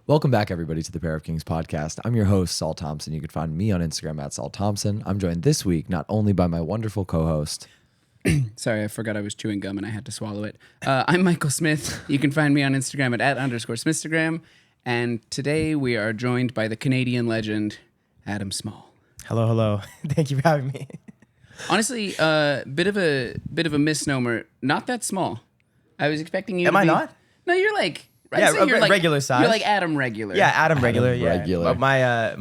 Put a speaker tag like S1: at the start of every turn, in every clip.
S1: Welcome back, everybody, to the Pair of Kings podcast. I'm your host, Saul Thompson. You can find me on Instagram at Saul Thompson. I'm joined this week not only by my wonderful co-host.
S2: Sorry, I forgot I was chewing gum and I had to swallow it. I'm Michael Smith. You can find me on Instagram at @_Smithstagram. And today we are joined by the Canadian legend, Adam Small.
S3: Hello. Thank you for having me.
S2: Honestly, bit of a misnomer. Not that small. I was expecting you.
S3: Am
S2: to
S3: I
S2: be,
S3: not?
S2: No, you're like.
S3: Yeah,
S2: you're like
S3: regular size.
S2: You're like Adam Regular.
S3: Yeah, Adam Regular.
S1: Regular.
S3: Yeah.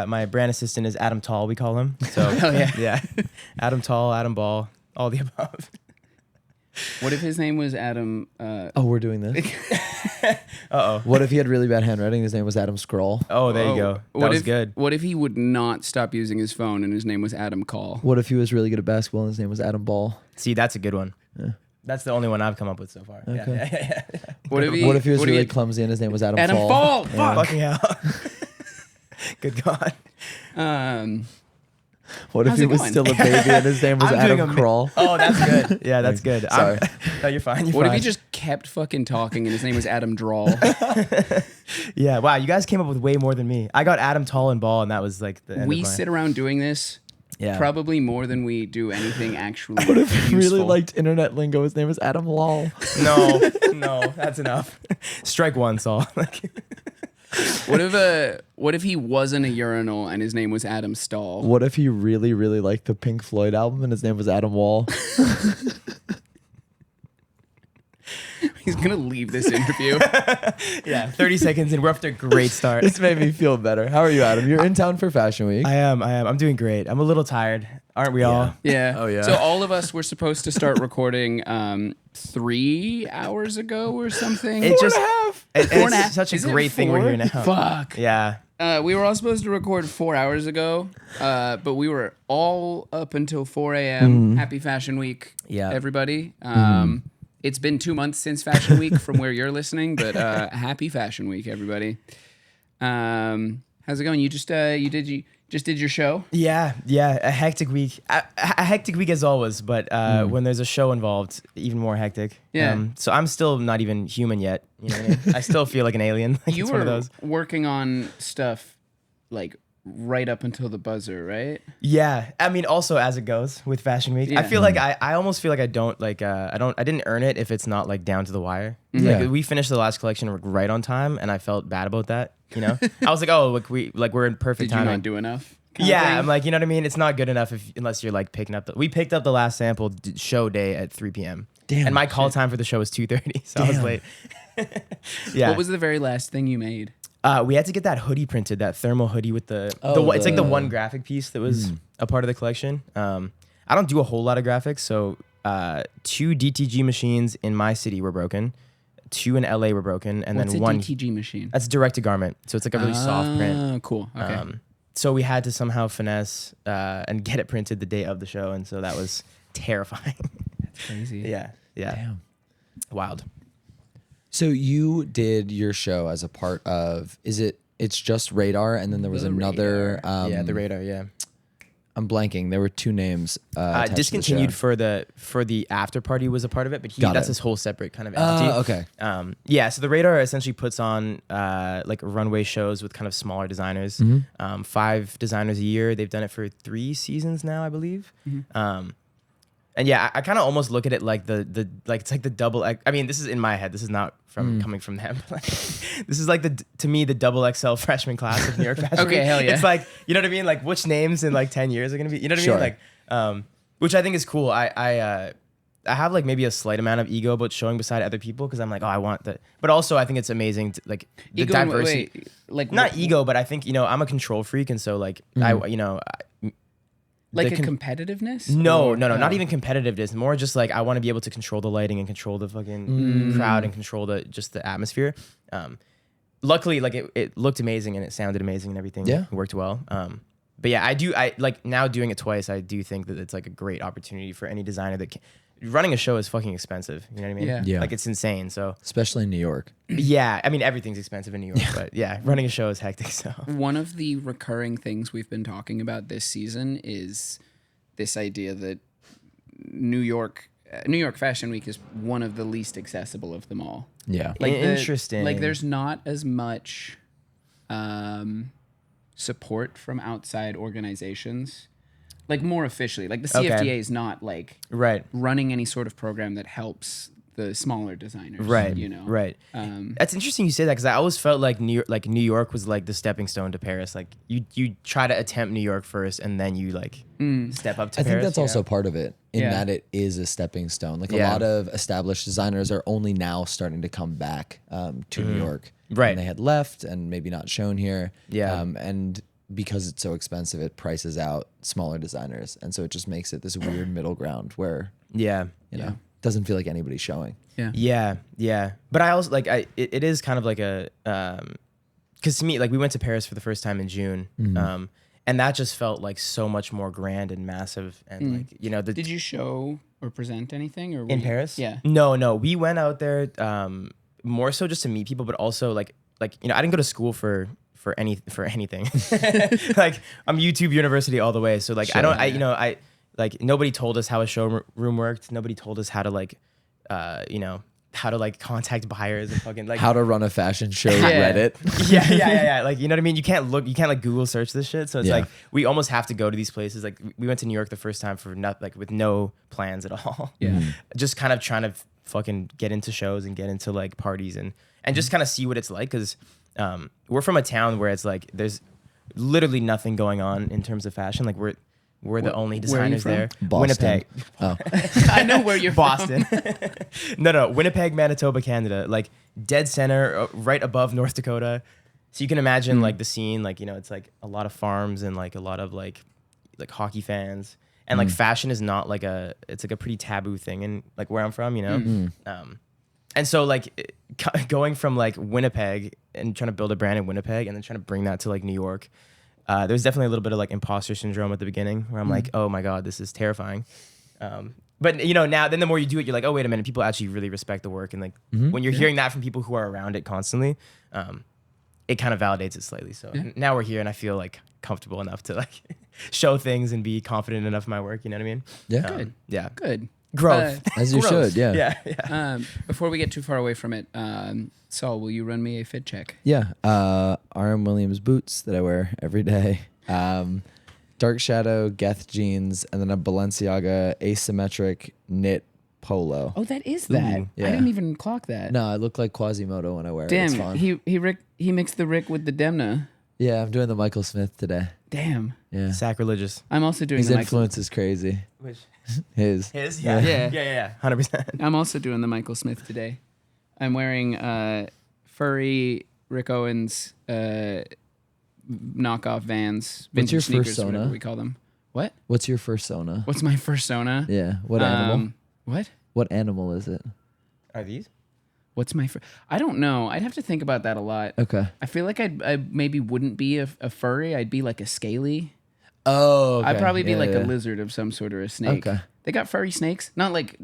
S3: My brand assistant is Adam Tall. We call him. So
S2: Oh yeah.
S3: yeah, Adam Tall, Adam Ball, all the above.
S2: What if his name was Adam?
S1: Oh, we're doing this?
S3: Uh-oh.
S1: What if he had really bad handwriting? His name was Adam Scroll.
S3: Oh, there you go. That was good.
S2: What if he would not stop using his phone and his name was Adam Call?
S1: What if he was really good at basketball and his name was Adam Ball?
S3: See, that's a good one.
S1: Yeah.
S3: That's the only one I've come up with so far.
S1: Okay.
S3: Yeah.
S2: What if he
S1: was really clumsy and his name was Adam Fall?
S2: Fall.
S1: Yeah.
S2: Fuck.
S3: Fucking hell. Good God.
S1: What if
S2: How's
S1: he
S2: it
S1: was
S2: going?
S1: still a baby and his name was
S3: I'm doing
S1: Adam Crawl?
S3: Oh, that's good. Yeah, that's good.
S1: Sorry.
S3: No, you're fine.
S2: What if he just kept fucking talking and his name was Adam Drawl?
S3: Yeah, wow, you guys came up with way more than me. I got Adam Tall and Ball, and that was like the end
S2: We
S3: of my...
S2: sit around doing this probably more than we do anything actually
S1: What if he
S2: useful.
S1: really liked internet lingo? His name was Adam Lol.
S3: No, that's enough. Strike one, Saul.
S2: What if he wasn't a urinal and his name was Adam Stall?
S1: What if he really, really liked the Pink Floyd album and his name was Adam Wall?
S2: He's gonna leave this interview.
S3: Yeah, 30 seconds and we're off to a great start.
S1: This made me feel better. How are you, Adam? You're in town for Fashion Week.
S3: I am. I'm doing great. I'm a little tired. Aren't we all?
S2: Yeah.
S1: Oh, yeah.
S2: So all of us were supposed to start recording 3 hours ago or something.
S3: It just,
S2: Four and a half?
S3: it's such a
S2: Is it
S3: great thing we're
S2: 4?
S3: here now.
S2: Fuck.
S3: Yeah.
S2: We were all supposed to record 4 hours ago, but we were all up until 4 a.m. Happy Fashion Week,
S3: Yeah.
S2: everybody. It's been 2 months since Fashion Week from where you're listening, but happy Fashion Week, everybody. How's it going? You just did your show?
S3: Yeah. A hectic week. A hectic week as always, but when there's a show involved, even more hectic.
S2: Yeah.
S3: So I'm still not even human yet. You know what I mean? I still feel like an alien. Like
S2: You
S3: it's
S2: were
S3: one of those.
S2: working on stuff like right up until the buzzer, right?
S3: Yeah, I mean, also as it goes with Fashion Week,
S2: Yeah.
S3: I feel like I almost feel like I don't like I didn't earn it if it's not like down to the wire.
S1: Yeah.
S3: Like we finished the last collection right on time, and I felt bad about that. You know, I was like, oh, look, we're in perfect
S2: Did you
S3: timing.
S2: not do enough? kind of
S3: Yeah,
S2: thing?
S3: I'm like, you know what I mean. It's not good enough unless you're like picking up. We picked up the last sample show day at 3 p.m.
S1: Damn,
S3: and my call time for the show was 2:30, so I was
S1: Damn.
S3: late. Yeah.
S2: What was the very last thing you made?
S3: We had to get that hoodie printed, that thermal hoodie with it's like the one graphic piece that was a part of the collection. I don't do a whole lot of graphics, so 2 DTG machines in my city were broken, 2 in LA were broken, and
S2: What's
S3: then
S2: a
S3: one.
S2: DTG machine?
S3: That's direct to garment, so it's like a really soft print.
S2: Oh, cool. Okay.
S3: So we had to somehow finesse and get it printed the day of the show, and so that was terrifying.
S2: That's crazy.
S3: Yeah.
S1: Damn.
S3: Wild.
S1: So you did your show as a part of, it's just Radar, and then there was
S2: The
S1: another.
S3: Yeah, the Radar. Yeah.
S1: I'm blanking. There were 2 names. attached to the
S3: Discontinued
S1: show.
S3: for the after party was a part of it, but
S1: Got
S3: that's
S1: it.
S3: his whole separate kind of entity.
S1: Okay.
S3: Yeah, so the Radar essentially puts on like runway shows with kind of smaller designers. 5 designers a year. They've done it for 3 seasons now, I believe. And yeah, I kind of almost look at it like it's like the double. I mean, this is in my head. This is not from coming from them. This is like to me the double XL freshman class of New York Fashion
S2: Okay,
S3: Week.
S2: hell yeah.
S3: It's like, you know what I mean? Like which names in like 10 years are gonna be? You know what
S1: Sure.
S3: I mean? Like, which I think is cool. I have like maybe a slight amount of ego about showing beside other people because I'm like, oh, I want that. But also, I think it's amazing to, like the
S2: Ego in what
S3: diversity.
S2: way? Like
S3: Not
S2: what-
S3: ego, but I think I'm a control freak, and so like
S2: like
S3: the
S2: a competitiveness?
S3: no,
S2: Or-
S3: not even competitiveness. More just like I want to be able to control the lighting and control the fucking crowd and control the atmosphere. Luckily, like it looked amazing and it sounded amazing and everything.
S1: Yeah.
S3: Worked well. But yeah, I like now doing it twice. I do think that it's like a great opportunity for any designer that running a show is fucking expensive. You know what I mean?
S2: Yeah.
S1: Yeah.
S3: Like it's insane. So
S1: Especially in New York.
S3: yeah, I mean everything's expensive in New York, but yeah, running a show is hectic. So
S2: One of the recurring things we've been talking about this season is this idea that New York New York Fashion Week is one of the least accessible of them all.
S1: Yeah.
S2: Like
S3: Interesting.
S2: Like there's not as much support from outside organizations. Like more officially, like the CFDA is not like
S3: Right.
S2: running any sort of program that helps the smaller designers.
S3: Right.
S2: You know.
S3: Right. That's interesting you say that because I always felt like New York was like the stepping stone to Paris. Like you try to attempt New York first, and then you like step up to
S1: I
S3: Paris.
S1: think that's also part of it in
S2: Yeah.
S1: that it is a stepping stone. Like a
S3: Yeah.
S1: lot of established designers are only now starting to come back to New York.
S3: Right.
S1: And they had left and maybe not shown here.
S3: Yeah.
S1: And because it's so expensive, it prices out smaller designers. And so it just makes it this weird middle ground where,
S3: Yeah.
S1: you know, it doesn't feel like anybody's showing.
S2: Yeah.
S3: Yeah, yeah. But I also like it is kind of like a because to me, like we went to Paris for the first time in June, and that just felt like so much more grand and massive, and like you know,
S2: Did you show or present anything or were
S3: in
S2: you-
S3: Paris?
S2: Yeah.
S3: No, we went out there more so just to meet people, but also like you know, I didn't go to school for anything. Like I'm YouTube University all the way, so like I like nobody told us how a showroom worked. Nobody told us how to like you know, how to like contact buyers and fucking like
S1: How to run a fashion show
S2: Yeah.
S1: Reddit.
S3: yeah. Like, you know what I mean? You can't like Google search this shit. So it's
S1: Yeah.
S3: like, we almost have to go to these places. Like we went to New York the first time for like with no plans at all.
S2: Yeah.
S3: Just kind of trying to fucking get into shows and get into like parties and just kind of see what it's like. Cause, we're from a town where it's like, there's literally nothing going on in terms of fashion. Like we're the only
S2: where are you
S3: designers
S2: from?
S3: there.
S1: Boston.
S3: Winnipeg.
S1: Oh,
S2: I know where you're
S3: Boston. No, Winnipeg, Manitoba, Canada. Like dead center, right above North Dakota. So you can imagine like the scene, like, you know, it's like a lot of farms and like a lot of like hockey fans. And like fashion is not like it's like a pretty taboo thing in like where I'm from, you know? And so like going from like Winnipeg and trying to build a brand in Winnipeg and then trying to bring that to like New York, there's definitely a little bit of like imposter syndrome at the beginning where I'm like, oh my God, this is terrifying. But you know, now then the more you do it, you're like, oh, wait a minute, people actually really respect the work. And like when you're hearing that from people who are around it constantly, it kind of validates it slightly. So now we're here and I feel like comfortable enough to like show things and be confident enough in my work. You know what I mean?
S1: yeah.
S2: Good.
S3: Yeah.
S2: Good.
S3: Growth.
S1: As you
S3: Growth.
S1: should, yeah.
S3: Yeah.
S2: Before we get too far away from it, Saul, will you run me a fit check?
S1: Yeah. RM Williams boots that I wear every day. Dark Shadow Geth jeans, and then a Balenciaga asymmetric knit polo.
S2: Oh, that is that.
S1: yeah.
S2: I didn't even clock that.
S1: No, I look like Quasimodo when I wear it. It's
S2: Damn,
S1: fun.
S2: he mixed the Rick with the Demna.
S1: Yeah, I'm doing the Michael Smith today.
S2: Damn.
S1: Yeah.
S3: Sacrilegious.
S2: I'm also doing
S1: His
S2: the Michael.
S1: influence is crazy.
S3: Which
S1: His.
S3: his?
S1: Yeah.
S2: Yeah.
S3: 100%.
S2: I'm also doing the Michael Smith today. I'm wearing furry Rick Owens knockoff Vans,
S1: What's
S2: vintage
S1: your
S2: sneakers,
S1: fursona?
S2: whatever we call them. What?
S1: What's your fursona?
S2: What's my fursona?
S1: Yeah. What animal?
S2: What?
S1: What animal is it?
S3: Are these?
S2: What's my? I don't know. I'd have to think about that a lot.
S1: Okay.
S2: I feel like I maybe wouldn't be a furry. I'd be like a scaly.
S1: Oh, okay.
S2: I'd probably be
S1: Yeah,
S2: like
S1: yeah.
S2: a lizard of some sort or a snake.
S1: Okay.
S2: They got furry snakes. Not like.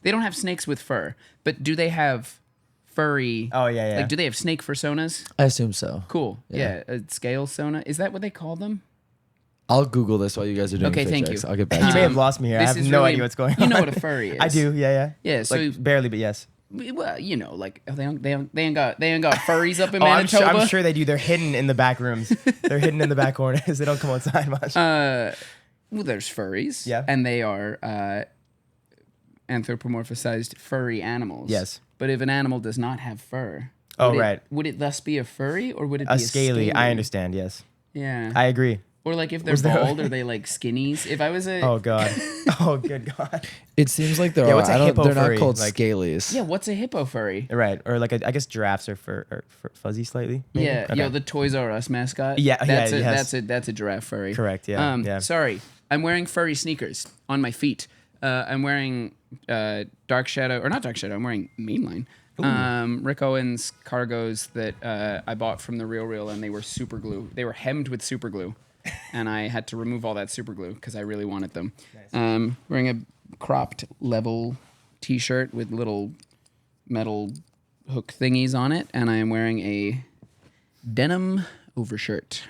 S2: They don't have snakes with fur, but do they have furry?
S3: Oh, yeah.
S2: Like, do they have snake fursonas?
S1: I assume so.
S2: Cool.
S1: Yeah.
S2: Yeah, a scale sona. Is that what they call them?
S1: I'll Google this while you guys are doing
S2: Okay,
S1: fit
S2: thank
S1: checks.
S2: you.
S1: I'll get back
S3: You
S1: to
S3: may
S1: you.
S3: have lost me here. I
S2: This
S3: have
S2: is
S3: no
S2: really-
S3: idea what's going on.
S2: You know what a furry is.
S3: I do. Yeah.
S2: Yeah. So
S3: Like barely, but yes.
S2: well, you know, like they ain't got furries up in
S3: Oh,
S2: Manitoba.
S3: I'm sure they do. They're hidden in the back rooms. They're hidden in the back corners. They don't come outside much.
S2: Well, there's furries.
S3: Yeah.
S2: And they are anthropomorphized furry animals.
S3: Yes.
S2: But if an animal does not have fur,
S3: Oh,
S2: would it-
S3: right.
S2: would it thus be a furry or would it be
S3: A scaly. I understand. Yes.
S2: Yeah.
S3: I agree.
S2: Or like if they're
S3: Was there-
S2: bald, are they like skinnies? If I was a
S3: Oh God. Oh good God.
S1: It seems like there
S3: Yeah,
S1: are.
S3: what's a hippo
S1: They're not
S3: furry?
S1: called
S3: Like-
S1: scalies.
S2: yeah, what's a hippo furry?
S3: Right. Or like I guess giraffes are fuzzy slightly. Maybe?
S2: Yeah,
S3: Okay.
S2: the Toys R Us mascot.
S3: Yeah,
S2: that's
S3: yeah, yes.
S2: that's a giraffe furry.
S3: Correct, yeah, yeah.
S2: Sorry, I'm wearing furry sneakers on my feet. I'm wearing Dark Shadow, or not Dark Shadow. I'm wearing Mainline. Rick Owens cargos that I bought from the Real, and they were super glue. They were hemmed with super glue, and I had to remove all that super glue because I really wanted them. Nice. Wearing a cropped level T-shirt with little metal hook thingies on it, and I am wearing a denim overshirt.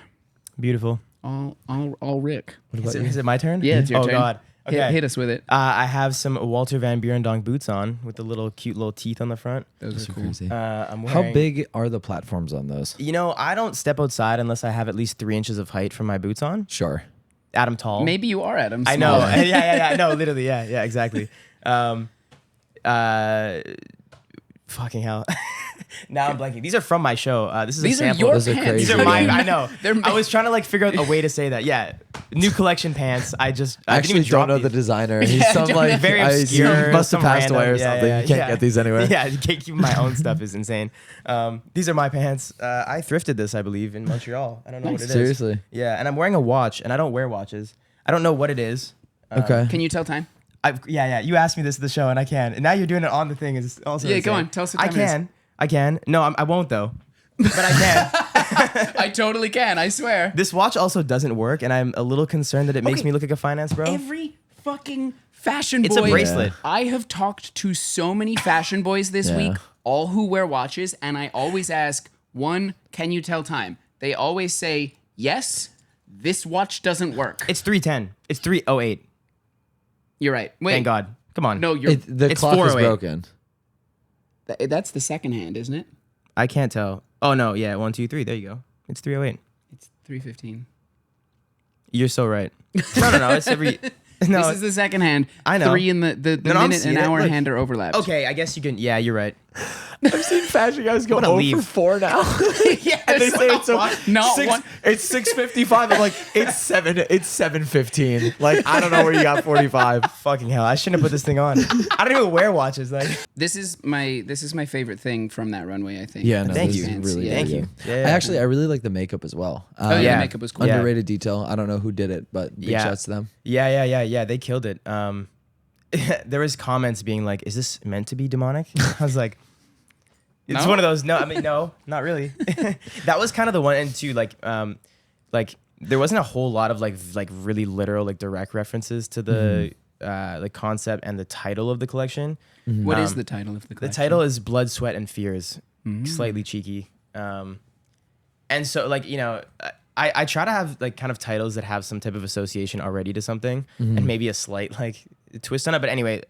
S3: Beautiful.
S2: All Rick.
S1: What about
S3: Is
S1: you?
S3: it my turn?
S2: Yeah, it's your turn.
S3: Oh God. Okay.
S2: Hit us with it.
S3: I have some Walter Van Beirendonk boots on with the little cute little teeth on the front.
S2: Those are cool.
S1: Crazy.
S3: I'm
S1: How
S3: wearing,
S1: big are the platforms on those?
S3: You know, I don't step outside unless I have at least 3 inches of height from my boots on.
S1: Sure.
S3: Adam tall.
S2: Maybe you are Adam.
S3: I know.
S2: Smaller.
S3: yeah. No, literally. Yeah, exactly. Fucking hell. Now I'm blanking. These are from my show. This is
S2: These
S3: a
S2: are
S3: sample.
S2: your
S1: Those are
S2: pants.
S1: crazy.
S3: These are mine. I know.
S2: They're
S3: I was trying to like figure out a way to say that. Yeah, new collection pants. I
S1: I
S3: didn't
S1: actually
S3: even
S1: don't
S3: drop
S1: know the
S3: these.
S1: designer. He's
S2: Yeah,
S1: some
S2: don't
S1: like
S2: know.
S3: Very
S1: he
S3: obscure.
S1: must have
S3: some
S1: passed away or
S3: random-
S1: something. You can't get these anywhere.
S3: Yeah, you can't keep my own stuff is insane. These are my pants. I thrifted this, I believe, in Montreal. I don't know what it is.
S1: Seriously.
S3: Yeah, and I'm wearing a watch, and I don't wear watches. I don't know what it is.
S1: Okay.
S2: Can you tell time?
S3: Yeah. You asked me this at the show, and I can. And now you're doing it on the thing. Is also
S2: Yeah,
S3: insane.
S2: go on. Tell us what
S3: I
S2: time it is.
S3: can. I can. No, I won't though. But I can.
S2: I totally can. I swear.
S3: This watch also doesn't work, and I'm a little concerned that it makes
S2: Okay.
S3: me look like a finance bro.
S2: Every fucking fashion boy.
S3: It's a bracelet.
S2: I have talked to so many fashion boys this
S1: Yeah.
S2: week, all who wear watches, and I always ask, one, can you tell time? They always say, yes, this watch doesn't work.
S3: It's 3:10. It's 3:08.
S2: You're right. Wait.
S3: Thank God. Come on.
S2: No, you're.
S1: The
S3: It's
S1: clock is
S3: 4:08.
S1: broken.
S2: That's the second hand, isn't it?
S3: I can't tell. Oh no, yeah, 1, 2, 3. There you go. It's 3:08.
S2: It's 3:15.
S3: You're so right. No. It's every. No.
S2: This is the second hand.
S3: I know.
S2: 3 in the
S3: No, I'm
S2: minute
S3: seeing
S2: and
S3: it.
S2: hour
S3: Look.
S2: hand are overlapped.
S3: Okay, I guess you can. Yeah, you're right.
S1: I've seen fashion guys go
S3: I'm gonna leave.
S1: 4 now.
S2: Yeah,
S1: And they say it's
S2: Not one.
S1: It's 6:55. I'm like, it's 7:15. Like, I don't know where you got 45.
S3: Fucking hell! I shouldn't have put this thing on. I don't even wear watches. Like,
S2: This is my favorite thing from that runway. I think.
S1: Yeah, no,
S3: Thank
S1: this
S3: you.
S1: is really,
S3: Thank
S1: really
S3: you.
S1: good.
S3: Yeah.
S1: I really like the makeup as well.
S2: Oh yeah,
S3: Yeah.
S2: the makeup was cool.
S3: Yeah.
S1: Underrated detail. I don't know who did it, but big
S3: Yeah.
S1: shouts to them.
S3: Yeah. They killed it. There was comments being like, "Is this meant to be demonic?" I was like, "It's
S2: No?
S3: one of those." No, I mean, no, not really. That was kind of the one, and two, like there wasn't a whole lot of like really literal like direct references to the like concept and the title of the collection.
S2: What is the title of the
S3: The
S2: collection?
S3: title is Blood, Sweat, and Fears. Slightly cheeky. And so like, you know, I try to have like kind of titles that have some type of association already to something and maybe a slight like twist on it. But anyway,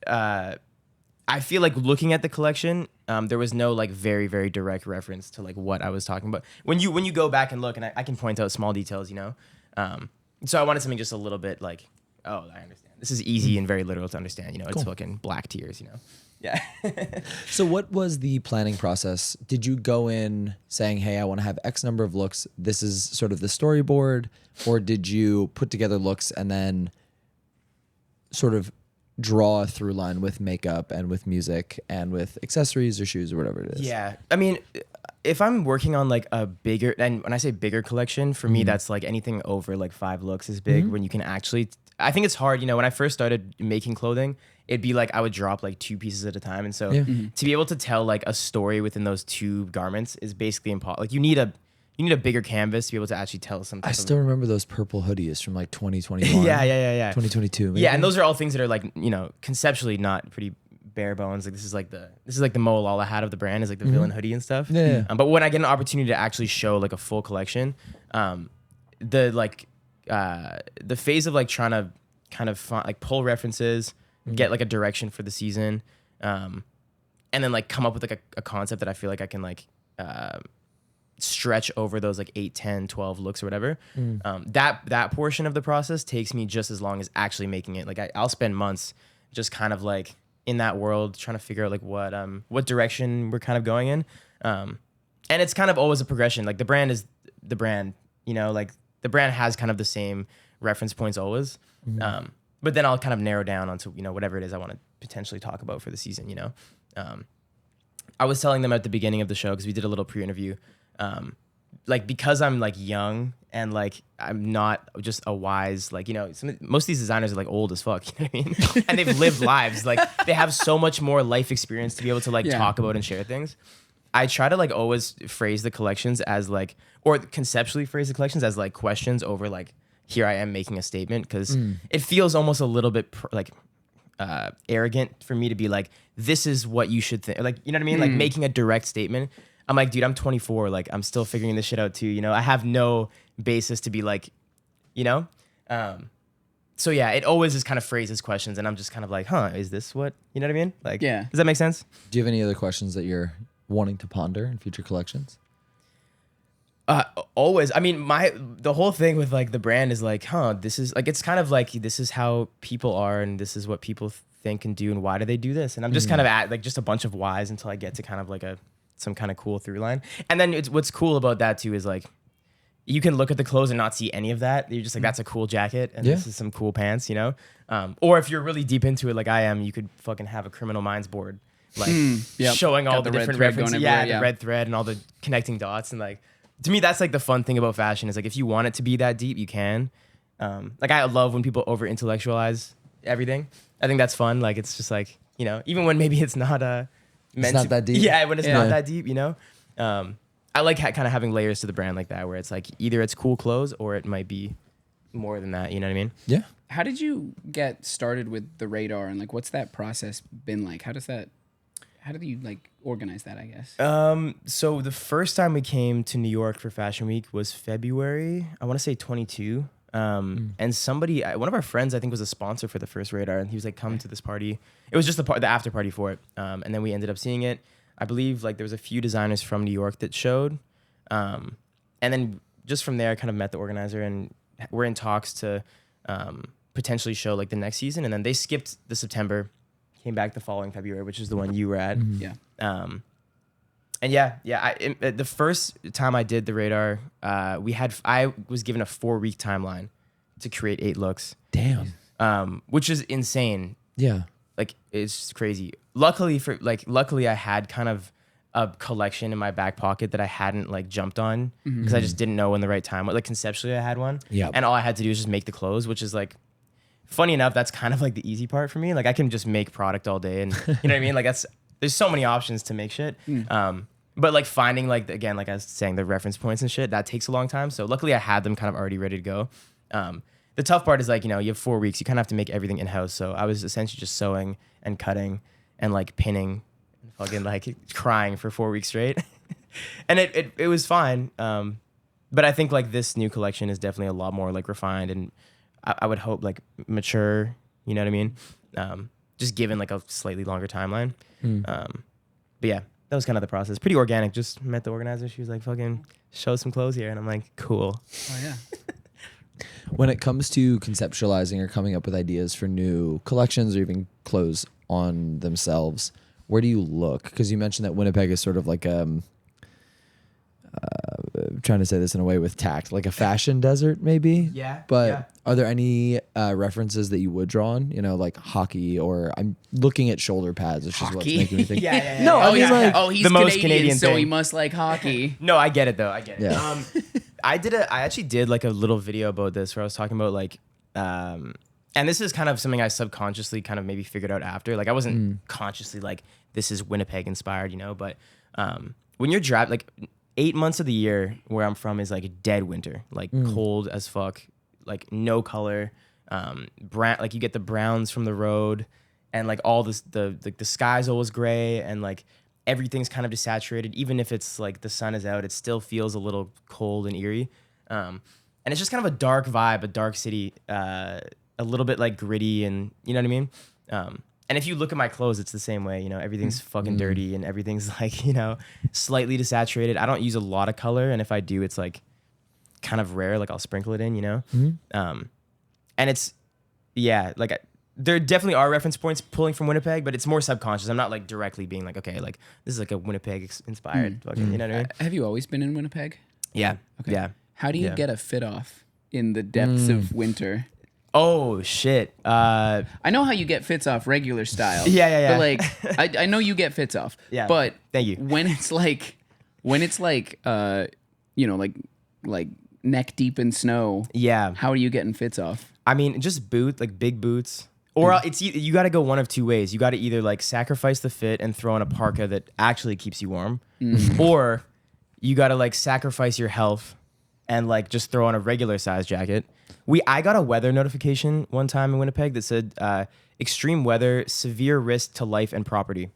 S3: I feel like looking at the collection, there was no like very, very direct reference to like what I was talking about. When you go back and look, and I can point out small details, you know. So I wanted something just a little bit like, oh, I understand. This is easy and very literal to understand. You know, it's fucking black tears. You know. Yeah.
S1: So what was the planning process? Did you go in saying, hey, I want to have X number of looks. This is sort of the storyboard. Or did you put together looks and then sort of draw a through line with makeup and with music and with accessories or shoes or whatever it is?
S3: Yeah. I mean, if I'm working on like a bigger, and when I say bigger collection, for me, that's like anything over like 5 looks is big when you can actually, I think it's hard, you know, when I first started making clothing, it'd be like I would drop like 2 pieces at a time. And so to be able to tell like a story within those 2 garments is basically impossible. Like you need a bigger canvas to be able to actually tell some type
S1: I still remember those purple hoodies from like 2021.
S3: Yeah.
S1: 2022. Maybe?
S3: Yeah, and those are all things that are like, you know, conceptually not pretty bare bones. Like this is like the Moalala hat of the brand is like the villain hoodie and stuff.
S1: Yeah.
S3: But when I get an opportunity to actually show like a full collection, the phase of like trying to kind of like pull references, get like a direction for the season, and then like come up with like a concept that I feel like I can like stretch over those like 8, 10, 12 looks or whatever. That portion of the process takes me just as long as actually making it. Like I'll spend months just kind of like in that world trying to figure out like what direction we're kind of going in. And it's kind of always a progression. Like the brand is the brand, you know, like the brand has kind of the same reference points always. But then I'll kind of narrow down onto, you know, whatever it is I want to potentially talk about for the season, you know. I was telling them at the beginning of the show, because we did a little pre-interview, like because I'm like young and like I'm not just a wise, like, you know, most of these designers are like old as fuck, you know what I mean? And they've lived lives, like they have so much more life experience to be able to like talk about and share things. I try to like always phrase the collections as like, or conceptually phrase the collections as like questions over like, here I am making a statement, because it feels almost a little bit arrogant for me to be like, this is what you should think. Like, you know what I mean? Like making a direct statement. I'm like, dude, I'm 24. Like, I'm still figuring this shit out too. You know, I have no basis to be like, you know? So yeah, it always just kind of phrases questions, and I'm just kind of like, huh, is this what, you know what I mean? Like,
S2: Yeah.
S3: Does that make sense?
S1: Do you have any other questions that you're wanting to ponder in future collections?
S3: Always. I mean, the whole thing with like the brand is like, huh, this is like, it's kind of like, this is how people are, and this is what people think and do, and why do they do this? And I'm just kind of at like just a bunch of whys until I get to kind of like some kind of cool through line. And then what's cool about that too is like, you can look at the clothes and not see any of that. You're just like, that's a cool jacket, and this is some cool pants, you know? Or if you're really deep into it like I am, you could fucking have a Criminal Minds board, like showing all the different references. Yeah, the red thread and all the connecting dots. And like, to me, that's like the fun thing about fashion is like, if you want it to be that deep, you can. Like I love when people over intellectualize everything. I think that's fun. Like, it's just like, you know, even when maybe it's not
S1: it's not that deep.
S3: Yeah, when it's not that deep, you know? I like kind of having layers to the brand like that, where it's like either it's cool clothes or it might be more than that. You know what I mean?
S1: Yeah.
S2: How did you get started with the radar, and like, what's that process been like? How do you like organize that, I guess?
S3: So the first time we came to New York for Fashion Week was February, I want to say 22. And one of our friends, I think, was a sponsor for the first radar, and he was like, come to this party. It was just the after party for it. And then we ended up seeing it. I believe like there was a few designers from New York that showed. And then just from there, I kind of met the organizer, and we're in talks to potentially show like the next season. And then they skipped the September, came back the following February, which is the one you were at.
S2: Yeah.
S3: And the first time I did the radar, I was given a 4-week timeline to create 8 looks.
S1: Damn.
S3: Which is insane.
S1: Yeah.
S3: Like, it's crazy. Luckily I had kind of a collection in my back pocket that I hadn't like jumped on because I just didn't know when the right time was. Like, conceptually I had one.
S1: Yeah.
S3: And all I had to do was just make the clothes, which is like, funny enough, that's kind of like the easy part for me. Like, I can just make product all day, and you know what I mean? Like, there's so many options to make shit. But like finding like, again, like I was saying, the reference points and shit, that takes a long time. So luckily I had them kind of already ready to go. The tough part is like, you know, you have 4 weeks, you kind of have to make everything in-house. So I was essentially just sewing and cutting and like pinning and fucking like crying for 4 weeks straight. And it was fine. But I think like this new collection is definitely a lot more like refined, and I would hope like mature, you know what I mean? Just given like a slightly longer timeline. But yeah, that was kind of the process. Pretty organic. Just met the organizer. She was like, fucking show some clothes here. And I'm like, cool.
S2: Oh, yeah.
S1: When it comes to conceptualizing or coming up with ideas for new collections or even clothes on themselves, where do you look? Because you mentioned that Winnipeg is sort of like trying to say this in a way with tact, like a fashion desert maybe.
S3: Yeah.
S1: But are there any references that you would draw on? You know, like hockey, or I'm looking at shoulder pads, which is what's
S2: Hockey?
S1: making me think.
S3: Yeah.
S1: No, I mean, like,
S2: oh, he's
S3: the most
S2: Canadian,
S3: Canadian
S2: so
S3: thing.
S2: he must like hockey.
S3: No, I get it though. I get it.
S1: Yeah.
S3: I actually did like a little video about this where I was talking about like, and this is kind of something I subconsciously kind of maybe figured out after. Like, I wasn't consciously like, this is Winnipeg inspired, you know, but when you're driving, like 8 months of the year where I'm from is like a dead winter, like cold as fuck, like no color, brown, like you get the browns from the road, and like all this, the sky's always gray, and like everything's kind of desaturated. Even if it's like the sun is out, it still feels a little cold and eerie. And it's just kind of a dark vibe, a dark city, a little bit like gritty, and you know what I mean? And if you look at my clothes, it's the same way, you know, everything's fucking dirty, and everything's like, you know, slightly desaturated. I don't use a lot of color, and if I do, it's like kind of rare, like I'll sprinkle it in, you know? And it's, yeah, like there definitely are reference points pulling from Winnipeg, but it's more subconscious. I'm not like directly being like, okay, like this is like a Winnipeg inspired fucking, you know what I mean?
S2: Have you always been in Winnipeg?
S3: Yeah.
S2: Okay.
S3: Yeah.
S2: How do you get a fit off in the depths of winter?
S3: Oh shit.
S2: I know how you get fits off regular style.
S3: Yeah.
S2: But like, I know you get fits off.
S3: Yeah.
S2: But
S3: Thank you.
S2: When it's like, you know, like neck deep in snow.
S3: Yeah.
S2: How are you getting fits off?
S3: I mean, just like big boots. Or it's you got to go one of two ways. You got to either like sacrifice the fit and throw in a parka that actually keeps you warm, or you got to like sacrifice your health and like just throw on a regular size jacket. I got a weather notification one time in Winnipeg that said extreme weather, severe risk to life and property.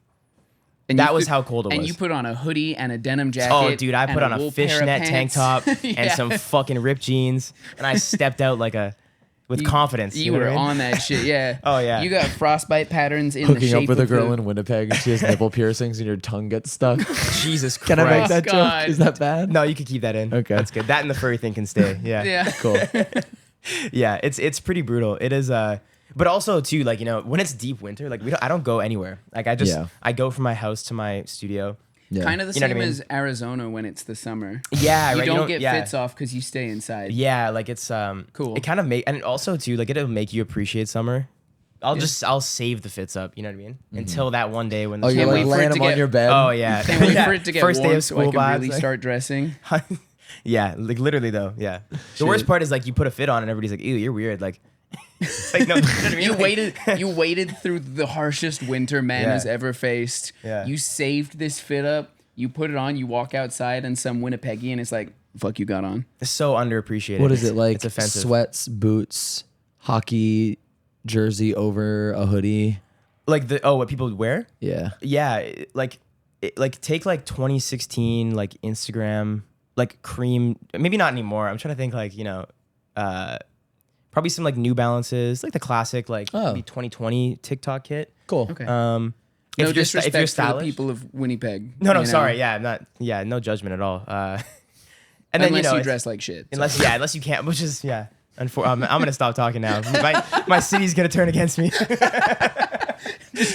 S2: And
S3: that was how cold it was.
S2: And you put on a hoodie and a denim jacket.
S3: Oh, dude, I put
S2: and
S3: on a
S2: wool pair of
S3: fishnet tank
S2: pants.
S3: top and some fucking ripped jeans, and I stepped out like a with confidence.
S2: You
S3: know what
S2: were
S3: I mean?
S2: on that shit, yeah.
S3: Oh, yeah.
S2: You got frostbite patterns in the
S1: Hooking
S2: shape
S1: up with a
S2: of
S1: girl
S2: the-
S1: in Winnipeg and she has nipple piercings and your tongue gets stuck.
S3: Jesus Christ.
S1: Can I make that
S2: God.
S1: joke? Is that bad?
S3: No, you could keep that in.
S1: Okay.
S3: That's good. That and the furry thing can stay. Yeah.
S2: Yeah.
S1: Cool.
S3: Yeah, it's pretty brutal. It is but also too, like, you know, when it's deep winter, like I don't go anywhere. Like I go from my house to my studio.
S1: Yeah.
S2: Kind of the
S3: You know what
S2: same
S3: I mean?
S2: as Arizona when it's the summer.
S3: Yeah,
S2: You
S3: right.
S2: don't get
S3: yeah.
S2: fits off because you stay inside.
S3: Yeah, like it's
S2: Cool.
S3: It kind of and also too, like it'll make you appreciate summer. I'll save the fits up, you know what I mean? Until that one day when the
S1: Oh, you're
S2: Can't
S1: like
S2: wait for it
S1: laying
S2: to
S1: them on
S2: get-
S1: your bed.
S3: Oh yeah.
S2: Can't wait
S3: Yeah.
S2: for it to get
S3: First
S2: warm
S3: day of
S2: so I
S3: school
S2: can
S3: vibes,
S2: really
S3: like-
S2: start dressing.
S3: Yeah, like literally though. Yeah. The worst part is like you put a fit on and everybody's like, "Ew, you're weird." Like, it's like no, you know what I mean?
S2: You
S3: Like-
S2: waited through the harshest winter man
S3: Yeah.
S2: has ever faced.
S3: Yeah.
S2: You saved this fit up. You put it on. You walk outside, and some Winnipegian is like, "Fuck, you got on."
S3: It's so underappreciated.
S1: What is it like?
S3: It's offensive.
S1: Sweats, boots, hockey jersey over a hoodie.
S3: Like what people wear?
S1: Yeah.
S3: Yeah, like take like 2016 like Instagram like cream. Maybe not anymore. I'm trying to think like, you know, probably some like New Balances, like the classic like
S1: Oh.
S3: maybe 2020 TikTok kit.
S1: Cool.
S2: Okay.
S3: No
S2: No disrespect for the
S3: stylish,
S2: people of Winnipeg.
S3: no,
S2: you know?
S3: sorry, yeah, I'm not, yeah, no judgment at all. And then
S2: Unless
S3: you know,
S2: you dress like shit. so.
S3: unless you can't, which is yeah. I'm gonna stop talking now. My city's gonna turn against me.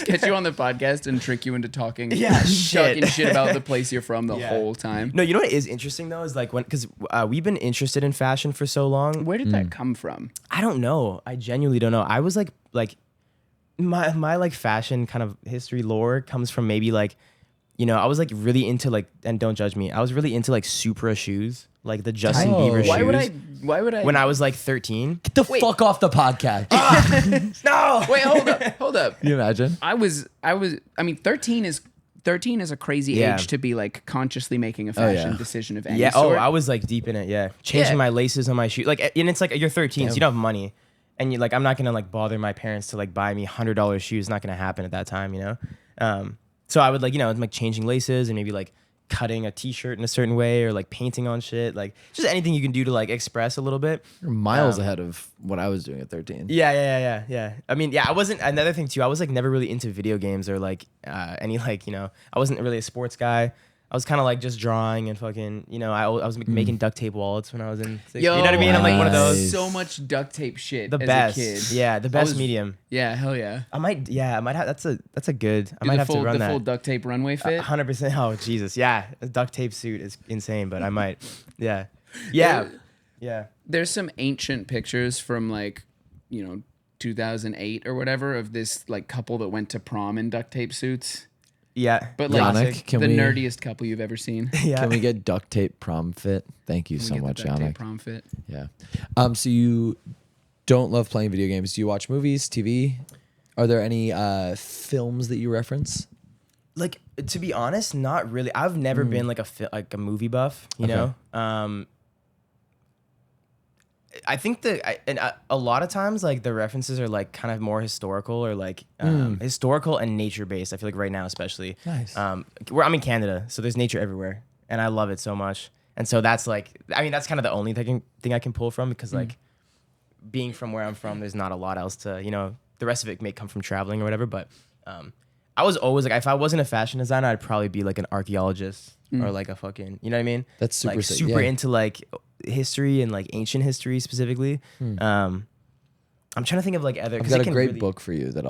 S2: Get you on the podcast and trick you into talking.
S3: Yeah, shit.
S2: talking shit about the place you're from the
S3: Yeah.
S2: whole time.
S3: No, you know what is interesting though is like because we've been interested in fashion for so long.
S2: Where did that come from?
S3: I don't know. I genuinely don't know. I was like my like fashion kind of history lore comes from maybe like, you know, I was like really into like, and don't judge me, I was really into like Supra shoes, like the Justin
S1: Oh.
S3: Bieber
S2: Why
S3: shoes.
S2: would I?
S3: When I was like 13.
S1: Get the fuck off the podcast.
S3: No.
S2: Wait, hold up.
S1: Can you imagine?
S2: I mean, 13 is a crazy
S3: Yeah.
S2: age to be like consciously making a fashion
S1: yeah.
S2: decision of any
S3: Yeah. Oh,
S2: sort.
S3: I was like deep in it. Yeah. Changing
S2: Yeah.
S3: my laces on my shoes. Like, and it's like you're 13, so you don't have money. And you like, I'm not gonna like bother my parents to like buy me $100 shoes. Not gonna happen at that time, you know. So I would like, you know, like changing laces and maybe like cutting a t-shirt in a certain way or like painting on shit, like just anything you can do to like express a little bit.
S1: You're miles ahead of what I was doing at 13.
S3: Yeah. I mean, yeah, I wasn't, another thing too, I was like never really into video games or like any like, you know, I wasn't really a sports guy. I was kind of like just drawing and fucking, you know, I was making duct tape wallets when I was in sixth.
S2: Yo,
S3: You know what I mean? I'm like one of those.
S1: Nice.
S2: So much duct tape shit.
S3: The
S2: as
S3: best.
S2: a kid.
S3: Yeah, the
S2: I
S3: best
S2: was-
S3: medium.
S2: Yeah, hell yeah.
S3: I might have, that's a good, I
S2: Do
S3: might
S2: the
S3: have
S2: full,
S3: to run
S2: the full
S3: that.
S2: duct tape runway fit.
S3: 100%. Oh, Jesus. Yeah. A duct tape suit is insane, but I might. Yeah. Yeah. Yeah.
S2: There's some ancient pictures from like, you know, 2008 or whatever of this like couple that went to prom in duct tape suits.
S3: Yeah.
S2: But like
S1: Yannick, can
S2: the
S1: we-
S2: nerdiest couple you've ever seen.
S3: Yeah.
S1: Can we get duct tape prom fit? Thank you
S2: We
S1: so
S2: get the
S1: much,
S2: duct tape
S1: Yannick.
S2: prom fit.
S1: Yeah. So you don't love playing video games. Do you watch movies, TV? Are there any films that you reference?
S3: Like, to be honest, not really. I've never been like a movie buff, you
S1: Okay.
S3: know? I think a lot of times like the references are like kind of more historical or like historical and nature based. I feel like right now especially.
S1: Nice.
S3: I'm in Canada, so there's nature everywhere, and I love it so much. And so that's like, I mean, that's kind of the only thing I can pull from because like being from where I'm from, there's not a lot else to, you know. The rest of it may come from traveling or whatever, but I was always like, if I wasn't a fashion designer, I'd probably be like an archaeologist or like a fucking, you know what I mean?
S1: That's super
S3: like
S1: sick,
S3: super
S1: yeah.
S3: into like history and like ancient history specifically. I'm trying to think of like other.
S1: I've
S3: 'cause
S1: got
S3: it
S1: a
S3: can
S1: great
S3: really-
S1: book for you that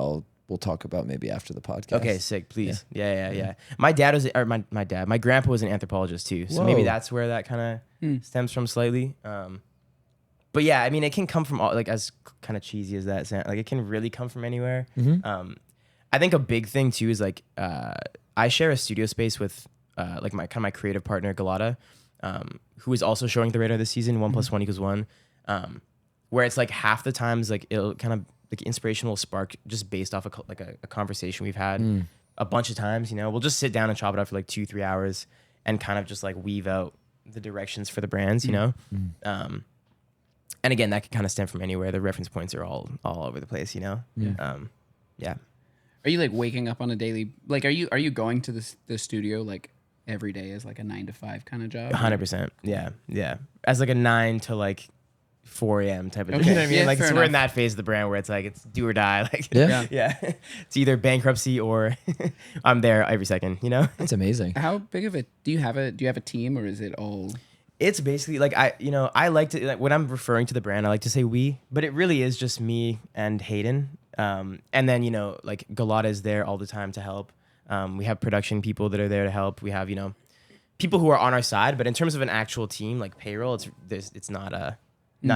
S1: we'll talk about maybe after the podcast.
S3: Okay, sick. Please, yeah. My dad was, or my dad, my grandpa was an anthropologist too, so maybe
S1: Whoa.
S3: that's where that kind of stems from slightly. But yeah, I mean, it can come from all, like, as kind of cheesy as that sounds, like it can really come from anywhere. I think a big thing too is like I share a studio space with like my creative partner Galata, who is also showing the radar this season. 1 + 1 = 1, where it's like half the times like it'll kind of like inspiration will spark just based off a conversation we've had a bunch of times. You know, we'll just sit down and chop it up for like 2-3 hours and kind of just like weave out the directions for the brands. You know. And again, that can kind of stem from anywhere. The reference points are all over the place, you know. Yeah.
S2: Are you like waking up on a daily, like, are you going to the studio like every day as like a 9 to 5 kind of job?
S3: 100%. Yeah. As like a 9 to like 4 a.m. type of
S2: Okay.
S3: thing. You know what I mean?
S2: Yeah,
S3: Like
S2: fair
S3: we're in
S2: enough.
S3: that phase of the brand where it's like it's do or die. Like
S1: Yeah.
S3: yeah. It's either bankruptcy or I'm there every second. You know.
S1: That's amazing.
S2: How big of a do you have a team, or is it all?
S3: It's basically like I like to like when I'm referring to the brand, I like to say we, but it really is just me and Hayden. And then like Galata is there all the time to help. We have production people that are there to help. We have people who are on our side, but in terms of an actual team like payroll, it's not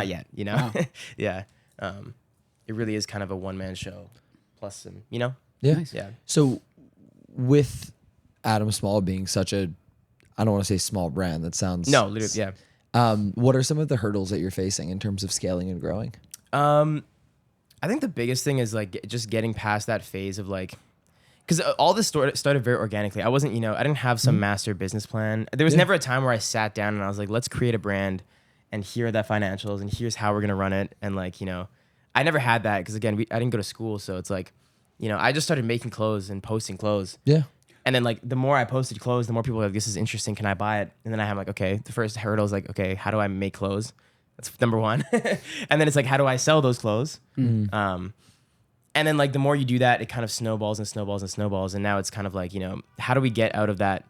S3: yet.
S2: Wow.
S3: Yeah. It really is kind of a one-man show plus some.
S1: Yeah.
S2: Nice.
S3: Yeah.
S1: So with Adam Small being such a, I don't want to say small brand. That sounds
S3: No, literally, yeah.
S1: What are some of the hurdles that you're facing in terms of scaling and growing?
S3: I think the biggest thing is like just getting past that phase of like, because all this started very organically. I wasn't, I didn't have some master business plan. There was never a time where I sat down and I was like, let's create a brand, and here are the financials, and here's how we're gonna run it. And like, I never had that because again, I didn't go to school, so it's like, I just started making clothes and posting clothes.
S1: Yeah.
S3: And then like the more I posted clothes, the more people were like, this is interesting. Can I buy it? And then I have like, okay, the first hurdle is like, okay, how do I make clothes? That's number one. And then it's like, how do I sell those clothes? And then like the more you do that, it kind of snowballs and snowballs and snowballs. And now it's kind of like, how do we get out of that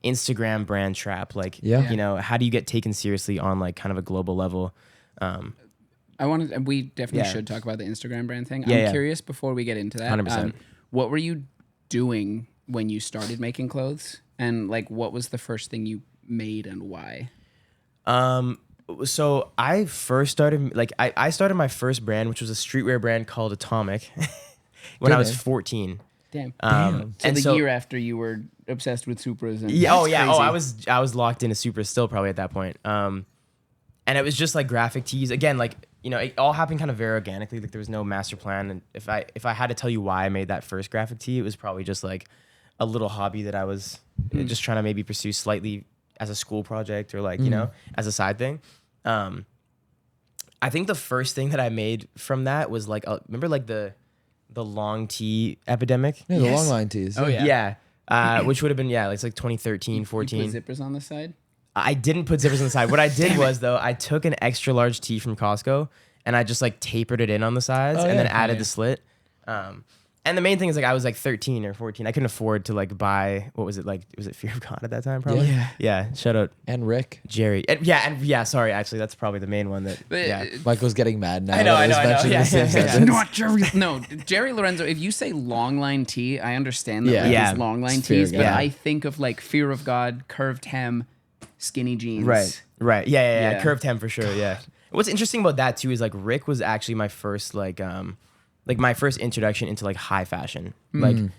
S3: Instagram brand trap? Like,
S1: Yeah.
S3: how do you get taken seriously on like kind of a global level?
S2: We definitely
S3: Yeah.
S2: should talk about the Instagram brand thing.
S3: Yeah,
S2: I'm
S3: yeah.
S2: curious before we get into that.
S3: 100%.
S2: What were you doing when you started making clothes? And like, what was the first thing you made and why?
S3: So I first started like I started my first brand, which was a streetwear brand called Atomic, when I was 14.
S2: Damn.
S3: And
S2: So the year after you were obsessed with Supras and
S3: Yeah. Oh yeah.
S2: crazy.
S3: I was locked into Super still probably at that point. And it was just like graphic tees again. Like it all happened kind of very organically. Like there was no master plan. And if I had to tell you why I made that first graphic tee, it was probably just like a little hobby that I was just trying to maybe pursue slightly as a school project or like as a side thing. I think the first thing that I made from that was like remember like the long tee epidemic.
S1: Yeah, the
S2: Yes.
S1: long line tees.
S2: Oh, yeah.
S3: Yeah. Which would have been it's like 2013, 14.
S2: You put zippers on the side?
S3: I didn't put zippers on the side. What I did was though, I took an extra large tee from Costco and I just like tapered it in on the sides and then
S1: yeah.
S3: added
S2: Yeah.
S3: the slit. And the main thing is like I was like 13 or 14. I couldn't afford to like buy was it Fear of God at that time probably?
S2: Yeah.
S3: Yeah. Shout out
S1: And Rick.
S3: Jerry. Sorry, actually that's probably the main one that
S2: But,
S3: yeah.
S1: Michael's getting mad now.
S3: I know,
S1: that it was
S3: I know.
S1: mentioned in
S3: Yeah,
S1: the same
S3: yeah, yeah.
S1: sentence.
S2: Not Jerry. No, Jerry Lorenzo. If you say long line tee, I understand that
S1: Yeah.
S2: like
S3: Yeah.
S2: his long line
S1: It's Fear
S2: tees,
S1: of
S2: but
S1: God.
S2: I think of like Fear of God, curved hem, skinny jeans.
S3: Right. Yeah.
S2: Yeah.
S3: Curved hem for sure. Yeah. What's interesting about that too is like Rick was actually my first like my first introduction into like high fashion. Like and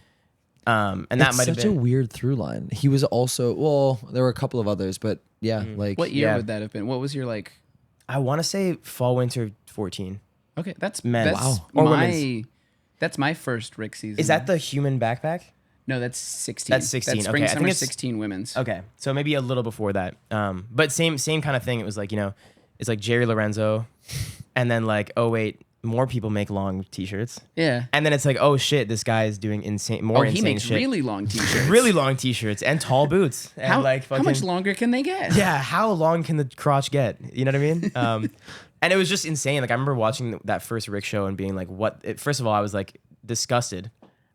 S3: that
S1: It's
S3: might have
S1: such a
S3: been
S1: weird through line. He was also there were a couple of others, but yeah, like
S2: What year
S3: Yeah.
S2: would that have been? What was your like?
S3: I want to say fall winter 14.
S2: Okay, that's
S3: Men.
S2: That's
S3: Wow. Or
S2: my.
S3: women's.
S2: That's my first Rick season.
S3: Is that the human backpack?
S2: No, that's 16.
S3: That's 16,
S2: That's
S3: okay.
S2: spring
S3: I think
S2: summer
S3: it's-
S2: 16 women's.
S3: Okay, so maybe a little before that. But same kind of thing. It was like it's like Jerry Lorenzo, and then like oh wait, more people make long t-shirts,
S2: Yeah.
S3: and then it's like oh shit, this guy is doing more
S2: He
S3: insane
S2: makes
S3: shit.
S2: really long t-shirts.
S3: Really long t-shirts and tall boots. And
S2: How,
S3: like
S2: how much longer can they get?
S3: Yeah, how long can the crotch get? You know what I mean? And it was just insane. Like I remember watching that first Rick show and being like, first of all, I was like disgusted.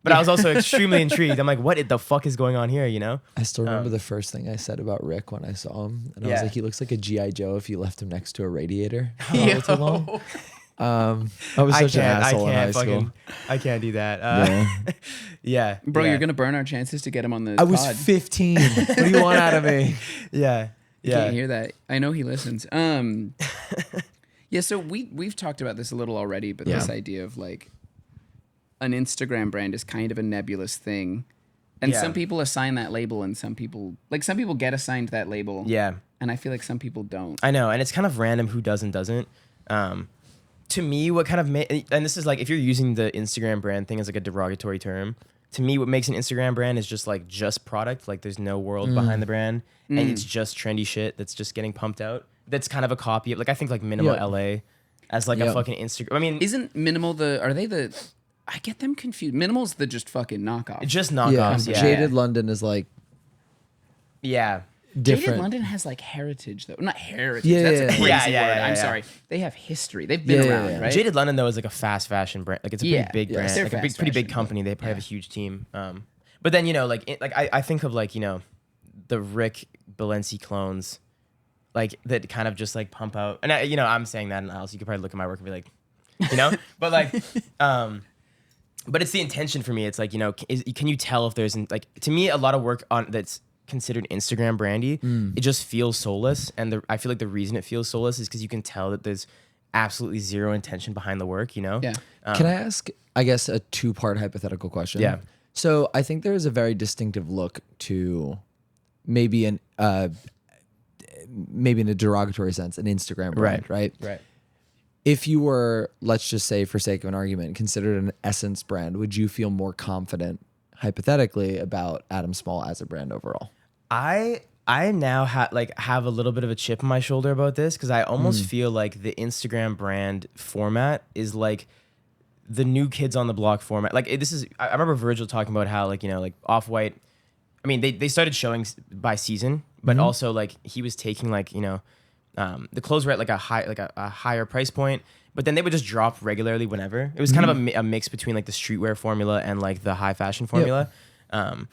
S3: But I was also extremely intrigued. I'm like, what the fuck is going on here,
S1: I still remember the first thing I said about Rick when I saw him, and I was
S3: Yeah.
S1: like, he looks like a GI Joe if you left him next to a radiator for a
S2: Yo.
S1: little too long. I was such an asshole in high school.
S3: I can't do that.
S1: Yeah.
S3: Yeah.
S2: Bro,
S3: yeah.
S2: you're going to burn our chances to get him on the
S1: I was
S2: pod.
S1: 15. What do you want out of me?
S3: Yeah.
S2: You
S3: Yeah.
S2: can't hear that. I know he listens. Yeah, so we've talked about this a little already, but this
S1: Yeah.
S2: idea of like an Instagram brand is kind of a nebulous thing. And
S3: Yeah.
S2: some people assign that label and some people get assigned that label.
S3: Yeah.
S2: And I feel like some people don't.
S3: I know. And it's kind of random who does and doesn't. To me, what kind of and this is like if you're using the Instagram brand thing as like a derogatory term, to me, what makes an Instagram brand is just product. Like there's no world behind the brand, and it's just trendy shit that's just getting pumped out. That's kind of a copy of like I think like Minimal
S1: Yeah.
S3: LA as like
S1: Yeah.
S3: a fucking Instagram. I mean,
S2: Isn't Minimal I get them confused. Minimal's the just fucking knockoff.
S3: just
S1: Yeah.
S3: knockoffs. Yeah.
S1: Jaded London is like
S3: Yeah.
S1: different.
S2: Jaded London has like heritage though. Not heritage.
S1: Yeah,
S2: That's
S1: yeah,
S2: a crazy
S3: yeah.
S2: word.
S3: Yeah,
S2: I'm
S3: yeah.
S2: sorry. They have history. They've been
S1: Yeah, yeah,
S2: around,
S1: yeah.
S2: right?
S3: Jaded London though is like a fast fashion brand. Like it's a pretty
S2: Yeah,
S3: big
S2: yes,
S3: brand,
S2: they're
S3: like a
S2: fast
S3: pretty big
S2: fashion,
S3: company. They probably
S2: yeah.
S3: have a huge team. But then I think of like the Rick Balenci clones, like that kind of just like pump out. And I'm saying that in the house. You could probably look at my work and be like, but like, but it's the intention for me. It's like can you tell if there's like to me a lot of work on that's considered Instagram brandy, it just feels soulless. And I feel like the reason it feels soulless is because you can tell that there's absolutely zero intention behind the work,
S2: Yeah.
S1: Can I ask, I guess, a two-part hypothetical question?
S3: Yeah.
S1: So I think there is a very distinctive look to maybe in a derogatory sense, an Instagram brand, right?
S3: Right.
S1: If you were, let's just say for sake of an argument, considered an Essence brand, would you feel more confident, hypothetically, about Adam Small as a brand overall?
S3: I now have a little bit of a chip on my shoulder about this because I almost feel like the Instagram brand format is like the new kids on the block format. Like I remember Virgil talking about how like Off-White. I mean, they started showing by season, but also like he was taking like the clothes were at like a higher price point, but then they would just drop regularly whenever. It was kind of a mix between like the streetwear formula and like the high fashion formula. And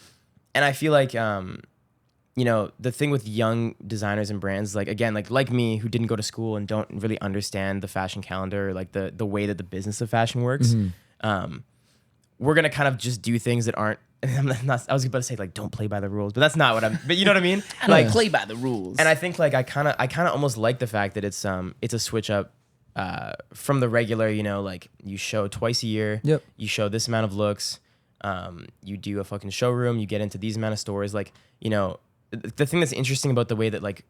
S3: I feel like the thing with young designers and brands, like again, like me who didn't go to school and don't really understand the fashion calendar, like the way that the business of fashion works, we're gonna kind of just do things that aren't. I was about to say like don't play by the rules, but that's not what I'm. But you know what I mean?
S2: Like play by the rules.
S3: And I think like I kind of almost like the fact that it's a switch up from the regular. Like you show twice a year.
S1: Yep.
S3: You show this amount of looks. You do a fucking showroom. You get into these amount of stores. Like the thing that's interesting about the way that like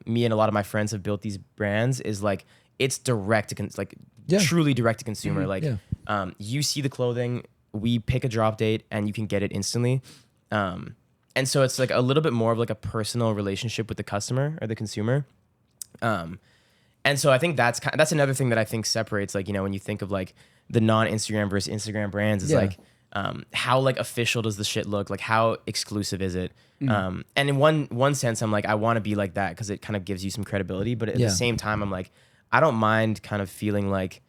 S3: me and a lot of my friends have built these brands is like it's direct to truly direct to consumer. Like you see the clothing, we pick a drop date, and you can get it instantly. And so it's like a little bit more of like a personal relationship with the customer or the consumer. And so I think that's another thing that I think separates like when you think of like the non-Instagram versus Instagram brands is like how like official does the shit look? Like how exclusive is it? And in one sense, I'm like, I want to be like that because it kind of gives you some credibility. But at the same time, I'm like, I don't mind kind of feeling like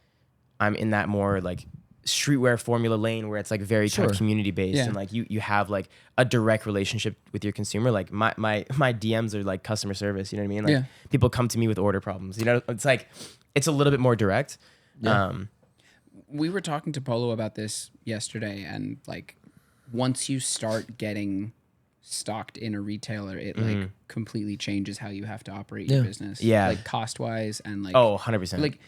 S3: I'm in that more like streetwear formula lane where it's like very kind of community based and like you have like a direct relationship with your consumer. Like my DMs are like customer service. You know what I mean? Like people come to me with order problems. It's like it's a little bit more direct.
S2: We were talking to Polo about this yesterday, and like once you start getting stocked in a retailer, it like completely changes how you have to operate your business.
S3: Yeah.
S2: Like cost wise and like
S3: 100%.
S2: Like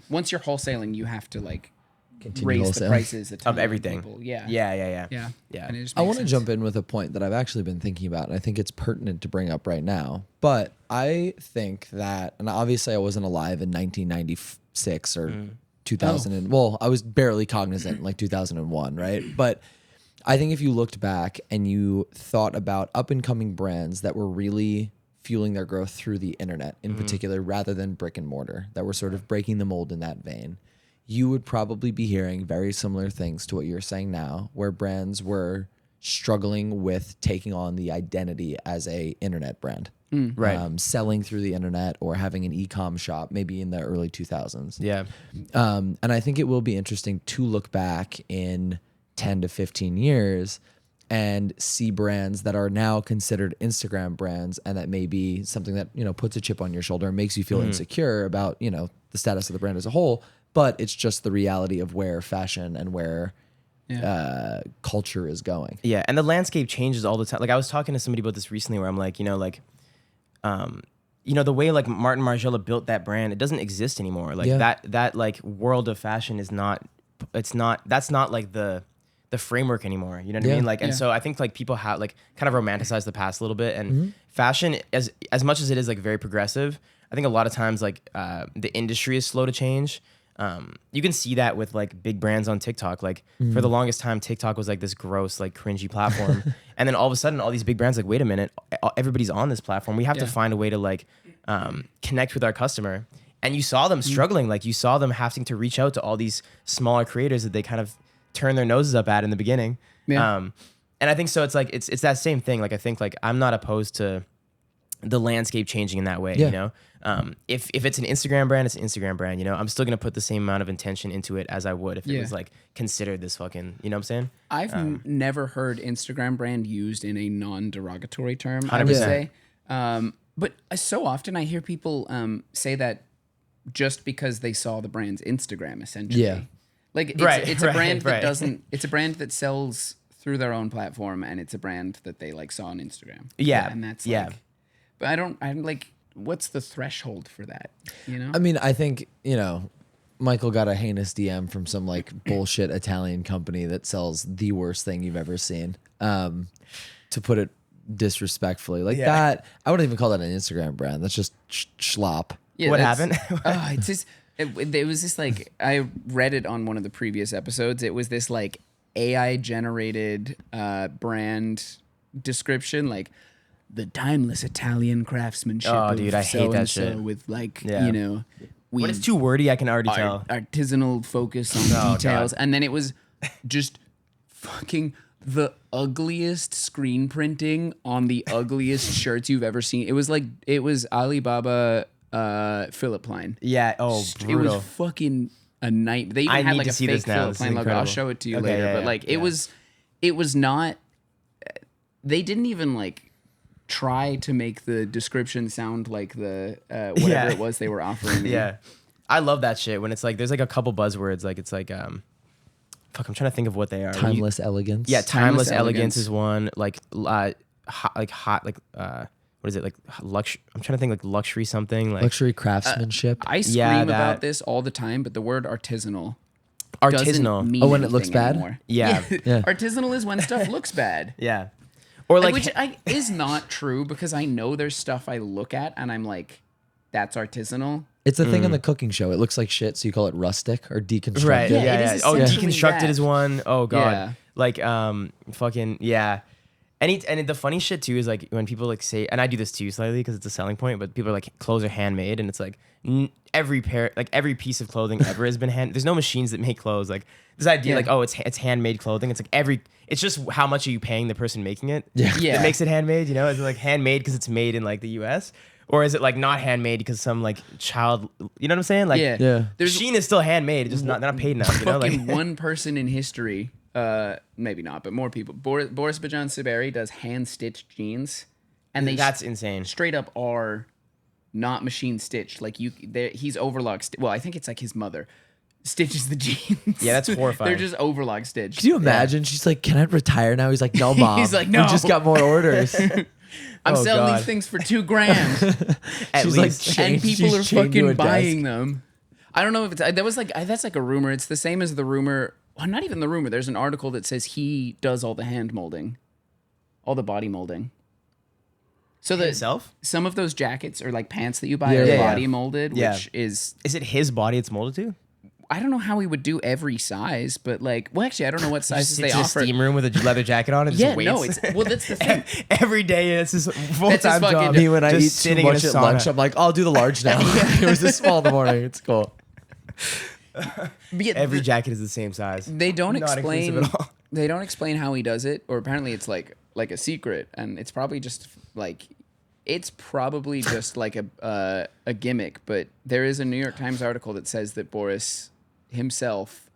S2: once you're wholesaling, you have to like
S1: Continue
S2: raise the
S1: wholesaling.
S2: prices a ton
S3: Of everything.
S2: people. Yeah.
S3: Yeah.
S2: And it just
S1: I
S2: makes
S1: want to
S2: sense.
S1: jump in with a point that I've actually been thinking about, and I think it's pertinent to bring up right now. But I think that, and obviously I wasn't alive in 1996 or 2000. Well, I was barely cognizant in like 2001, right? But I think if you looked back and you thought about up and coming brands that were really fueling their growth through the internet in particular, rather than brick and mortar, that were sort of breaking the mold in that vein, you would probably be hearing very similar things to what you're saying now, where brands were struggling with taking on the identity as a internet brand,
S3: Right.
S1: selling through the internet or having an e-com shop, maybe in the early 2000s.
S3: Yeah.
S1: And I think it will be interesting to look back in 10 to 15 years and see brands that are now considered Instagram brands, and that may be something that, puts a chip on your shoulder and makes you feel insecure about, the status of the brand as a whole. But it's just the reality of where fashion and where culture is going.
S3: Yeah, and the landscape changes all the time. Like I was talking to somebody about this recently, where I'm like, the way like Martin Margiela built that brand, it doesn't exist anymore. Like that like world of fashion is not. That's not like the framework anymore. You know what I mean? Like, and so I think like people have like kind of romanticize the past a little bit, and fashion as much as it is like very progressive, I think a lot of times like the industry is slow to change. You can see that with like big brands on TikTok. Like for the longest time, TikTok was like this gross, like cringy platform. And then all of a sudden, all these big brands like, wait a minute, everybody's on this platform. We have to find a way to like connect with our customer. And you saw them struggling. Like you saw them having to reach out to all these smaller creators that they kind of turn their noses up at in the beginning. And I think so. It's like it's that same thing. Like I think like I'm not opposed to the landscape changing in that way.
S1: Yeah.
S3: You know, if it's an Instagram brand, it's an Instagram brand. You know, I'm still gonna put the same amount of intention into it as I would if it was like considered this fucking. You know what I'm saying?
S2: I've never heard Instagram brand used in a non-derogatory term. I would
S3: 100%.
S2: say, but so often I hear people say that just because they saw the brand's Instagram, essentially.
S1: Yeah.
S2: Like it's,
S3: Right,
S2: it's a
S3: right,
S2: brand that
S3: right.
S2: doesn't. It's a brand that sells through their own platform, and it's a brand that they like saw on Instagram.
S3: Yeah,
S2: and that's
S3: yeah.
S2: like. But I'm like, what's the threshold for that? You know.
S1: I mean, I think, you know, Michael got a heinous DM from some like bullshit Italian company that sells the worst thing you've ever seen. To put it disrespectfully, like that, I wouldn't even call that an Instagram brand. That's just schlop.
S2: Yeah,
S3: What
S2: that's-
S3: happened?
S2: It's just it was just like I read it on one of the previous episodes. It was this like AI generated brand description, like the timeless Italian craftsmanship.
S3: Oh,
S2: of
S3: dude, I hate that
S2: so-and-so
S3: shit.
S2: With like
S3: Yeah.
S2: you know, we
S3: When it's too wordy, I can already tell.
S2: artisanal focus on
S3: Oh,
S2: details,
S3: God.
S2: and then it was just fucking the ugliest screen printing on the ugliest shirts you've ever seen. It was Alibaba Philip line.
S3: Yeah. Oh,
S2: It
S3: brutal.
S2: was fucking a night. They even
S3: I
S2: had
S3: need
S2: like
S3: to
S2: a
S3: see
S2: fake
S3: this now.
S2: Philip
S3: This is
S2: Plain logo. I'll
S3: incredible.
S2: show it to you
S3: Okay,
S2: later.
S3: yeah,
S2: but
S3: yeah,
S2: like
S3: yeah.
S2: it was not. They didn't even like try to make the description sound like the whatever
S3: Yeah.
S2: it was they were offering me.
S3: Yeah. I love that shit when it's like there's like a couple buzzwords, like it's like fuck, I'm trying to think of what they are. When you-
S1: Timeless elegance.
S3: Yeah,
S2: Timeless
S3: timeless elegance
S2: elegance
S3: is one. Like hot what is it, like luxury? I'm trying to think, like luxury something, like
S1: Luxury craftsmanship.
S2: I scream
S3: Yeah,
S2: about
S3: that-
S2: this all the time, but the word artisanal doesn't
S3: artisanal.
S2: mean
S1: Oh, when it looks
S2: anything
S1: bad?
S2: anymore.
S3: Yeah.
S1: Yeah.
S2: Artisanal is when stuff looks bad.
S3: Yeah. Or like
S2: Which is not true because I know there's stuff I look at and I'm like, that's artisanal.
S1: It's a thing on the cooking show. It looks like shit, so you call it rustic or deconstructed.
S3: right.
S2: Yeah,
S3: Yeah.
S2: it
S3: Yeah.
S2: is
S3: Oh,
S2: essentially
S3: deconstructed
S2: that.
S3: is one. Oh god.
S2: Yeah.
S3: Like fucking yeah. And the funny shit too is like when people like say, and I do this too slightly because it's a selling point, but people are like clothes are handmade, and it's like every piece of clothing ever has been hand. There's no machines that make clothes. Like this idea,
S2: Yeah.
S3: like oh, it's handmade clothing. It's like it's just how much are you paying the person making it?
S1: Yeah.
S2: Yeah.
S3: That makes it handmade. You know, is it like handmade because it's made in like the U.S. or is it like not handmade because some like child? You know what I'm saying? Like
S2: Yeah.
S1: Yeah.
S2: There's
S3: Shein is still handmade, just not paid enough. You know,
S2: fucking
S3: like
S2: one person in history, maybe not, but more people. Boris Bajan Saberi does hand stitched jeans, and they
S3: that's insane.
S2: straight up are not machine stitched. Like he's overlock. Well, I think it's like his mother stitches the jeans.
S3: Yeah, that's horrifying.
S2: They're just overlock stitched.
S1: Can you imagine? She's like, "Can I retire now?" He's like, "No, mom."
S2: He's like, "No."
S1: We just got more orders.
S2: I'm
S3: Oh,
S2: selling
S3: God.
S2: these things for $2,000,
S3: At
S1: She's like,
S3: least.
S1: chained-
S2: and people
S1: she's
S2: are
S1: chained to a
S2: fucking
S1: desk.
S2: buying them. I don't know if it's that was like that's like a rumor. It's the same as the rumor. Well, not even the rumor. There's an article that says he does all the hand molding, all the body molding. So that
S3: Himself?
S2: some of those jackets or like pants that you buy
S1: Yeah,
S2: are
S1: yeah, yeah.
S2: body molded,
S3: Yeah.
S2: which is
S3: Is it his body it's molded to?
S2: I don't know how he would do every size, but like, well, actually, I don't know what sizes they
S3: It's a
S2: offer.
S3: steam room with a leather jacket on and
S2: Yeah,
S3: just waits.
S2: no, it's well, that's the thing.
S3: Every day it's his full
S2: That's his
S3: time
S2: fucking-
S3: job.
S1: Me, when I
S3: just
S1: eat too
S3: sitting in a
S1: much at
S3: sauna.
S1: lunch, I'm like, "I'll do the large now." It was this small in the morning. It's cool.
S2: But yeah,
S3: Every jacket is the same size.
S2: they don't
S3: Not
S2: explain.
S3: inclusive at all.
S2: They don't explain how he does it, or apparently it's like a secret, and it's probably just like. It's probably just like a gimmick, but there is a New York Times article that says that Boris himself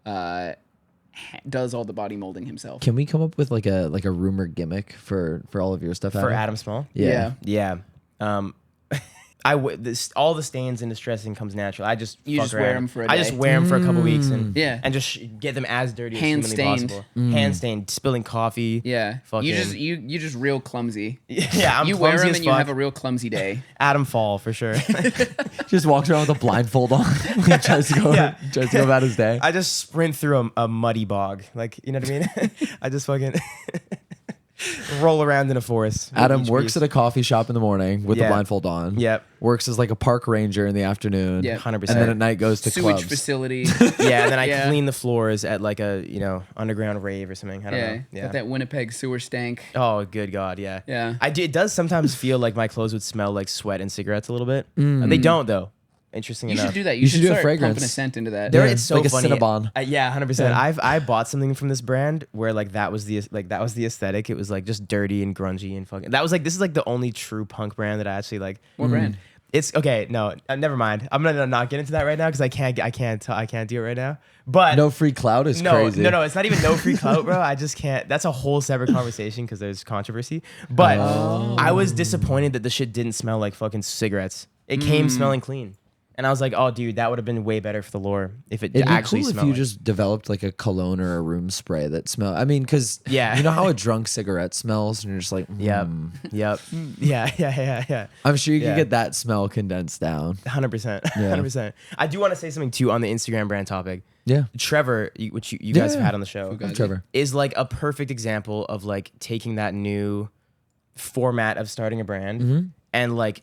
S2: does all the body molding himself.
S1: Can we come up with like a rumor gimmick for all of your stuff?
S3: For Adam Small?
S1: Yeah.
S2: Yeah.
S3: Yeah. All the stains and distressing comes natural. I just
S2: You
S3: fuck
S2: just wear
S3: around.
S2: 'em for a
S3: I just
S2: day.
S3: wear them for a couple weeks and
S2: Yeah.
S3: and just get them as dirty
S2: Hand
S3: as humanly
S2: stained.
S3: possible. Hand stained, spilling coffee.
S2: Yeah,
S3: Fucking-
S2: you just real clumsy.
S3: Yeah, I'm
S2: You wear
S3: clumsy
S2: them
S3: as
S2: and you
S3: fuck.
S2: have a real clumsy day.
S3: Adam Fall for sure.
S1: Just walks around with a blindfold on. He tries to go about his day.
S3: I just sprint through a muddy bog. Like, you know what I mean? I just fucking roll around in a forest. with
S1: Adam
S3: each
S1: works
S3: piece.
S1: at a coffee shop in the morning with the
S3: Yeah.
S1: blindfold on.
S3: Yep.
S1: Works as like a park ranger in the afternoon.
S2: Yeah.
S3: 100%.
S1: And then at night goes to
S2: Sewage
S1: clubs.
S2: facility.
S3: Yeah, and then I
S2: Yeah.
S3: clean the floors at like a, underground rave or something. I don't
S2: Yeah,
S3: know. Yeah.
S2: got that Winnipeg sewer stank.
S3: Oh, good God, yeah.
S2: Yeah.
S3: It does sometimes feel like my clothes would smell like sweat and cigarettes a little bit.
S1: Mm.
S3: They don't though. interesting
S2: You
S3: enough.
S2: should do that.
S1: You should do a
S2: start
S1: fragrance.
S2: pumping a scent into that.
S3: There,
S1: Yeah,
S3: it's so
S1: like a
S3: funny.
S1: Cinnabon.
S3: Yeah, 100%.
S1: Yeah.
S3: I bought something from this brand where like that was the aesthetic. It was like just dirty and grungy and fucking. That was like this is like the only true punk brand that I actually like.
S2: What brand?
S3: It's okay. No, never mind. I'm gonna not get into that right now because I can't do it right now. But
S1: No free clout is crazy.
S3: No, it's not even no free clout, bro. I just can't. That's a whole separate conversation because there's controversy. But I was disappointed that the shit didn't smell like fucking cigarettes. It came smelling clean. And I was like, oh, dude, that would have been way better for the lore if it
S1: It'd be
S3: actually
S1: cool if
S3: smelled.
S1: you
S3: like-
S1: just developed like a cologne or a room spray that smell. I mean, because
S3: Yeah.
S1: you know how a drunk cigarette smells, and you're just like,
S3: Yep. Yep. Yeah.
S1: I'm sure you
S3: Yeah.
S1: could get that smell condensed down.
S3: 100%.
S1: Yeah.
S3: 100%. I do want to say something too on the Instagram brand topic.
S1: Yeah,
S3: Trevor, which you guys have
S1: Yeah.
S3: had on the show,
S2: Fugazi.
S1: Trevor.
S3: is like a perfect example of like taking that new format of starting a brand and like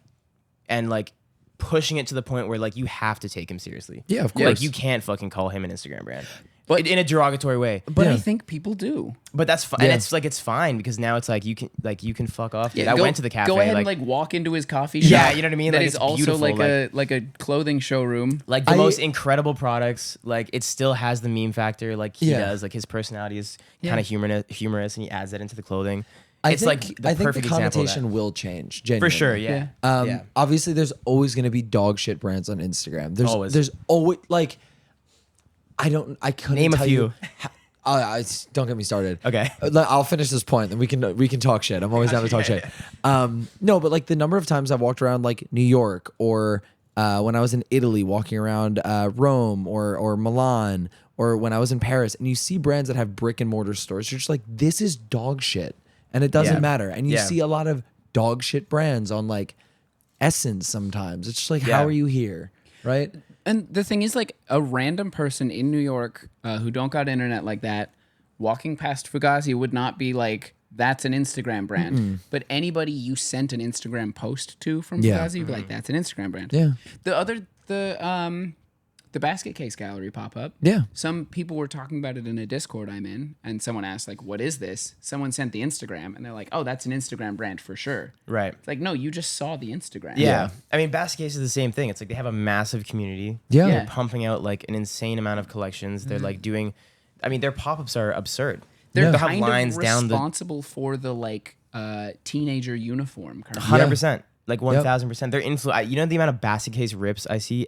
S3: pushing it to the point where like you have to take him seriously.
S1: Yeah, of
S3: Like
S1: course.
S3: you can't fucking call him an Instagram brand.
S2: But-
S3: in a derogatory way.
S2: But I
S1: Yeah.
S2: think people do.
S3: But that's fine.
S1: Yeah.
S3: And it's like it's fine because now it's like you can fuck off. Dude. I went to the cafe.
S2: Go ahead
S3: like,
S2: and like walk into his coffee shop.
S3: Yeah, you know what I mean?
S2: That
S3: Like,
S2: is
S3: it's
S2: also
S3: beautiful,
S2: like a clothing showroom.
S3: like the
S1: I-
S3: most incredible products. Like it still has the meme factor. Like he
S1: Yeah.
S3: does. Like his personality is
S2: Yeah.
S3: kind of humorous, and he adds that into the clothing.
S1: I
S3: It's
S1: think,
S3: like the
S1: I think
S3: perfect
S1: the
S3: example of that.
S1: connotation will change. Genuinely.
S3: For sure. Yeah. Yeah.
S1: Obviously, there's always going to be dog shit brands on Instagram.
S3: Always.
S1: There's always like, I couldn't
S3: Name a
S1: tell
S3: few.
S1: you. Don't get me started.
S3: Okay.
S1: I'll finish this point, then we can talk shit. I'm always down to talk shit. No, but like the number of times I've walked around like New York or when I was in Italy, walking around Rome or Milan, or when I was in Paris, and you see brands that have brick and mortar stores, you're just like, this is dog shit. And it doesn't
S3: Yeah.
S1: matter. And you
S3: Yeah.
S1: see a lot of dog shit brands on like Essence sometimes. It's just like,
S3: Yeah.
S1: how are you here? Right?
S2: And the thing is, like, a random person in New York who don't got internet like that, walking past Fugazi would not be like, that's an Instagram brand. But anybody you sent an Instagram post to from
S1: Yeah.
S2: Fugazi, you'd be like, that's an Instagram brand.
S1: Yeah.
S2: The basket case gallery pop up.
S1: Yeah.
S2: Some people were talking about it in a Discord I'm in, and someone asked, like, what is this? Someone sent the Instagram, and they're like, oh, that's an Instagram brand for sure.
S3: Right.
S2: It's like, no, you just saw the Instagram.
S3: Yeah. I mean, Basket Case is the same thing. It's like they have a massive community.
S1: Yeah.
S3: They're pumping out like an insane amount of collections. They're like doing, I mean, their pop-ups are absurd.
S2: They're
S3: They'll have
S2: kind
S3: lines
S2: of
S3: down the
S2: responsible for the like teenager uniform. Currently.
S3: 100%. Like 1000%. They're you know the amount of Basket Case rips I see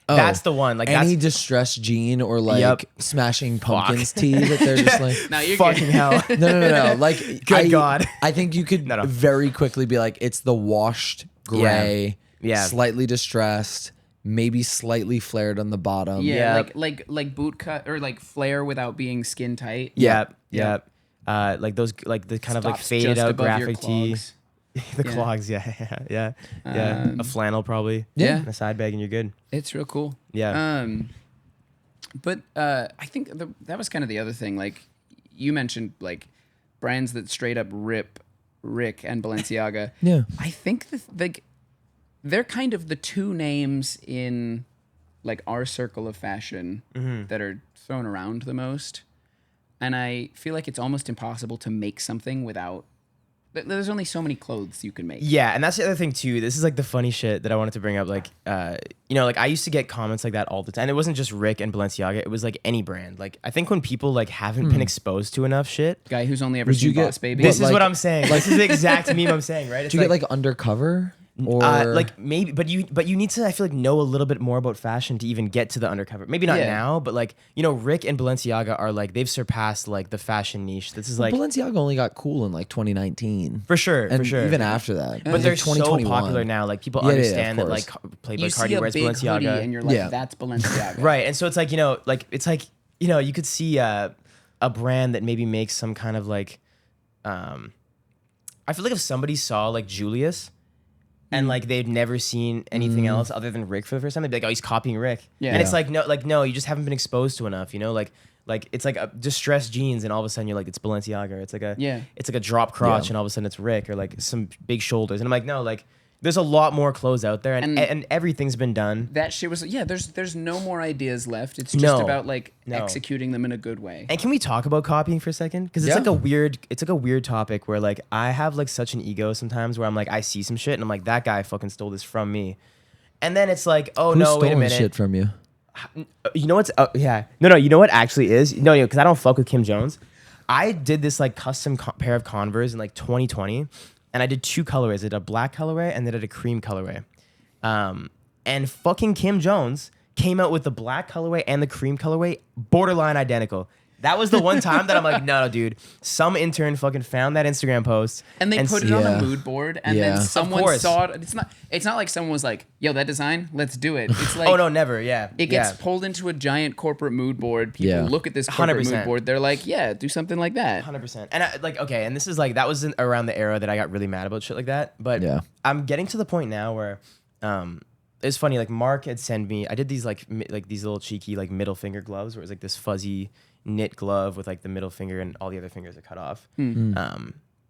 S1: Oh,
S3: that's the one. Like
S1: any
S3: that's
S1: distressed jean or like
S3: Yep.
S1: Smashing Pumpkins tee that they're just like,
S2: Now you're
S3: fucking hell.
S1: no. Like,
S3: Good God.
S1: I think you could
S3: No.
S1: very quickly be like, it's the washed gray,
S3: Yeah.
S1: slightly distressed, maybe slightly flared on the bottom.
S2: Yeah,
S3: Yep.
S2: like boot cut or like flare without being skin tight.
S3: Yep. Like those like the kind of like
S2: Stops
S3: faded
S2: just
S3: out
S2: above your
S3: graphic tee.
S2: clogs.
S3: The
S2: Yeah.
S3: clogs, yeah. A flannel probably.
S2: Yeah.
S3: And a side bag and you're good.
S2: It's real cool.
S3: Yeah.
S2: But I think that was kind of the other thing. Like you mentioned, like brands that straight up rip Rick and Balenciaga.
S1: Yeah.
S2: I think like they're kind of the two names in like our circle of fashion that are thrown around the most. And I feel like it's almost impossible to make something without. There's only so many clothes you can make.
S3: Yeah, and that's the other thing too. This is like the funny shit that I wanted to bring up. Like, like I used to get comments like that all the time. And it wasn't just Rick and Balenciaga. It was like any brand. Like I think when people like haven't been exposed to enough shit.
S2: Guy who's only ever
S1: Would you
S2: seen
S1: get-
S2: Boss Baby.
S3: This is
S1: like-
S3: what I'm saying. This is the exact meme I'm saying, right? It's
S1: Do you get like undercover or
S3: like maybe, but you need to, I feel like, know a little bit more about fashion to even get to the undercover. Maybe not
S2: Yeah.
S3: now, but like, Rick and Balenciaga are like, they've surpassed like the fashion niche. This is like,
S1: Balenciaga only got cool in like 2019.
S3: for sure,
S1: And
S3: for sure.
S1: even after that.
S3: But they're so popular now. Like people
S1: Yeah, yeah,
S3: understand
S1: of
S3: that like
S1: course.
S3: Playboy
S2: You see
S3: Cardi
S2: a
S3: wears
S2: big hoodie
S3: Balenciaga.
S2: and you're like,
S1: Yeah.
S2: that's Balenciaga.
S3: Right. And so it's like, you could see a brand that maybe makes some kind of like, I feel like if somebody saw like Julius and like they'd never seen anything else other than Rick for the first time, they'd be like, oh, he's copying Rick.
S2: Yeah.
S3: And it's like, no, you just haven't been exposed to enough, like it's like a distressed jeans and all of a sudden you're like, it's Balenciaga. It's like it's like a drop crotch and all of a sudden it's Rick, or like some big shoulders. And I'm like, no, like there's a lot more clothes out there and everything's been done.
S2: That shit was there's no more ideas left. It's just
S3: No.
S2: about like
S3: No.
S2: executing them in a good way.
S3: And can we talk about copying for a second? Because it's
S1: Yeah.
S3: like a weird topic where like I have like such an ego sometimes where I'm like I see some shit and I'm like, that guy fucking stole this from me. And then it's like, oh
S1: Who's
S3: no, wait a
S1: stolen
S3: minute.
S1: shit from you?
S3: You know what's yeah. No, you know what actually is? No, because I don't fuck with Kim Jones. I did this like custom pair of Converse in like 2020, and I did 2 colorways. I did a black colorway and then I did a cream colorway. And fucking Kim Jones came out with the black colorway and the cream colorway borderline identical. That was the one time that I'm like, no, dude. Some intern fucking found that Instagram post
S2: And they put it on a mood board, and then someone saw it. It's not like someone was like, "Yo, that design, let's do it." It's like,
S3: oh no, never. Yeah,
S2: it gets pulled into a giant corporate mood board. People look at this corporate
S3: 100%.
S2: mood board. They're like, "Yeah, do something like that."
S3: 100%. And okay, and this is like that was around the era that I got really mad about shit like that. But I'm getting to the point now where, it's funny. Like Mark had sent me. I did these like these little cheeky like middle finger gloves where it was like this fuzzy knit glove with like the middle finger and all the other fingers are cut off. And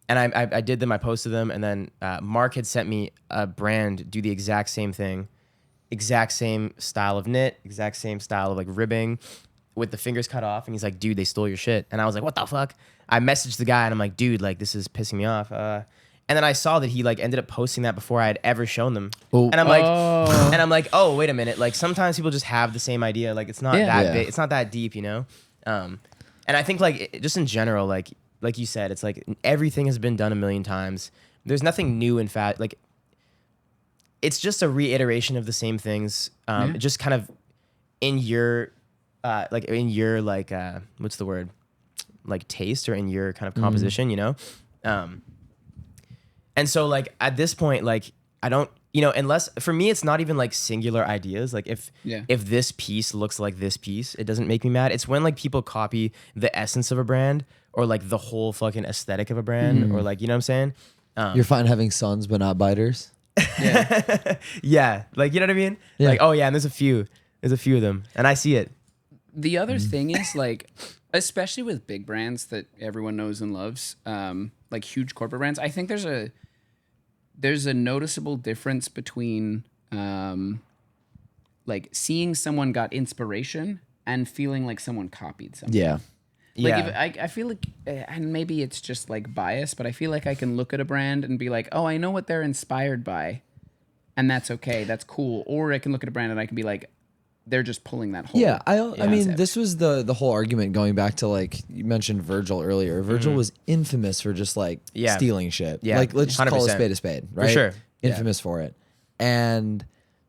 S3: I did them, I posted them, and then Mark had sent me a brand do the exact same thing, exact same style of knit, exact same style of like ribbing with the fingers cut off, and he's like, dude, they stole your shit. And I was like, what the fuck? I messaged the guy and I'm like, dude, like this is pissing me off. And then I saw that he like ended up posting that before I had ever shown them. And I'm like, oh, wait a minute. Like sometimes people just have the same idea. Like it's not that big. It's not that deep, you know? And I think like just in general, like you said, it's like everything has been done a million times. There's nothing new in fact. Like it's just a reiteration of the same things. Just kind of in your what's the word? Like taste or in your kind of composition, you know? And so like at this point, like I don't, unless for me, it's not even like singular ideas. Like if this piece looks like this piece, it doesn't make me mad. It's when like people copy the essence of a brand or like the whole fucking aesthetic of a brand or like, you know what I'm saying?
S1: You're fine having sons, but not biters.
S3: Yeah. Like, you know what I mean?
S1: Yeah.
S3: Like, oh yeah. And there's a few of them and I see it.
S2: The other thing is like, especially with big brands that everyone knows and loves, like huge corporate brands, I think there's a noticeable difference between like seeing someone got inspiration and feeling like someone copied something.
S1: Yeah.
S2: Like if I feel like, and maybe it's just like bias, but I feel like I can look at a brand and be like, oh, I know what they're inspired by, and that's okay, that's cool. Or I can look at a brand and I can be like, they're just pulling that whole.
S1: Yeah, I mean, this was the whole argument going back to like you mentioned Virgil earlier. Virgil was infamous for just like stealing shit. Yeah, like let's just call a spade, right?
S3: For sure.
S1: Infamous for it. And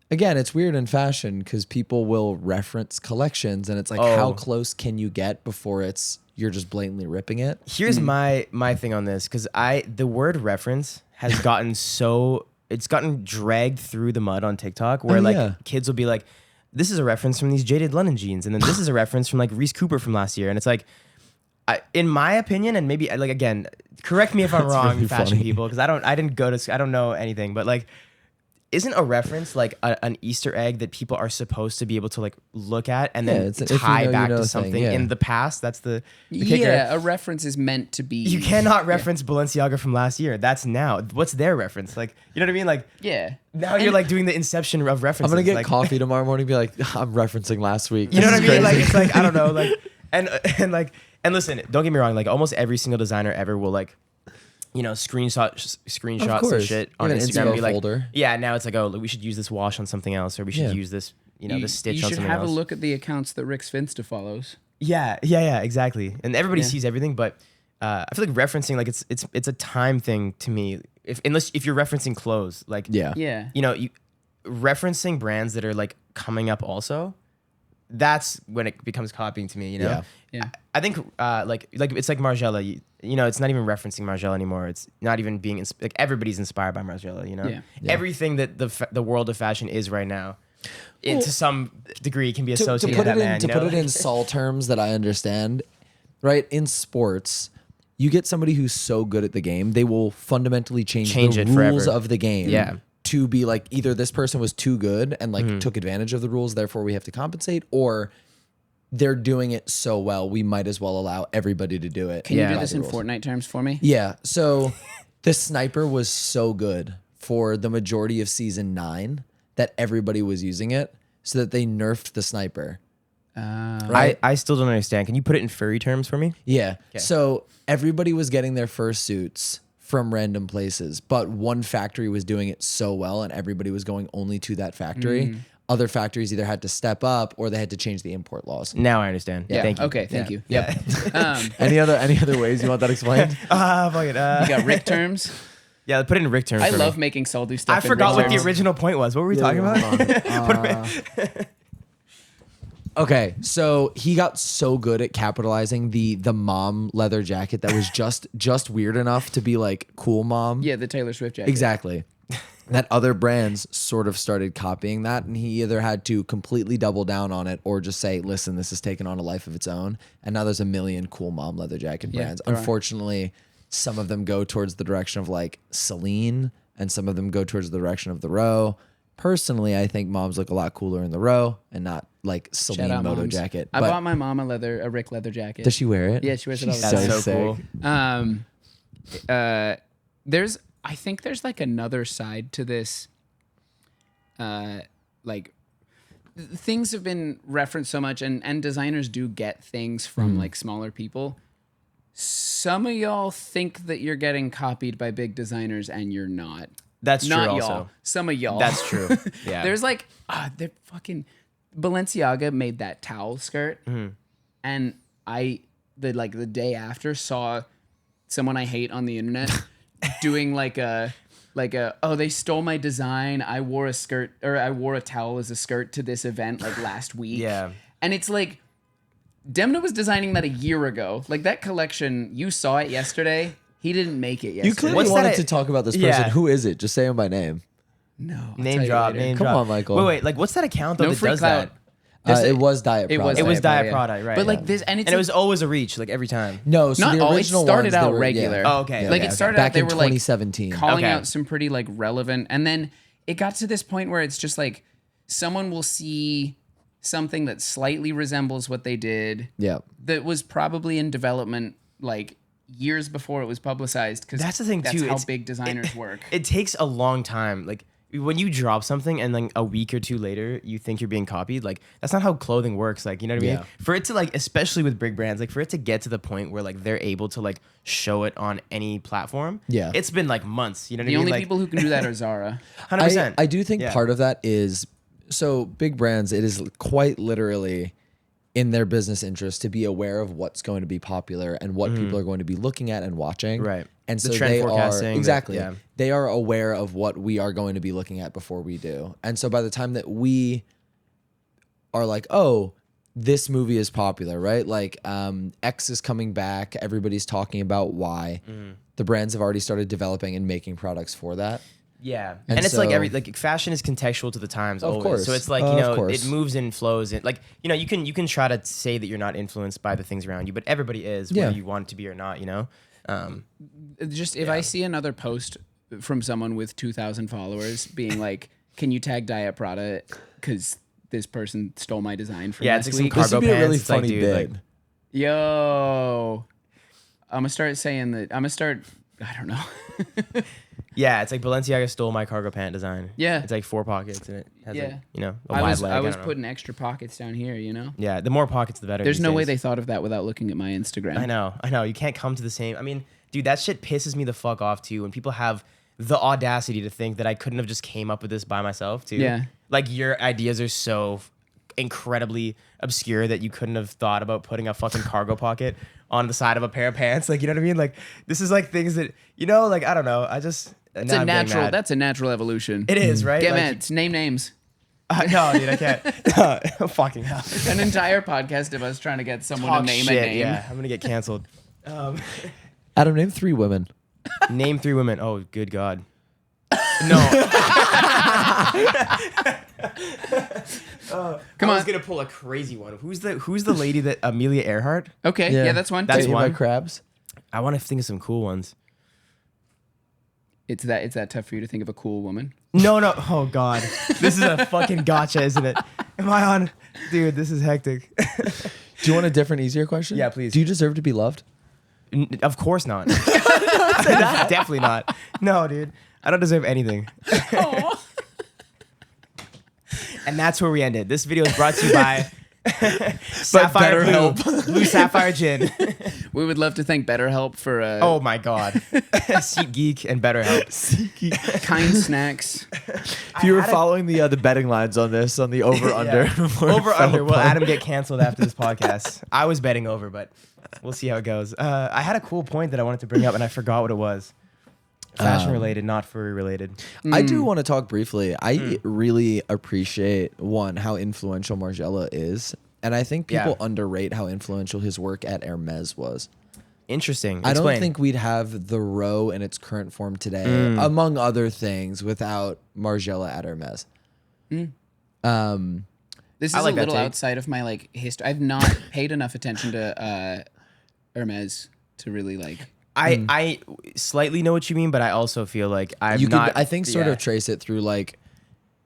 S1: again, it's weird in fashion because people will reference collections, and it's like, how close can you get before you're just blatantly ripping it?
S3: Here's my thing on this, because the word reference has gotten it's gotten dragged through the mud on TikTok, where kids will be like, this is a reference from these Jaded London jeans, and then this is a reference from like Reese Cooper from last year, and it's like, in my opinion, and maybe like again, correct me if I'm wrong, really fashion people, because I don't know anything, but like, isn't a reference like an Easter egg that people are supposed to be able to like look at and then tie back to something in the past? That's the kicker.
S2: Yeah, a reference is meant to be.
S3: You cannot reference Balenciaga from last year. That's now. What's their reference? Like, you know what I mean? Like, now you're like doing the inception of references.
S1: I'm gonna get
S3: like,
S1: coffee tomorrow morning and be like, I'm referencing last week.
S3: You know what I mean? Like, it's like, I don't know. Like, and listen, don't get me wrong. Like, almost every single designer ever will like, screenshots of shit on Instagram and be like, folder. Yeah, now it's like, oh, we should use this wash on something else, or we should use this, this stitch on something else. You should have a
S2: look at the accounts that Rick Sfinsta follows.
S3: Yeah, exactly. And everybody sees everything, but I feel like referencing, like it's a time thing to me. Unless you're referencing clothes, like you referencing brands that are like coming up also. That's when it becomes copying to me, you know?
S2: Yeah.
S3: I think like it's like Margiela, it's not even referencing Margiela anymore. It's not even being like everybody's inspired by Margiela, you know? Yeah. Everything that the world of fashion is right now, to some degree can be associated with that man.
S1: To put it in Saul terms that I understand, right? In sports, you get somebody who's so good at the game, they will fundamentally change the rules of the game.
S3: Yeah.
S1: To be like, either this person was too good and like took advantage of the rules, therefore we have to compensate, or they're doing it so well, we might as well allow everybody to do it.
S2: Can you do this in Fortnite terms for me?
S1: Yeah. So the sniper was so good for the majority of season 9 that everybody was using it, so that they nerfed the sniper.
S3: Right? I still don't understand. Can you put it in furry terms for me?
S1: Yeah. Okay. So everybody was getting their fursuits from random places, but one factory was doing it so well and everybody was going only to that factory. Other factories either had to step up or they had to change the import laws.
S3: Now I understand.
S2: Yeah.
S3: Thank you.
S2: Okay. Thank you.
S3: Yeah.
S2: Yep.
S1: Any other ways you want that explained?
S3: Fuck it.
S2: You got Rick terms.
S3: Yeah, put it in Rick terms.
S2: I
S3: for
S2: love
S3: me.
S2: making Saul do stuff.
S3: I forgot
S2: in
S3: what
S2: Rick
S3: the
S2: terms.
S3: original point was. What were we talking about?
S1: Okay, so he got so good at capitalizing the mom leather jacket that was just weird enough to be like cool mom.
S2: Yeah, the Taylor Swift jacket.
S1: Exactly. That other brands sort of started copying that, and he either had to completely double down on it or just say, listen, this has taken on a life of its own. And now there's a million cool mom leather jacket brands.
S2: there are.
S1: Unfortunately, some of them go towards the direction of like Celine, and some of them go towards the direction of the Row. Personally, I think moms look a lot cooler in the Row and not like
S2: Shout
S1: Celine
S2: out
S1: moto
S2: moms.
S1: jacket.
S2: I
S1: But
S2: bought my mom a Rick leather jacket.
S1: does she wear it?
S2: Yeah, she wears it all the
S1: She's
S2: time.
S3: That's so cool.
S2: I think there's like another side to this. Like things have been referenced so much, and designers do get things from like smaller people. Some of y'all think that you're getting copied by big designers, and you're not.
S3: That's true.
S2: Not
S3: Also,
S2: y'all. Some of y'all.
S3: that's true. Yeah.
S2: There's like, they're fucking Balenciaga made that towel skirt, and the day after saw someone I hate on the internet doing like a oh, they stole my design. I wore a skirt, or I wore a towel as a skirt to this event like last week.
S3: Yeah.
S2: And it's like Demna was designing that a year ago. Like that collection, you saw it yesterday. He didn't make it yesterday.
S1: You clearly
S3: What's
S1: wanted
S3: that-
S1: to talk about this person.
S3: Yeah.
S1: Who is it? Just say him by name.
S2: No. I'll tell
S3: Name
S2: you
S3: drop.
S2: later.
S3: Name
S1: Come
S3: drop.
S1: on, Michael.
S3: Wait. Like, what's that account though
S2: No
S3: that
S2: free
S3: does
S2: clout.
S3: that?
S1: It was Diet
S2: It
S1: Prada.
S2: was
S3: It was
S2: Diet
S3: Diet
S2: Prada,
S3: Prada, right?
S2: But like
S3: yeah.
S2: this, and
S3: And it was always a reach, like every time.
S1: No, so
S2: not
S1: the
S2: always
S1: original
S2: started
S1: ones,
S2: out
S1: they were,
S2: regular.
S1: Yeah.
S3: Oh, okay.
S2: Like
S3: okay,
S2: it started
S1: Back
S2: out, they
S1: in
S2: were like
S1: 2017.
S2: calling
S3: Okay.
S2: out some pretty like relevant, and then it got to this point where it's just like someone will see something that slightly resembles what they did
S1: Yeah.
S2: that was probably in development like years before it was publicized, because
S3: That's the thing, too.
S2: how
S3: It's-
S2: big designers work.
S3: It takes a long time. Like when you drop something and then a week or two later you think you're being copied, like that's not how clothing works. Like, you know what I mean?
S1: Yeah.
S3: For it to like, especially with big brands, like for it to get to the point where like they're able to like show it on any platform.
S1: Yeah.
S3: It's been like months. You know what
S2: The
S3: I mean?
S2: only
S3: Like,
S2: people who can do that are Zara.
S3: 100%.
S1: I do think
S3: Yeah.
S1: part of that is, so big brands, it is quite literally in their business interest to be aware of what's going to be popular and what people are going to be looking at and watching.
S3: Right.
S1: And
S3: The
S1: so
S3: trend
S1: they
S3: forecasting,
S1: are
S3: the-
S1: exactly
S3: yeah.
S1: they are aware of what we are going to be looking at before we do. And so by the time that we are like, oh, this movie is popular, right? Like X is coming back, everybody's talking about why. The brands have already started developing and making products for that.
S3: Yeah,
S1: And
S3: and it's like
S1: so-
S3: like fashion is contextual to the times.
S1: Of
S3: Always.
S1: course.
S3: So it's like, you
S1: Of
S3: know,
S1: course.
S3: it moves and flows. And like, you know, you can try to say that you're not influenced by the things around you, but everybody is,
S1: Yeah.
S3: whether you want it to be or not. You know.
S2: Just if I see another post from someone with 2,000 followers being like, "Can you tag Diet Prada because this person stole my design from
S3: Yeah,
S2: last
S3: it's like some
S2: week?"
S3: car-
S1: This would
S3: Cargo
S1: be a really
S3: pants, it's like,
S1: funny
S3: dude,
S1: bit.
S3: like-
S2: Yo, I'm gonna start saying that. I'm gonna start. I don't know.
S3: Yeah, it's like Balenciaga stole my cargo pant design.
S2: Yeah.
S3: It's like 4 pockets and it has
S2: Yeah.
S3: like, you know, a
S2: I
S3: wide
S2: was
S3: leg.
S2: I was
S3: don't know.
S2: putting extra pockets down here. You know.
S3: Yeah, the more pockets, the better.
S2: There's
S3: these
S2: no way
S3: days.
S2: they thought of that without looking at my Instagram.
S3: I know. You can't come to the same. I mean, dude, that shit pisses me the fuck off too when people have the audacity to think that I couldn't have just came up with this by myself too.
S2: Yeah.
S3: Like your ideas are so incredibly obscure that you couldn't have thought about putting a fucking cargo pocket on the side of a pair of pants. Like, you know what I mean? Like, this is like things that, you know, like, I don't know. I just,
S2: It's a natural. That's a natural evolution.
S3: it is, right?
S2: Get
S3: Like,
S2: mad. Name names.
S3: no, dude, I can't. Fucking hell.
S2: An entire podcast of us trying to get someone
S3: Talk
S2: to name
S3: shit.
S2: a name.
S3: Yeah, I'm gonna get canceled.
S1: Adam, name 3 women.
S3: Name 3 women. Oh, good God. No.
S2: Come
S3: I was
S2: on.
S3: gonna pull a crazy one. Who's the lady that Amelia Earhart?
S2: Okay. Yeah, that's one.
S3: That's
S1: Eating my
S3: one.
S1: crabs.
S3: I want to think of some cool ones.
S2: It's that tough for you to think of a cool woman.
S3: No. Oh God, this is a fucking gotcha, isn't it? Am I on? Dude, this is hectic.
S1: Do you want a different, easier question?
S3: Yeah, please.
S1: Do you deserve to be loved?
S3: Of course not. Definitely not. No, dude. I don't deserve anything. And that's where we ended. This video is brought to you by Sapphire
S1: better
S3: blue, blue sapphire gin.
S2: We would love to thank BetterHelp for
S3: Oh my god, SeatGeek and BetterHelp.
S2: kind snacks.
S1: If you were following the betting lines on this, on the over under,
S3: Over under. Will Adam get canceled after this podcast? I was betting over, but we'll see how it goes. I had a cool point that I wanted to bring up, and I forgot what it was. Fashion related, not furry related.
S1: I do want to talk briefly. I really appreciate how influential Margiela is, and I think people underrate how influential his work at Hermes was.
S3: Interesting.
S1: I don't
S3: Explain.
S1: think we'd have the row in its current form today, among other things, without Margiela at Hermes.
S2: This is
S3: like
S2: a
S3: that
S2: little
S3: take.
S2: outside of my like history. I've not paid enough attention to Hermes to really like.
S3: I slightly know what you mean, but I also feel like I've
S1: You
S3: not.
S1: could, I think, sort of trace it through like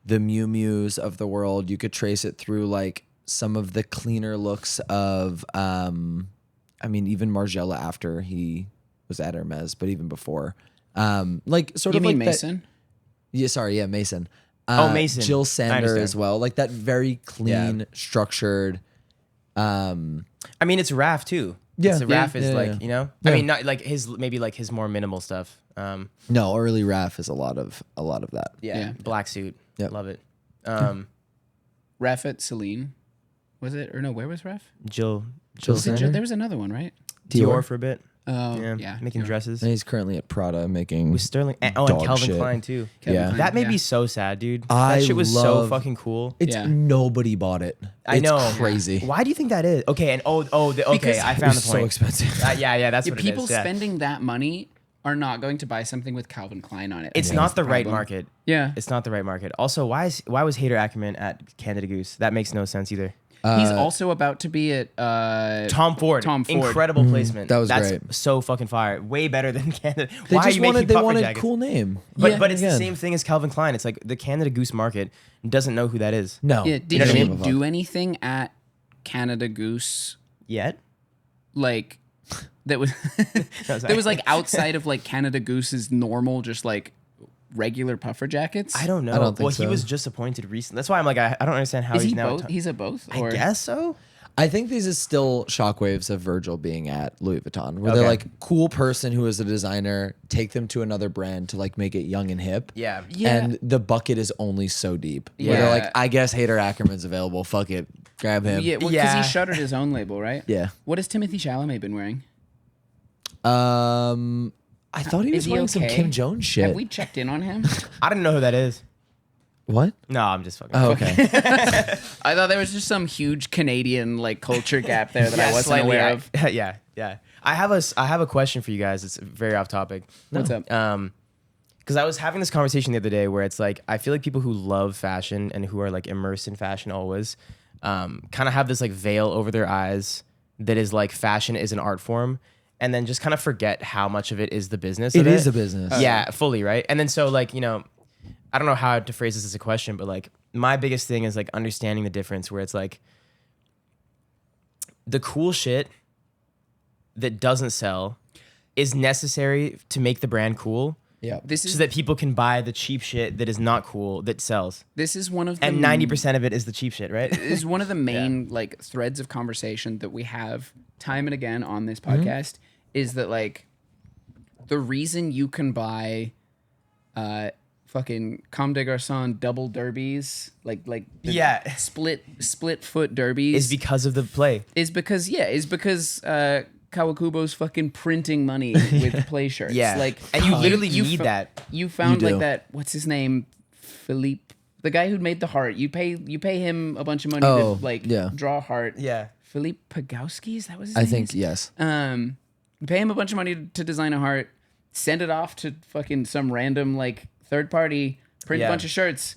S1: the Miu Mius of the world. You could trace it through like some of the cleaner looks of, I mean, even Margiela after he was at Hermes, but even before, like sort
S2: You
S1: of
S2: mean
S1: like
S2: Mason?
S1: Mason.
S3: Mason.
S1: Jill
S3: I
S1: Sander
S3: understand.
S1: as well, like that very clean, structured.
S3: I mean, it's Raph too.
S1: Yeah.
S3: It's Raph is
S1: Yeah,
S3: like
S1: yeah.
S3: you know.
S1: Yeah.
S3: I mean, not like his maybe like his more minimal stuff.
S1: No, early Raph is a lot of that.
S2: Yeah.
S3: Black suit.
S1: Yep.
S3: Love it.
S2: Ref at Celine, was it or no? Where was Ref?
S3: Jill
S1: Jill
S3: Sander.
S1: Sander?
S2: There was another one, right?
S3: Dior for a bit.
S2: Oh
S3: Yeah,
S2: yeah.
S3: making dresses.
S1: And he's currently at Prada making
S3: With Sterling. And
S1: dog
S3: Calvin
S1: shit.
S3: Klein too.
S1: Yeah.
S2: Klein,
S3: That made
S2: yeah.
S3: me so sad, dude.
S1: I
S3: That shit was so
S1: love-
S3: fucking cool.
S1: It's
S2: Yeah.
S1: nobody bought it.
S3: I
S1: It's
S3: know.
S1: crazy.
S3: Why do you think that is? Okay, and okay,
S2: Because
S3: I
S1: It
S3: found
S1: was
S3: the point.
S1: so expensive.
S3: Yeah, that's what
S2: People
S3: it is. Yeah.
S2: spending that money are not going to buy something with Calvin Klein on it.
S3: It's
S2: I think
S3: not
S2: that's
S3: the right
S2: problem.
S3: market.
S2: Yeah.
S3: It's not the right market. Also, why was Hater Ackerman at Canada Goose? That makes no sense either.
S2: He's also about to be at
S3: Tom Ford.
S2: Tom Ford.
S3: Incredible placement.
S1: That was
S3: That's
S1: great.
S3: so fucking fire. Way better than Canada.
S1: They
S3: Why are
S1: just
S3: you making
S1: they
S3: puffer
S1: wanted
S3: jackets?
S1: cool name.
S3: But it's the
S1: Again.
S3: same thing as Calvin Klein. It's like the Canada Goose market doesn't know who that is.
S1: No.
S2: Yeah, did
S3: know what I
S2: he
S3: mean?
S2: do anything at Canada Goose
S3: Yet?
S2: like that was that was like outside of like Canada Goose's normal just like regular puffer jackets?
S3: I don't know.
S1: I don't think
S3: well, he
S1: so.
S3: was just appointed recently. That's why I'm like, I don't understand how
S2: Is
S3: he's
S2: he
S3: now.
S2: both? He's a both?
S3: I guess so.
S1: I think these is still shockwaves of Virgil being at Louis Vuitton, where they're
S3: Okay.
S1: like cool person who is a designer, take them to another brand to like make it young and hip.
S3: Yeah.
S2: Yeah.
S1: And the bucket is only so deep. Where they're
S2: Yeah.
S1: like, I guess Hader Ackerman's available. Fuck it. Grab him.
S2: Yeah, well, because
S3: Yeah.
S2: he shuttered his own label, right?
S1: Yeah.
S2: What has Timothy Chalamet been wearing?
S1: I thought he
S2: Is
S1: was
S2: he
S1: wearing some
S2: okay?
S1: Kim Jones shit.
S2: Have we checked in on him?
S3: I don't know who that is.
S1: What?
S3: No, I'm just fucking.
S1: Oh, okay.
S2: I thought there was just some huge Canadian like culture gap there that I wasn't
S3: slightly,
S2: aware of.
S3: Yeah. I have a question for you guys. It's very off topic.
S2: What's up?
S3: Because I was having this conversation the other day where it's like I feel like people who love fashion and who are like immersed in fashion always, kind of have this like veil over their eyes that is like fashion is an art form, and then just kind of forget how much of it is the business.
S1: It
S3: of
S1: is a business.
S3: Yeah, fully right. And then so like I don't know how to phrase this as a question, but like my biggest thing is like understanding the difference where it's like the cool shit that doesn't sell is necessary to make the brand cool.
S1: Yeah.
S2: This
S3: So
S2: is
S3: that people can buy the cheap shit that is not cool that sells.
S2: this is one of the
S3: And 90% of it is the cheap shit, right?
S2: is one of the main like threads of conversation that we have time and again on this podcast is that like the reason you can buy fucking Comme des Garçons double derbies like the
S3: Yeah.
S2: split foot derbies
S3: is because of the play.
S2: is because Kawakubo's fucking printing money with play shirts.
S3: Yeah.
S2: Like
S3: And you literally
S2: you
S3: need that.
S2: You found
S1: You
S2: like
S1: do.
S2: that what's his name? Philippe, the guy who made the heart. You pay him a bunch of money
S1: Oh,
S2: to like
S1: yeah.
S2: draw a heart.
S3: Yeah.
S2: Philippe Pagowski, is that what his
S1: I
S2: name
S1: think
S2: is?
S1: yes.
S2: You pay him a bunch of money to design a heart, send it off to fucking some random like third party, print
S3: Yeah.
S2: a bunch of shirts.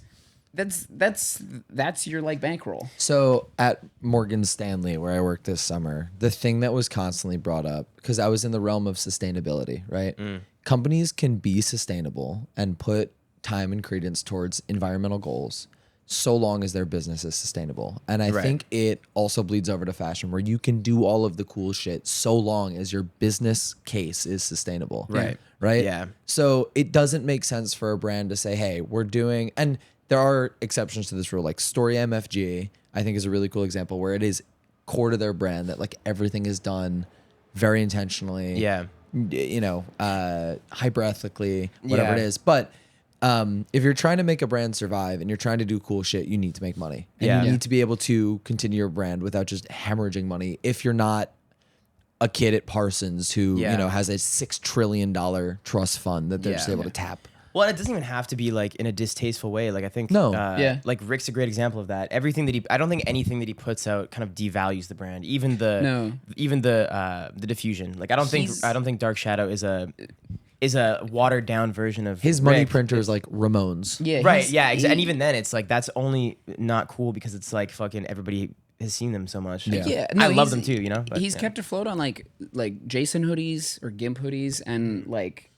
S2: That's your like bankroll.
S1: So at Morgan Stanley, where I worked this summer, the thing that was constantly brought up, because I was in the realm of sustainability, right? Companies can be sustainable and put time and credence towards environmental goals so long as their business is sustainable. And I
S3: Right.
S1: think it also bleeds over to fashion, where you can do all of the cool shit so long as your business case is sustainable.
S3: Right.
S1: Right?
S3: Yeah.
S1: So it doesn't make sense for a brand to say, hey, we're doing, and there are exceptions to this rule, like Story MFG, I think is a really cool example where it is core to their brand that like everything is done very intentionally.
S3: Yeah.
S1: You know, hyper ethically, whatever
S3: Yeah.
S1: it is. But if you're trying to make a brand survive and you're trying to do cool shit, you need to make money. And
S3: Yeah.
S1: you need to be able to continue your brand without just hemorrhaging money. If you're not a kid at Parsons who,
S3: Yeah.
S1: you know, has a $6 trillion trust fund that they're just
S3: Yeah.
S1: able to tap.
S3: Well, it doesn't even have to be like in a distasteful way. Like I think,
S1: No.
S2: Yeah.
S3: like Rick's a great example of that. Everything that I don't think anything that he puts out kind of devalues the brand. Even the diffusion. Like I don't think Dark Shadow is a watered down version of
S1: His money
S3: Rick.
S1: printer is like Ramones.
S2: Yeah,
S3: Right. Yeah. And even then, it's like that's only not cool because it's like fucking everybody has seen them so much.
S1: Yeah.
S2: Yeah,
S3: I love
S2: he's-
S3: them too. You know. But,
S2: he's
S3: yeah.
S2: kept afloat on like Jason hoodies or Gimp hoodies and like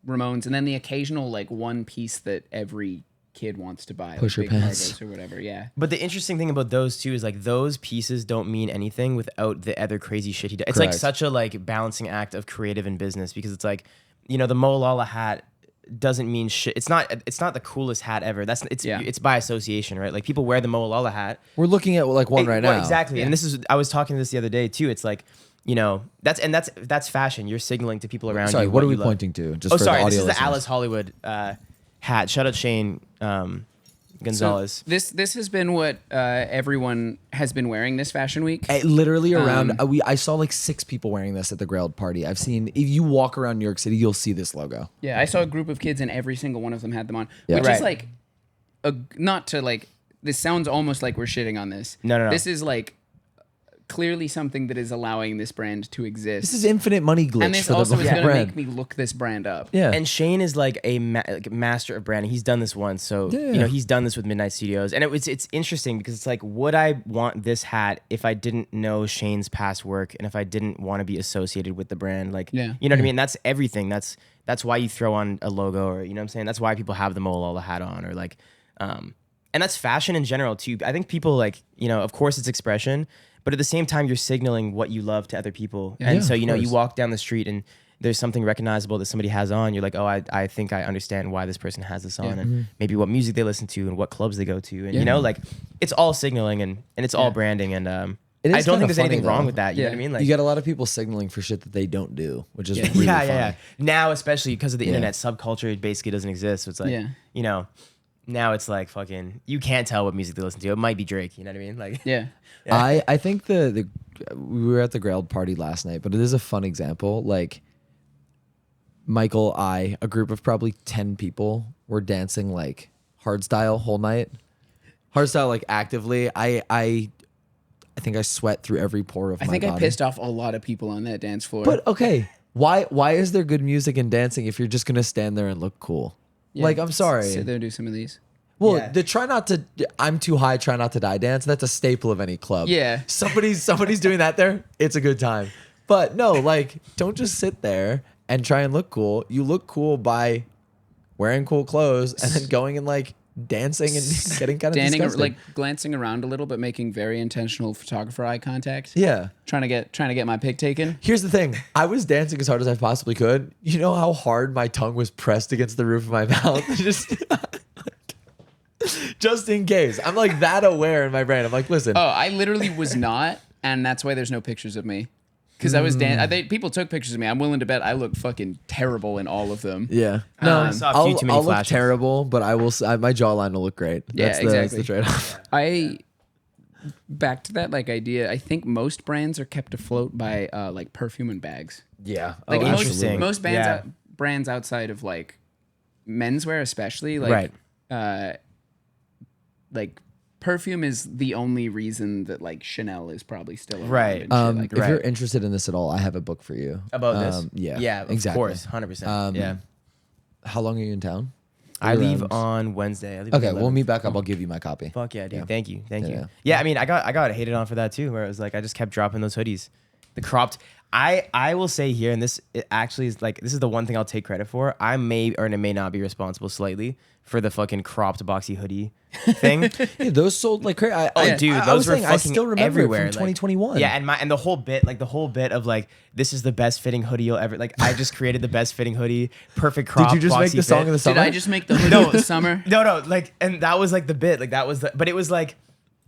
S2: Ramones, and then the occasional like one piece that every kid wants to buy,
S1: Pusher
S2: like big
S1: pants.
S2: cargos or whatever. Yeah,
S3: But the interesting thing about those two is like those pieces don't mean anything without the other crazy shit he does. It's like
S1: Correct.
S3: such a like balancing act of creative and business because it's like, you know, the Mo Lala hat doesn't mean shit. It's not the coolest hat ever. It's by association, right? Like people wear the Mo Lala hat.
S1: We're looking at like one right now.
S3: Exactly. And I was talking to this the other day too. It's like, you know, that's fashion. You're signaling to people around
S1: Sorry,
S3: you.
S1: what are we
S3: you love.
S1: pointing to? Just
S3: Oh,
S1: for
S3: sorry.
S1: the
S3: This
S1: audio
S3: is the
S1: listeners.
S3: Alice Hollywood hat. Shout out Shane Gonzalez.
S2: so this has been what everyone has been wearing this fashion week.
S1: Literally around, I saw like 6 people wearing this at the Grailed party. I've seen, if you walk around New York City, you'll see this logo.
S2: Yeah, I saw a group of kids and every single one of them had them on,
S1: Yeah.
S2: which
S3: Right.
S2: is like not to like. This sounds almost like we're shitting on this.
S3: No.
S2: This is like clearly something that is allowing this brand to exist.
S1: This is infinite money glitch
S2: and this
S1: for
S2: also
S1: the
S2: is going to
S1: brand.
S2: make me look this brand up.
S1: Yeah.
S3: And Shane is like a master of branding. He's done this once, so
S1: Yeah.
S3: you know he's done this with Midnight Studios, and it's interesting because it's like, would I want this hat if I didn't know Shane's past work and if I didn't want to be associated with the brand? Like,
S2: Yeah.
S3: you know what I mean? That's everything. That's why you throw on a logo, or you know what I'm saying. That's why people have the Mo Lala hat on, or like, and that's fashion in general too. I think people like, you know, of course it's expression, but at the same time you're signaling what you love to other people, and
S1: Yeah,
S3: so
S1: of
S3: you know you
S1: course.
S3: walk down the street and there's something recognizable that somebody has on, you're like, oh, I think I understand why this person has this on, and maybe what music they listen to and what clubs they go to, and you know, like it's all signaling and it's all branding, and
S1: It
S3: I
S1: is
S3: don't
S1: kinda
S3: think there's
S1: funny,
S3: anything wrong
S1: though.
S3: with that. You know what I mean? Like,
S1: You got a lot of people signaling for shit that they don't do, which is really
S3: yeah,
S1: funny.
S3: yeah. Now, especially because of the internet, subculture basically doesn't exist. So it's like,
S2: Yeah.
S3: you know, now it's like fucking, you can't tell what music they listen to. It might be Drake. You know what I mean? Like,
S2: Yeah.
S1: I think the we were at the Grailed party last night, but it is a fun example. Like Michael, a group of probably 10 people were dancing like hardstyle whole night. Hardstyle like actively. I think I sweat through every pore of
S2: I
S1: my
S2: think
S1: body.
S2: I pissed off a lot of people on that dance floor.
S1: But okay, why is there good music and dancing if you're just gonna stand there and look cool?
S2: Yeah,
S1: Like I'm sorry.
S2: Sit there and do some of these.
S1: Well,
S3: Yeah.
S1: the try not to I'm too high, try not to die dance, that's a staple of any club.
S2: Yeah.
S1: Somebody's doing that there, it's a good time. But no, like don't just sit there and try and look cool. You look cool by wearing cool clothes and then going and like dancing and getting kind of
S2: Standing,
S1: disgusting.
S2: like glancing around a little, but making very intentional photographer eye contact.
S1: yeah.
S2: Trying to get my pic taken.
S1: Here's the thing. I was dancing as hard as I possibly could. You know how hard my tongue was pressed against the roof of my mouth? Just in case. I'm like that aware in my brain. I'm like, listen.
S2: Oh, I literally was not, and that's why there's no pictures of me. Because I was people took pictures of me. I'm willing to bet I look fucking terrible in all of them.
S1: Yeah. No,
S3: I saw a few too many
S1: I'll look
S3: flashes.
S1: terrible, but I will. My jawline will look great.
S2: Yeah,
S1: That's
S2: exactly.
S1: the trade-off.
S2: Back to that like idea. I think most brands are kept afloat by like perfume and bags.
S1: Yeah.
S2: Like
S1: Oh,
S2: most,
S3: interesting.
S2: most
S3: Yeah.
S2: brands outside of like menswear, especially like like perfume is the only reason that like Chanel is probably still around.
S3: Right.
S2: and shit like
S1: If
S2: that.
S1: you're interested in this at all, I have a book for you
S3: about this.
S1: Yeah.
S3: Yeah, of
S1: exactly.
S3: course. 100%. Yeah.
S1: How long are you in town?
S3: I leave
S1: Around-
S3: on Wednesday. I leave on
S1: Okay,
S3: the
S1: we'll
S3: 11th.
S1: meet back up. I'll give you my copy.
S3: Fuck yeah, dude.
S1: Yeah.
S3: Thank you. Thank
S1: Yeah.
S3: you. Yeah, I mean, I got hated on for that too, where it was like I just kept dropping those hoodies. The cropped. I will say here, and this it actually is like this is the one thing I'll take credit for. I may or may not be responsible slightly for the fucking cropped boxy hoodie thing.
S1: Yeah, those sold like crazy.
S3: Dude,
S1: I
S3: those
S1: was
S3: were
S1: saying,
S3: fucking
S1: I still remember
S3: everywhere.
S1: it from 2021.
S3: Yeah, and the whole bit of like this is the best fitting hoodie you'll ever like. I just created the best fitting hoodie, perfect crop.
S1: Did you just make
S3: boxy
S1: the song
S3: fit.
S1: of the summer?
S2: Did I just make the hoodie of the summer?
S3: No, like, and that was like the bit, like that was the, but it was like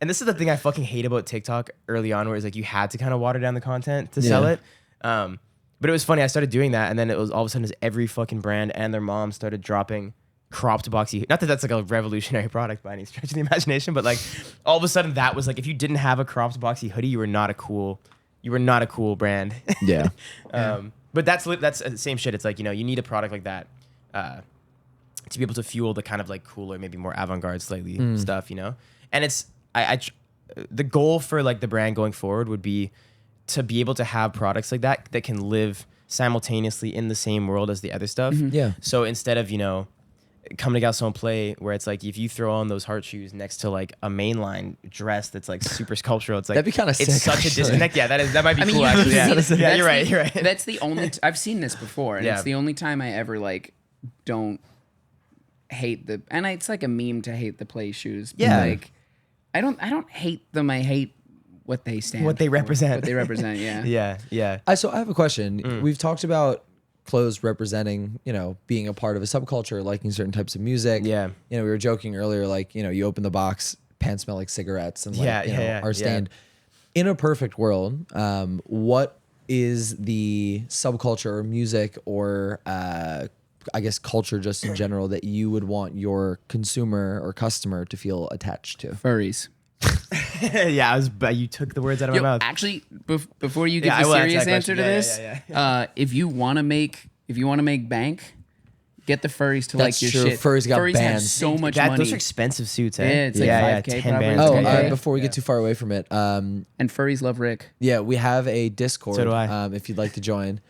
S3: and this is the thing I fucking hate about TikTok early on, where it's like you had to kind of water down the content to sell it. But it was funny. I started doing that, and then it was all of a sudden every fucking brand and their mom started dropping cropped boxy. Not that that's like a revolutionary product by any stretch of the imagination, but like all of a sudden that was like, if you didn't have a cropped boxy hoodie, you were not a cool brand.
S1: Yeah.
S3: But that's the same shit. It's like, you know, you need a product like that to be able to fuel the kind of like cooler, maybe more avant-garde slightly stuff, you know? And it's, the goal for like the brand going forward would be to be able to have products like that that can live simultaneously in the same world as the other stuff.
S1: Yeah.
S3: So instead of, you know, come to Galson Play, where it's like if you throw on those heart shoes next to like a mainline dress that's like super sculptural, it's like
S1: That'd be kinda sick,
S3: It's such
S1: actually.
S3: a disconnect. Yeah, that might be
S2: I mean,
S3: cool.
S2: you
S3: Actually,
S2: can
S3: yeah,
S2: see-
S3: yeah,
S2: that's
S3: you're right.
S2: the-
S3: You're right.
S2: That's the only. I've seen this before, and
S3: Yeah.
S2: it's the only time I ever like don't hate the. And it's like a meme to hate the Play shoes. But
S3: Yeah.
S2: like I don't hate them. I hate what they stand.
S3: What they
S2: for,
S3: represent.
S2: What they represent. Yeah.
S3: Yeah, yeah.
S1: So I have a question. We've talked about clothes representing, you know, being a part of a subculture, liking certain types of music.
S3: Yeah.
S1: You know, we were joking earlier, like, you know, you open the box, pants smell like cigarettes and like,
S3: Yeah,
S1: you know,
S3: yeah,
S1: are stained. In a perfect world, what is the subculture or music or I guess culture just in general that you would want your consumer or customer to feel attached to?
S2: Furries.
S3: Yeah, you took the words out of my mouth.
S2: Actually, before you give
S3: Yeah, I
S2: the
S3: will answer
S2: serious
S3: that
S2: answer to
S3: question.
S2: this, if you want to make bank, get the furries to
S1: That's
S2: like your
S1: true.
S2: shit.
S1: Furries got
S2: have
S1: bands.
S2: so much money.
S3: Those are expensive suits, eh?
S2: Yeah, it's like 5K
S3: 10
S2: probably.
S3: bands.
S1: Oh,
S2: Okay, yeah.
S1: before we get too far away from it,
S2: And furries love Rick.
S1: yeah, we have a Discord.
S3: So do I.
S1: If you'd like to join.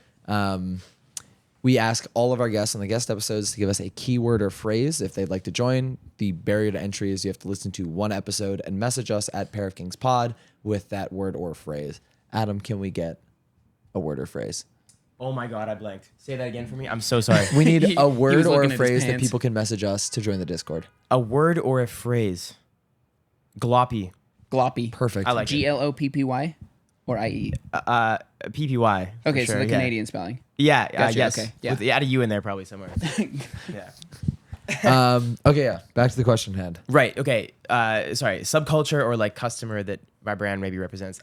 S1: We ask all of our guests on the guest episodes to give us a keyword or phrase if they'd like to join. The barrier to entry is you have to listen to one episode and message us at Pair of Kings Pod with that word or phrase. Adam, can we get a word or phrase?
S3: Oh my God, I blanked. Say that again for me. I'm so sorry.
S1: We need
S2: He
S1: a
S2: was
S1: word or
S2: looking
S1: a
S2: at his
S1: phrase that
S2: pants.
S1: people can message us to join the Discord.
S3: A word or a phrase. Gloppy.
S2: Gloppy.
S1: Perfect.
S3: I like it.
S2: GLOPPY or IE.
S3: PPY. for
S2: Okay, so
S3: sure,
S2: the
S3: yeah.
S2: Canadian spelling.
S3: Yeah,
S2: Gotcha,
S3: yes.
S2: okay, yeah.
S3: Add a U in there probably somewhere. Yeah.
S1: Okay, yeah. Back to the question at hand.
S3: Right. Okay. Sorry. Subculture or like customer that my brand maybe represents.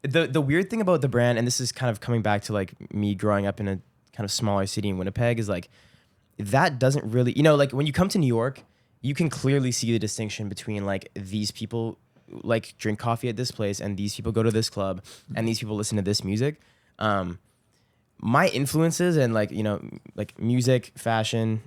S3: The weird thing about the brand, and this is kind of coming back to like me growing up in a kind of smaller city in Winnipeg, is like that doesn't really, you know, like when you come to New York, you can clearly see the distinction between like these people like drink coffee at this place and these people go to this club and these people listen to this music. My influences and like, you know, like music, fashion,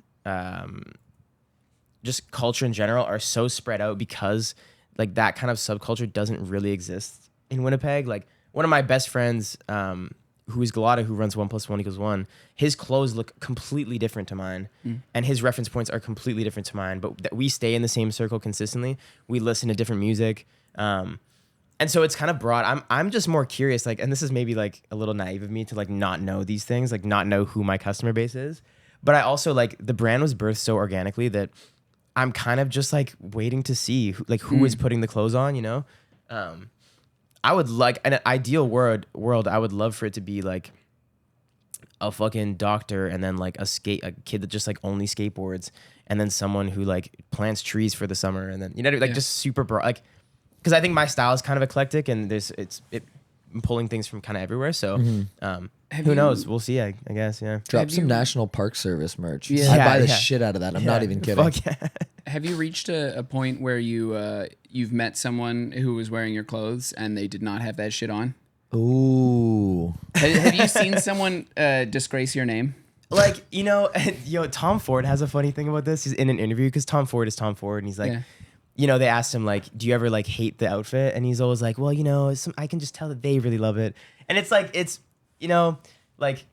S3: just culture in general are so spread out because like that kind of subculture doesn't really exist in Winnipeg. Like one of my best friends, who is Galata, who runs 1+1=1, his clothes look completely different to mine and his reference points are completely different to mine, but we stay in the same circle consistently. We listen to different music. And so it's kind of broad. I'm just more curious, like, and this is maybe like a little naive of me to like not know these things, like not know who my customer base is. But I also like the brand was birthed so organically that I'm kind of just like waiting to see who is putting the clothes on, you know? I would like in an ideal world, I would love for it to be like a fucking doctor and then like a kid that just like only skateboards and then someone who like plants trees for the summer and then, you know, like just super broad, like, because I think my style is kind of eclectic and I'm pulling things from kind of everywhere. So who knows? We'll see, I guess. Yeah.
S1: Drop some National Park Service merch.
S2: Yeah.
S1: I'd buy the
S3: Yeah.
S1: shit out of that. I'm not even kidding.
S3: Fuck yeah.
S2: Have you reached a point where you've met someone who was wearing your clothes and they did not have that shit on?
S1: Ooh.
S2: Have you seen someone disgrace your name?
S3: Like, you know, Tom Ford has a funny thing about this. He's in an interview because Tom Ford is Tom Ford and he's like,
S2: Yeah.
S3: you know, they asked him like, do you ever like hate the outfit? And he's always like, well, you know, I can just tell that they really love it. And it's like, you know, like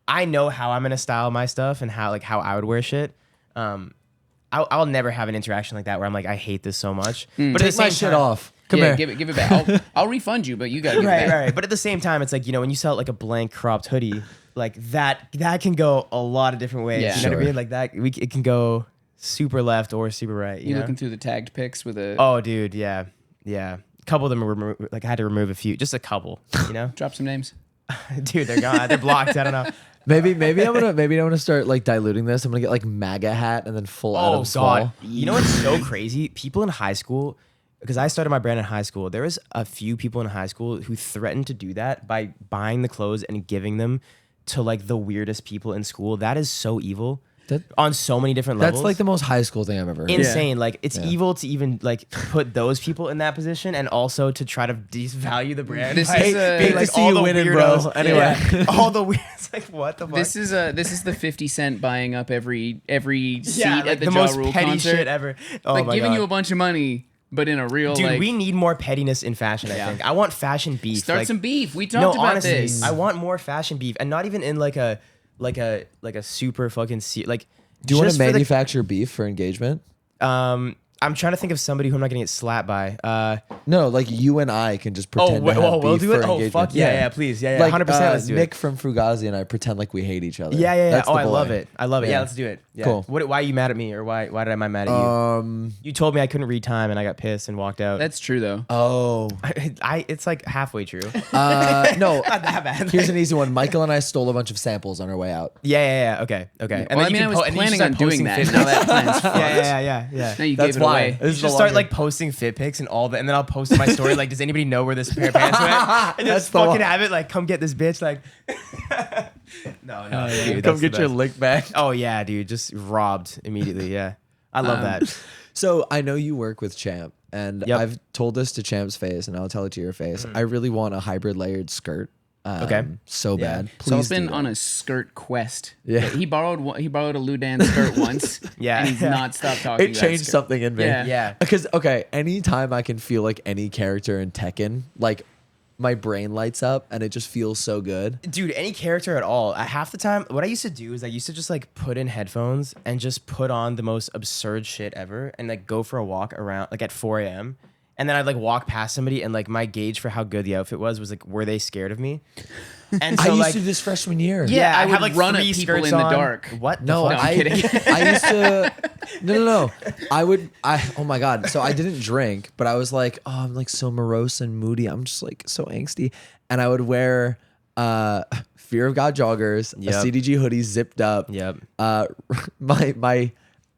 S3: I know how I'm going to style my stuff and how I would wear shit. I'll never have an interaction like that where I'm like, I hate this so much. But at the
S1: Take my
S3: same
S1: shit
S3: time-
S1: off. Come here.
S2: Give it back. I'll refund you, but you gotta give it
S3: Right,
S2: back.
S3: right. But at the same time, it's like, you know, when you sell like a blank cropped hoodie, like that can go a lot of different ways.
S2: Yeah.
S3: You know what I
S1: Sure.
S3: mean? Like that, it can go super left or super right. You
S2: You
S3: know?
S2: looking through the tagged pics with a
S3: Oh, dude, yeah. A couple of them were like I had to remove a few, just a couple. You know,
S2: drop some names.
S3: dude, they're gone. They're blocked. I don't know.
S1: Maybe I'm gonna start like diluting this. I'm gonna get like MAGA hat and then full Adam Swall.
S3: You know what's so crazy? People in high school because I started my brand in high school, there was a few people in high school who threatened to do that by buying the clothes and giving them to like the weirdest people in school. That is so evil. On so many different levels.
S1: That's like the most high school thing I've ever heard.
S3: Insane. Like it's evil to even like put those people in that position, and also to try to devalue the brand.
S2: This
S3: by
S2: is
S3: being
S1: to see you winning, bro. Anyway.
S3: all the weird. It's like what the fuck.
S2: This is the 50 Cent buying up every seat
S3: like
S2: at the
S3: the
S2: Ja
S3: most
S2: Rule
S3: petty
S2: concert.
S3: shit ever. Oh
S2: Like
S3: my
S2: giving
S3: God.
S2: you a bunch of money, but in a real
S3: Dude,
S2: like
S3: we need more pettiness in fashion. I think I want fashion beef.
S2: start
S3: like,
S2: some beef. We talked
S3: no,
S2: about
S3: honestly,
S2: this.
S3: I want more fashion beef, and not even in like a super fucking like.
S1: Do you want
S3: just
S1: to
S3: for the-
S1: manufacture beef for engagement?
S3: I'm trying to think of somebody who I'm not gonna get slapped by.
S1: No, like you and I can just pretend to have
S3: we'll
S1: beef
S3: do
S1: for
S3: it. Oh
S1: engagement.
S3: fuck yeah, please, yeah,
S1: Like
S3: 100%. Let's do
S1: Nick
S3: it.
S1: from Fugazi and I pretend like we hate each other.
S3: Yeah.
S1: That's
S3: Oh,
S1: the
S3: I
S1: boy.
S3: love it. I love it. Yeah,
S1: Yeah.
S3: let's do it. Yeah.
S1: Cool.
S3: Why are you mad at me, or why did I am I mad at you? You told me I couldn't read time, and I got pissed and walked out.
S2: That's true though.
S1: Oh.
S3: It's like halfway true.
S1: No.
S3: Not that bad.
S1: Here's an easy one. Michael and I stole a bunch of samples on our way out.
S3: Yeah. Okay. And
S2: Well,
S3: then
S2: I mean, I was planning on doing that. Now that plan's fucked.
S3: Yeah.
S2: Now you
S1: That's
S2: gave it
S1: why.
S2: away.
S1: This is
S3: Just
S1: the
S3: start
S1: longer-
S3: like posting fit pics and all that, and then I'll post in my story like, does anybody know where this pair of pants went? And
S1: That's
S3: just
S1: the
S3: fucking
S1: one.
S3: have it like, come get this bitch. Like, no, dude,
S1: Come
S3: that's the
S1: get your
S3: best.
S1: lick back.
S3: Oh yeah, dude, just robbed immediately. Yeah, I love that.
S1: So I know you work with Champ, and
S3: Yep.
S1: I've told this to Champ's face, and I'll tell it to your face. I really want a hybrid layered skirt.
S3: Okay.
S1: So
S3: Yeah.
S1: bad.
S2: So I've
S1: Please
S2: been
S1: do
S2: on
S1: that.
S2: a skirt quest.
S1: Yeah.
S2: He borrowed a Lou Dan skirt once.
S3: Yeah.
S2: And he's not stopped talking.
S1: It
S2: about
S1: changed
S2: skirt.
S1: something in me.
S2: Yeah.
S3: Yeah.
S1: Because anytime I can feel like any character in Tekken, like my brain lights up and it just feels so good.
S3: Dude, any character at all. Half the time, what I used to do is I used to just like put in headphones and just put on the most absurd shit ever and like go for a walk around like at 4 a.m. And then I'd like walk past somebody and like my gauge for how good the outfit was like, were they scared of me? And
S1: I
S3: so
S1: used
S3: like,
S1: to do this freshman year.
S3: yeah,
S2: I
S3: I'd
S2: would
S3: have like
S2: run at
S3: 3
S2: people
S3: skirts
S2: in the
S3: on.
S2: dark.
S3: What?
S1: No,
S3: the fuck?
S1: I
S2: kidding.
S1: I used to. No. Oh my God. So I didn't drink, but I was like, oh, I'm like so morose and moody. I'm just like so angsty. And I would wear Fear of God joggers,
S3: Yep.
S1: a CDG hoodie zipped up.
S3: Yep.
S1: My,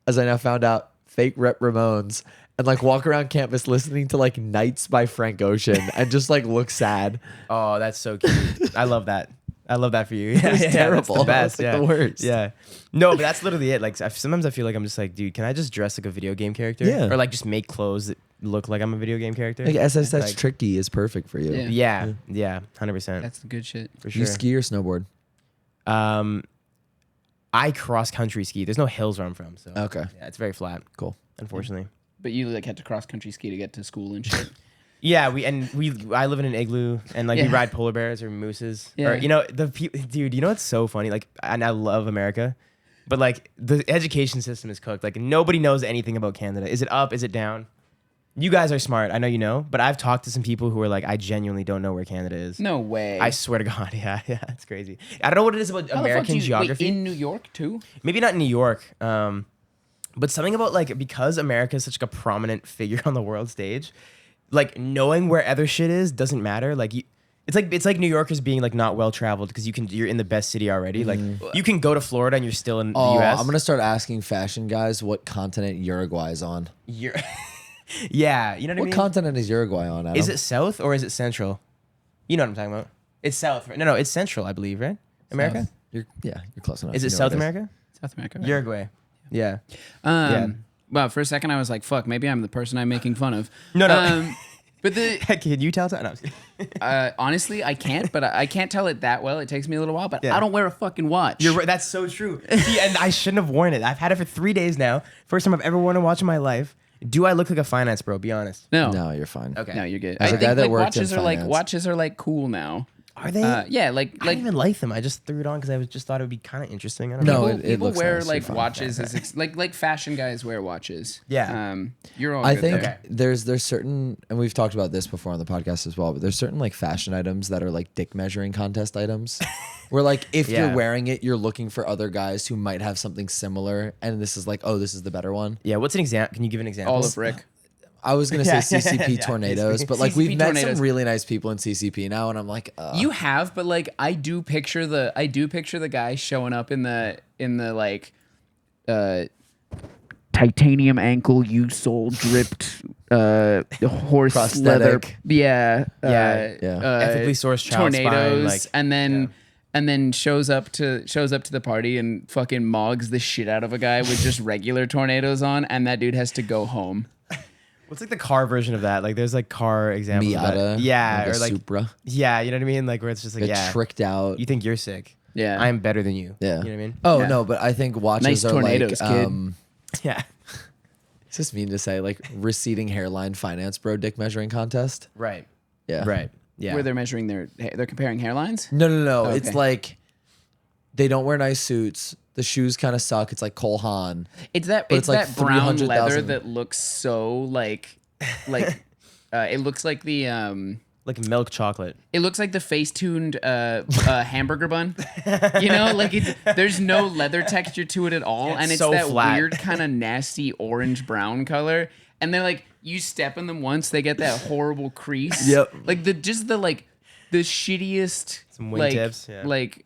S1: as I now found out, fake Rep Ramones. And like walk around campus listening to like Nights by Frank Ocean and just like look sad.
S3: Oh, that's so cute. I love that. I love that for you. Yeah,
S1: was
S3: That's
S1: terrible.
S3: the best.
S1: It's like
S3: Yeah,
S1: the worst.
S3: Yeah. No, but that's literally it. Like sometimes I feel like I'm just like, dude, can I just dress like a video game character?
S1: Yeah.
S3: Or like just make clothes that look like I'm a video game character.
S1: Like SSX
S3: Like-
S1: Tricky is perfect for you.
S2: Yeah.
S3: Yeah. 100%.
S2: That's the good shit.
S3: for
S1: Do
S3: sure.
S1: you ski or snowboard?
S3: I cross country ski. There's no hills where I'm from, so
S1: Okay.
S3: yeah, it's very flat.
S1: Cool.
S3: Unfortunately.
S2: But you like had to cross country ski to get to school and shit.
S3: Yeah, I live in an igloo and like we
S2: Yeah.
S3: ride polar bears or mooses.
S2: Yeah.
S3: Or dude, you know what's so funny? Like, and I love America, but like the education system is cooked. Like nobody knows anything about Canada. Is it up? Is it down? You guys are smart. I know you know, but I've talked to some people who are like, I genuinely don't know where Canada is.
S2: No way.
S3: I swear to God, yeah, it's crazy. I don't know what it is about
S2: How the fuck
S3: American
S2: do you-
S3: geography.
S2: Wait, in New York too?
S3: Maybe not in New York, but something about like because America is such like a prominent figure on the world stage, like knowing where other shit is doesn't matter. Like it's like New Yorkers being like not well traveled because you're in the best city already. Like you can go to Florida and you're still in the U.S.
S1: I'm gonna start asking fashion guys what continent Uruguay is on.
S3: You're yeah, you know what I
S1: What
S3: mean.
S1: continent is Uruguay on? Adam?
S3: Is it south or is it central? You know what I'm talking about. It's south. Right? No, it's central, I believe. Right? America.
S1: You're close enough.
S3: Is
S1: You
S3: it
S1: know
S3: South
S1: what
S3: America?
S2: South America. Right?
S3: Uruguay. Yeah.
S2: Yeah. Well, for a second I was like, "Fuck, maybe I'm the person I'm making fun of."
S3: No, no.
S2: But the
S3: Can you tell? No, I'm just kidding.
S2: honestly, I can't. But I can't tell it that well. It takes me a little while. But
S3: Yeah.
S2: I don't wear a fucking watch.
S3: You're right. That's so true. See, and I shouldn't have worn it. I've had it for 3 days now. First time I've ever worn a watch in my life. Do I look like a finance bro? Be honest.
S2: No,
S1: No, you're fine.
S3: Okay.
S2: no, you're good.
S1: As
S2: I
S1: a guy
S2: think
S1: that
S2: like
S1: worked in
S2: watches are
S1: finance.
S2: cool now.
S3: Are they?
S2: Yeah,
S3: I
S2: like
S3: didn't even like them. I just threw it on because I just thought it would be kind of interesting. I don't
S1: No,
S3: know.
S1: it
S2: people
S1: looks
S2: wear
S1: nice. You're
S2: like
S1: fine.
S2: watches as like fashion guys wear watches.
S3: Yeah.
S2: You're all
S1: I
S2: good
S1: think
S2: there.
S1: there's certain, and we've talked about this before on the podcast as well, but there's certain like fashion items that are like dick measuring contest items, where like if
S3: Yeah.
S1: you're wearing it, you're looking for other guys who might have something similar, and this is like, oh, this is the better one.
S3: Yeah. What's an example? Can you give an example?
S2: Olive Rick.
S1: I was gonna
S3: Yeah,
S1: say CCP
S3: yeah,
S1: tornadoes,
S3: basically.
S1: but like
S2: CCP
S1: we've met
S2: tornadoes.
S1: some really nice people in CCP now, and I'm like,
S2: You have, but like I do picture the guy showing up in the like titanium ankle, sole dripped horse leather.
S1: Prosthetic.
S2: Yeah.
S3: Yeah. Ethically sourced child spine,
S2: tornadoes,
S3: like,
S2: and then shows up to the party and fucking mogs the shit out of a guy with just regular tornadoes on, and that dude has to go home.
S3: What's like the car version of that? Like there's like car examples of
S1: Miata.
S3: that. Yeah,
S1: Like
S3: or
S1: a
S3: like
S1: Supra.
S3: yeah, you know what I mean? Like where it's just like
S1: Get tricked out.
S3: you think you're sick.
S2: Yeah.
S3: I'm better than you.
S1: Yeah.
S3: You know what I mean?
S1: Oh
S2: Yeah.
S1: no, but I think watches
S2: Nice
S1: are
S2: tornadoes,
S1: like
S2: kid.
S3: Yeah.
S1: it's just mean to say like receding hairline finance bro dick measuring contest.
S3: Right.
S1: Yeah.
S3: Right. Yeah.
S2: Where they're measuring they're comparing hairlines.
S1: No.
S2: Oh,
S1: It's
S2: okay.
S1: like they don't wear nice suits. The shoes kind of suck. It's like Cole Haan.
S2: It's that
S1: But
S2: it's
S1: it's like
S2: that brown leather
S1: 300,000.
S2: that looks so like it looks like the
S3: like milk chocolate.
S2: it looks like the face-tuned hamburger bun. You know, like there's no leather texture to it at all, and it's
S3: so
S2: that
S3: flat.
S2: weird kind of nasty orange brown color. And they're like, you step in them once, they get that horrible crease.
S1: Yep.
S2: Like the shittiest
S3: Some wingtips, yeah.
S2: like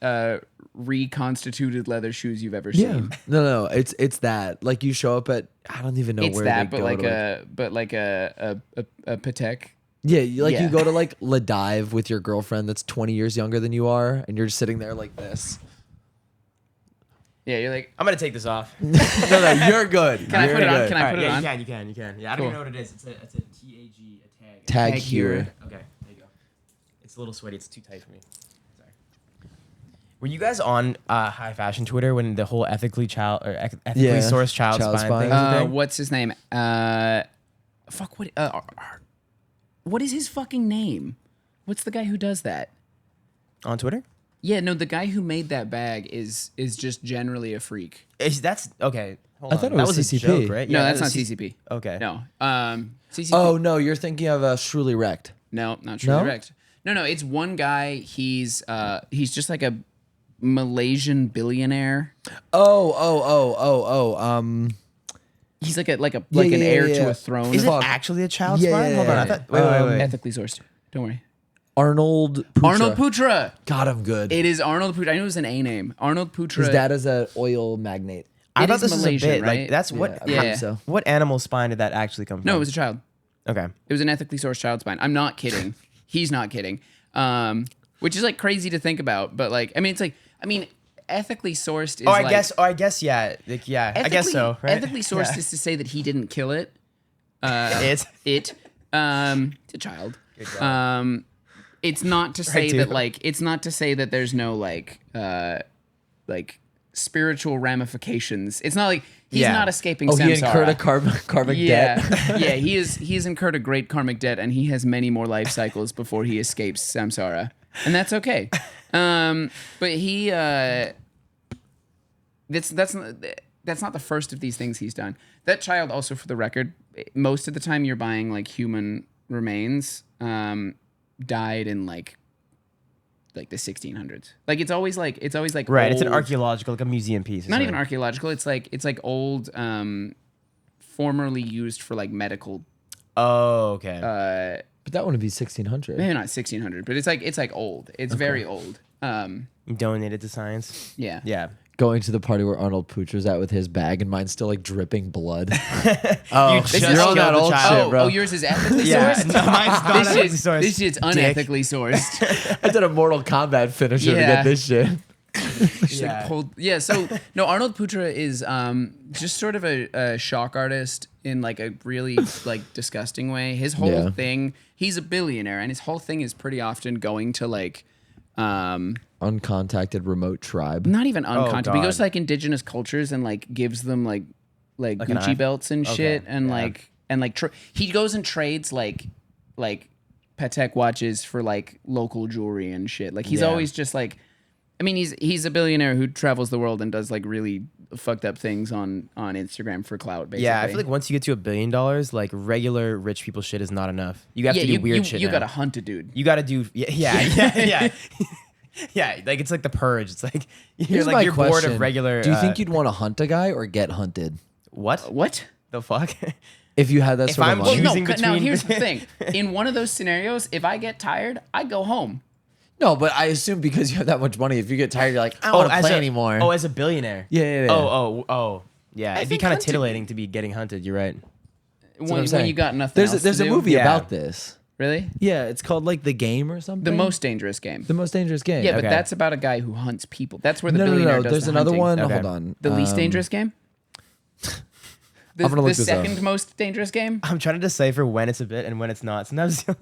S2: reconstituted leather shoes you've ever seen.
S1: No. It's that. Like you show up at I don't even know
S2: It's
S1: where
S2: that,
S1: they
S2: but
S1: go
S2: like
S1: to,
S2: a Patek.
S1: Yeah, you
S2: Yeah.
S1: go to like La Dive with your girlfriend that's 20 years younger than you are, and you're just sitting there like this.
S2: Yeah, you're like,
S3: I'm gonna take this off.
S1: No, you're good.
S2: Can I
S1: You're
S2: put it on?
S1: good.
S2: Can I put it
S3: yeah,
S2: on?
S3: You can. Yeah, I don't even know what it is. It's a TAG, a tag.
S1: Tag
S2: Tag
S1: here.
S2: here.
S3: Okay, there you go. It's a little sweaty. It's too tight for me. Sorry. Were you guys on high fashion Twitter when the whole ethically sourced child
S1: Child
S3: spine
S1: spine.
S3: thing was a thing?
S2: What's his name? Fuck, what is his fucking name? What's the guy who does that?
S3: On Twitter?
S2: Yeah, no, the guy who made that bag is just generally a freak.
S3: That's okay. Hold
S1: I
S3: on.
S1: thought it
S3: that
S1: was
S3: was a
S1: CCP.
S3: joke, right?
S2: No,
S3: Yeah,
S2: that's
S3: that
S2: not
S3: was
S2: CCP.
S3: Okay.
S2: No. CCP.
S1: Oh no, you're thinking of Shruly Wrecked.
S2: No, not true.
S1: No?
S2: Direct. No, it's one guy. He's just like a Malaysian billionaire. He's like an heir to a throne.
S3: Is it
S1: Fuck.
S3: actually a child
S1: Yeah,
S3: spine?
S1: yeah,
S3: Hold on. I
S1: yeah.
S3: thought. Wait.
S2: ethically sourced. Don't worry.
S1: Arnold Putra.
S2: Arnold Putra.
S1: God, I'm good.
S2: It is Arnold Putra. I knew it was an A name. Arnold Putra.
S1: His dad is an oil magnate.
S3: I
S2: It
S3: thought
S2: is
S3: this was a
S2: Malaysian,
S3: bit.
S2: right?
S3: Like that's what.
S1: I
S2: Yeah.
S1: believe so.
S3: What animal spine did that actually come from?
S2: No, it was a child.
S3: Okay.
S2: It was an ethically sourced child spine. I'm not kidding. He's not kidding. Which is like crazy to think about, but like, I mean, ethically sourced is
S3: I guess, yeah. Like, yeah, I guess so. Right?
S2: Ethically sourced
S3: Yeah.
S2: is to say that he didn't kill it.
S3: It's
S2: It's a child. It's not to say
S3: dude.
S2: that it's not to say that there's no spiritual ramifications. It's not like he's
S3: Yeah.
S2: not escaping
S1: Oh,
S2: samsara.
S1: he incurred a karmic
S2: Yeah,
S1: debt.
S2: yeah, he's incurred a great karmic debt, and he has many more life cycles before he escapes samsara, and that's okay. But he that's not the first of these things he's done. That child, also for the record, most of the time you're buying like human remains, died in like the 1600s. Like it's always like
S3: right. It's an
S2: old-
S3: archaeological, like a museum piece. or
S2: not even
S3: something.
S2: archaeological. It's like old, formerly used for like medical.
S3: Oh, okay.
S1: But that wouldn't be 1600.
S2: Maybe not 1600, but it's like old. It's very old.
S3: Donated to science.
S2: Yeah.
S3: Yeah.
S1: Going to the party where Arnold Putra's at with his bag and mine's still like dripping blood.
S3: Oh,
S1: you're on that old shit, bro.
S2: Oh, yours is ethically
S3: Yeah,
S2: sourced.
S3: no, mine's not ethically sourced.
S2: This shit's unethically sourced.
S1: I did a Mortal Kombat finisher to
S2: Yeah.
S1: get this shit.
S3: Yeah.
S2: So no, Arnold Putra is just sort of a shock artist in like a really like disgusting way. His whole
S1: Yeah.
S2: thing, he's a billionaire, and his whole thing is pretty often going to like
S1: Uncontacted remote tribe.
S2: not even uncontacted. He
S3: God.
S2: goes to like indigenous cultures and like gives them like
S3: an
S2: Gucci
S3: eye-
S2: belts and shit, and
S3: yeah.
S2: he goes and trades like Patek watches for like local jewelry and shit. Like he's
S3: Yeah.
S2: always just like, I mean, he's a billionaire who travels the world and does like really fucked up things on Instagram for clout. Basically,
S3: Yeah, I feel like once you get to $1 billion, like regular rich people shit is not enough. You have to do weird shit.
S2: You
S3: now.
S2: gotta hunt a dude.
S3: You gotta do yeah. Yeah, like it's like the purge. It's like
S1: Here's my
S3: you're bored
S1: question.
S3: of regular.
S1: Do you think you'd want to hunt a guy or get hunted?
S2: What?
S3: the fuck?
S1: If you had that
S3: If
S1: sort
S3: I'm
S1: of money?
S3: choosing
S2: Now
S3: between-
S2: here's the thing. In one of those scenarios, if I get tired, I go home.
S1: No, but I assume because you have that much money, if you get tired, you're like, I don't want to play anymore.
S3: Oh, as a billionaire.
S1: Yeah.
S3: Oh. Yeah,
S2: I
S3: it'd be
S2: think
S3: kind of
S2: hunting-
S3: tittillating to be getting hunted. You're right.
S1: what I'm
S2: when
S1: saying.
S2: you got nothing else
S1: There's
S2: to
S1: a
S2: do.
S1: movie
S3: Yeah.
S1: about this.
S2: Really?
S1: Yeah, it's called like The Game or something.
S2: The Most Dangerous Game.
S1: The Most Dangerous Game.
S2: Yeah, but
S3: Okay.
S2: that's about a guy who hunts people. That's where the
S1: no,
S2: billionaire does
S1: There's
S2: the
S1: another
S2: hunting.
S1: one.
S3: Okay.
S1: Hold on.
S2: The Least Dangerous Game?
S1: I'm gonna look
S2: the
S1: this up.
S2: second most dangerous game?
S3: I'm trying to decipher when it's a bit and when it's not. Sometimes I'm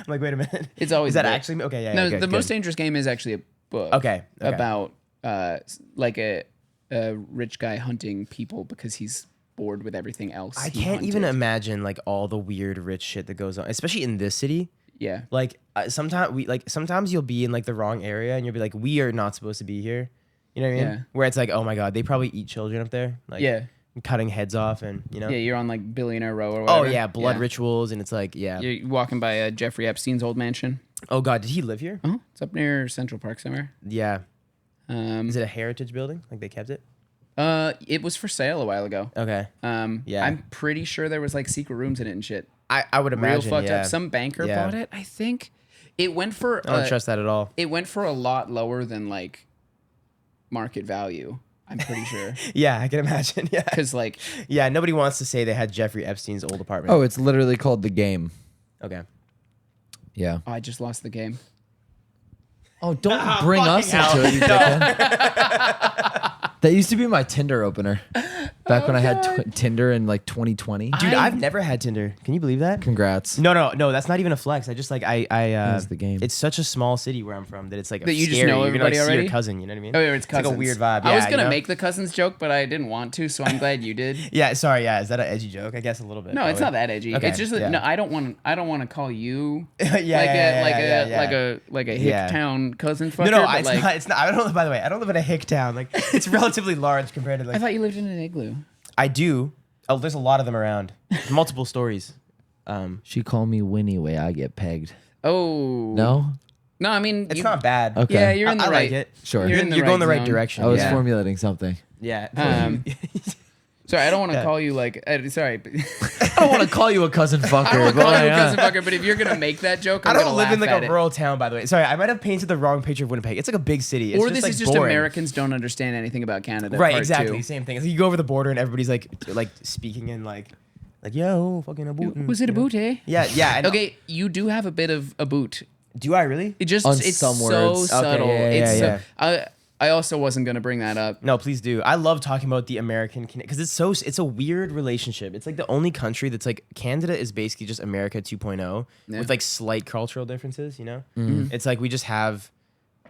S3: like, wait a minute.
S2: It's always
S3: Is that
S2: a bit.
S3: actually okay? Yeah.
S2: No,
S3: okay,
S2: the
S3: good.
S2: Most Dangerous Game is actually a book.
S3: Okay.
S2: About like a rich guy hunting people because he's bored with everything else.
S3: I
S2: he
S3: can't even
S2: hunted.
S3: imagine like all the weird rich shit that goes on, especially in this city.
S2: Yeah.
S3: Like sometimes you'll be in like the wrong area and you'll be like, we are not supposed to be here. You know what I mean?
S2: Yeah.
S3: Where it's like, oh my god, they probably eat children up there. Like,
S2: Yeah.
S3: cutting heads off and
S2: Yeah, you're on like Billionaire Row or whatever.
S3: Oh yeah, blood rituals and it's like yeah.
S2: You're walking by Jeffrey Epstein's old mansion.
S3: Oh god, did he live here?
S2: Oh, it's up near Central Park somewhere.
S3: Yeah.
S2: Um,
S3: Is it a heritage building? Like they kept it?
S2: it was for sale a while ago.
S3: Okay.
S2: Yeah. I'm pretty sure there was like secret rooms in it and shit.
S3: I would
S2: Real
S3: imagine.
S2: fucked
S3: yeah.
S2: up. Some banker
S3: Yeah.
S2: bought it, I think. It went for
S3: I don't trust that at all.
S2: It went for a lot lower than like market value. I'm pretty sure.
S3: Yeah, I can imagine. Yeah.
S2: Because like
S3: Yeah, nobody wants to say they had Jeffrey Epstein's old apartment.
S1: Oh, it's literally called The Game.
S3: Okay.
S1: Yeah.
S2: I just lost the game.
S1: Oh, don't bring us into it, you dickhead. That used to be my Tinder opener. Back when I had Tinder in like 2020.
S3: Dude, I've never had Tinder. Can you believe that?
S1: Congrats.
S3: No, that's not even a flex. I just like
S1: That's the game.
S3: It's such a small city where I'm from that it's like
S2: That you just
S3: scary.
S2: know
S3: You're gonna, like,
S2: everybody
S3: see
S2: already?
S3: your cousin, you know what I mean?
S2: Oh, yeah, it's cousins.
S3: like a weird vibe.
S2: I was
S3: Yeah,
S2: gonna
S3: you know?
S2: make the cousins joke, but I didn't want to, so I'm glad you did.
S3: Yeah, sorry, yeah. Is that an edgy joke? I guess a little bit.
S2: No, it's not that edgy.
S3: Okay,
S2: It's just that,
S3: yeah.
S2: no, I don't want to call you
S3: yeah,
S2: like a hick
S3: Yeah.
S2: town cousin fucker.
S3: No,
S2: but
S3: it's
S2: like,
S3: not. It's not. I don't. By the way, I don't live in a hick town. Like it's relatively large compared to like.
S2: I thought you lived in an igloo.
S3: I do. Oh, there's a lot of them around. Multiple stories.
S1: She called me Winnie way I get pegged.
S2: Oh
S1: No?
S2: no, I mean
S3: It's
S2: you-
S3: not bad.
S1: Okay.
S2: Yeah, you're in the
S3: I
S2: right.
S3: like it.
S1: Sure.
S2: You're
S3: You're,
S2: in the
S3: you're going
S2: right
S3: the right
S2: zone.
S3: direction.
S1: I was
S3: yeah.
S1: formulating something.
S3: Yeah.
S2: Sorry, I don't want to
S3: Yeah.
S2: call you like. Sorry,
S1: I don't want to call you a cousin fucker.
S2: I don't want to
S1: but
S2: call you a
S1: yeah.
S2: cousin fucker. But if you're gonna make that joke,
S3: I
S2: I'm
S3: don't
S2: gonna
S3: live in
S2: laugh
S3: like
S2: at
S3: a
S2: it.
S3: rural town, by the way. Sorry, I might have painted the wrong picture of Winnipeg. It's like a big city. It's
S2: Or
S3: just,
S2: this
S3: like,
S2: is just
S3: boring.
S2: Americans don't understand anything about Canada.
S3: Right,
S2: part
S3: exactly.
S2: two.
S3: Same thing. It's like you go over the border and everybody's like speaking in like yo, fucking a boot.
S2: Was it a boot, eh?
S3: Yeah, yeah. and-
S2: Okay, you do have a bit of a boot.
S3: Do I really?
S2: It just
S1: On
S2: it's
S1: some
S2: so
S1: words.
S3: Okay,
S2: subtle.
S3: yeah,
S2: It's
S3: yeah,
S2: so, I also wasn't gonna bring that up.
S3: No, please do. I love talking about the American because it's a weird relationship. It's like the only country that's like Canada is basically just America 2.0
S2: Yeah.
S3: with like slight cultural differences. You know,
S2: Mm-hmm.
S3: it's like we just have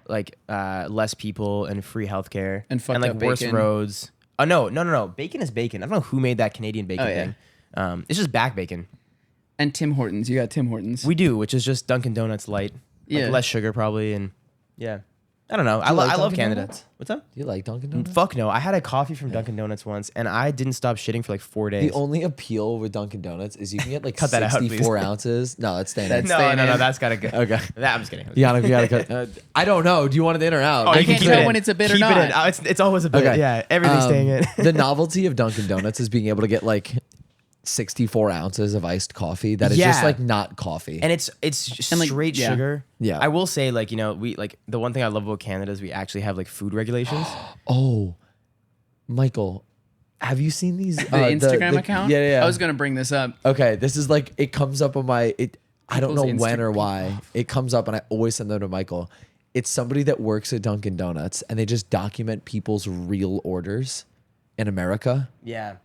S3: like less people and free healthcare
S2: And fucked
S3: like
S2: up
S3: worse
S2: bacon.
S3: roads. Oh no! Bacon is bacon. I don't know who made that Canadian bacon
S2: Oh, yeah.
S3: thing. It's just back bacon.
S2: And Tim Hortons, you got Tim Hortons.
S3: We do, which is just Dunkin' Donuts light.
S2: Yeah.
S3: Like less sugar probably and yeah. I don't know. I
S1: like
S3: love
S1: Dunkin'
S3: Canada.
S1: Donuts?
S3: What's up?
S1: Do you like Dunkin' Donuts?
S3: Fuck no. I had a coffee from Dunkin' Donuts once and I didn't stop shitting for like 4 days.
S1: The only appeal with Dunkin' Donuts is you can get like
S3: Cut that out, please.
S1: 64 ounces. No, it's staying in.
S2: That's-
S3: no,
S2: staying in.
S3: that's gotta go.
S1: Okay.
S3: That I'm just kidding.
S1: You gotta cut. I don't know. Do you want it in or out?
S3: Oh,
S2: I
S3: you can
S2: can't
S3: keep
S2: tell
S3: it
S2: when
S3: in.
S2: it's a bit or
S3: Keep
S2: not.
S3: it in. Oh, it's always a bit.
S1: Okay.
S3: Yeah, everything's staying in.
S1: The novelty of Dunkin' Donuts is being able to get like 64 ounces of iced coffee that is just
S3: Yeah.
S1: like not coffee.
S3: And it's just
S2: And, like,
S3: straight
S2: yeah.
S3: sugar.
S1: Yeah.
S3: I will say like, we like the one thing I love about Canada is we actually have like food regulations.
S1: Oh, Michael, have you seen these?
S2: the Instagram account.
S1: Yeah.
S2: I was gonna bring this up.
S1: Okay, this is like it comes up on my I don't know
S2: People's
S1: when or
S2: Instagram-
S1: why it comes up, and I always send them to Michael. It's somebody that works at Dunkin' Donuts, and they just document people's real orders in America.
S3: Yeah.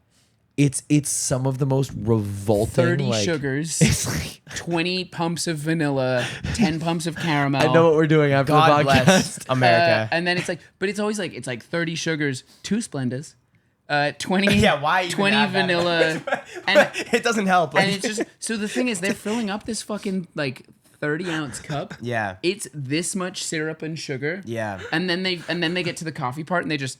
S1: It's some of the most revolting.
S2: 30
S1: like,
S2: sugars,
S1: It's like
S2: 20 pumps of vanilla, 10 pumps of caramel.
S1: I know what we're doing after
S3: God
S1: the
S3: bless
S1: podcast.
S3: America.
S2: And then it's like, but it's always like, it's like 30 sugars, 2 Splendas, 20,
S3: Yeah, why even
S2: 20
S3: add that?
S2: vanilla. and,
S3: It doesn't help. Like,
S2: and it's just, so the thing is, they're filling up this fucking like 30-ounce cup.
S3: yeah.
S2: It's this much syrup and sugar.
S3: Yeah.
S2: And then they get to the coffee part and they just,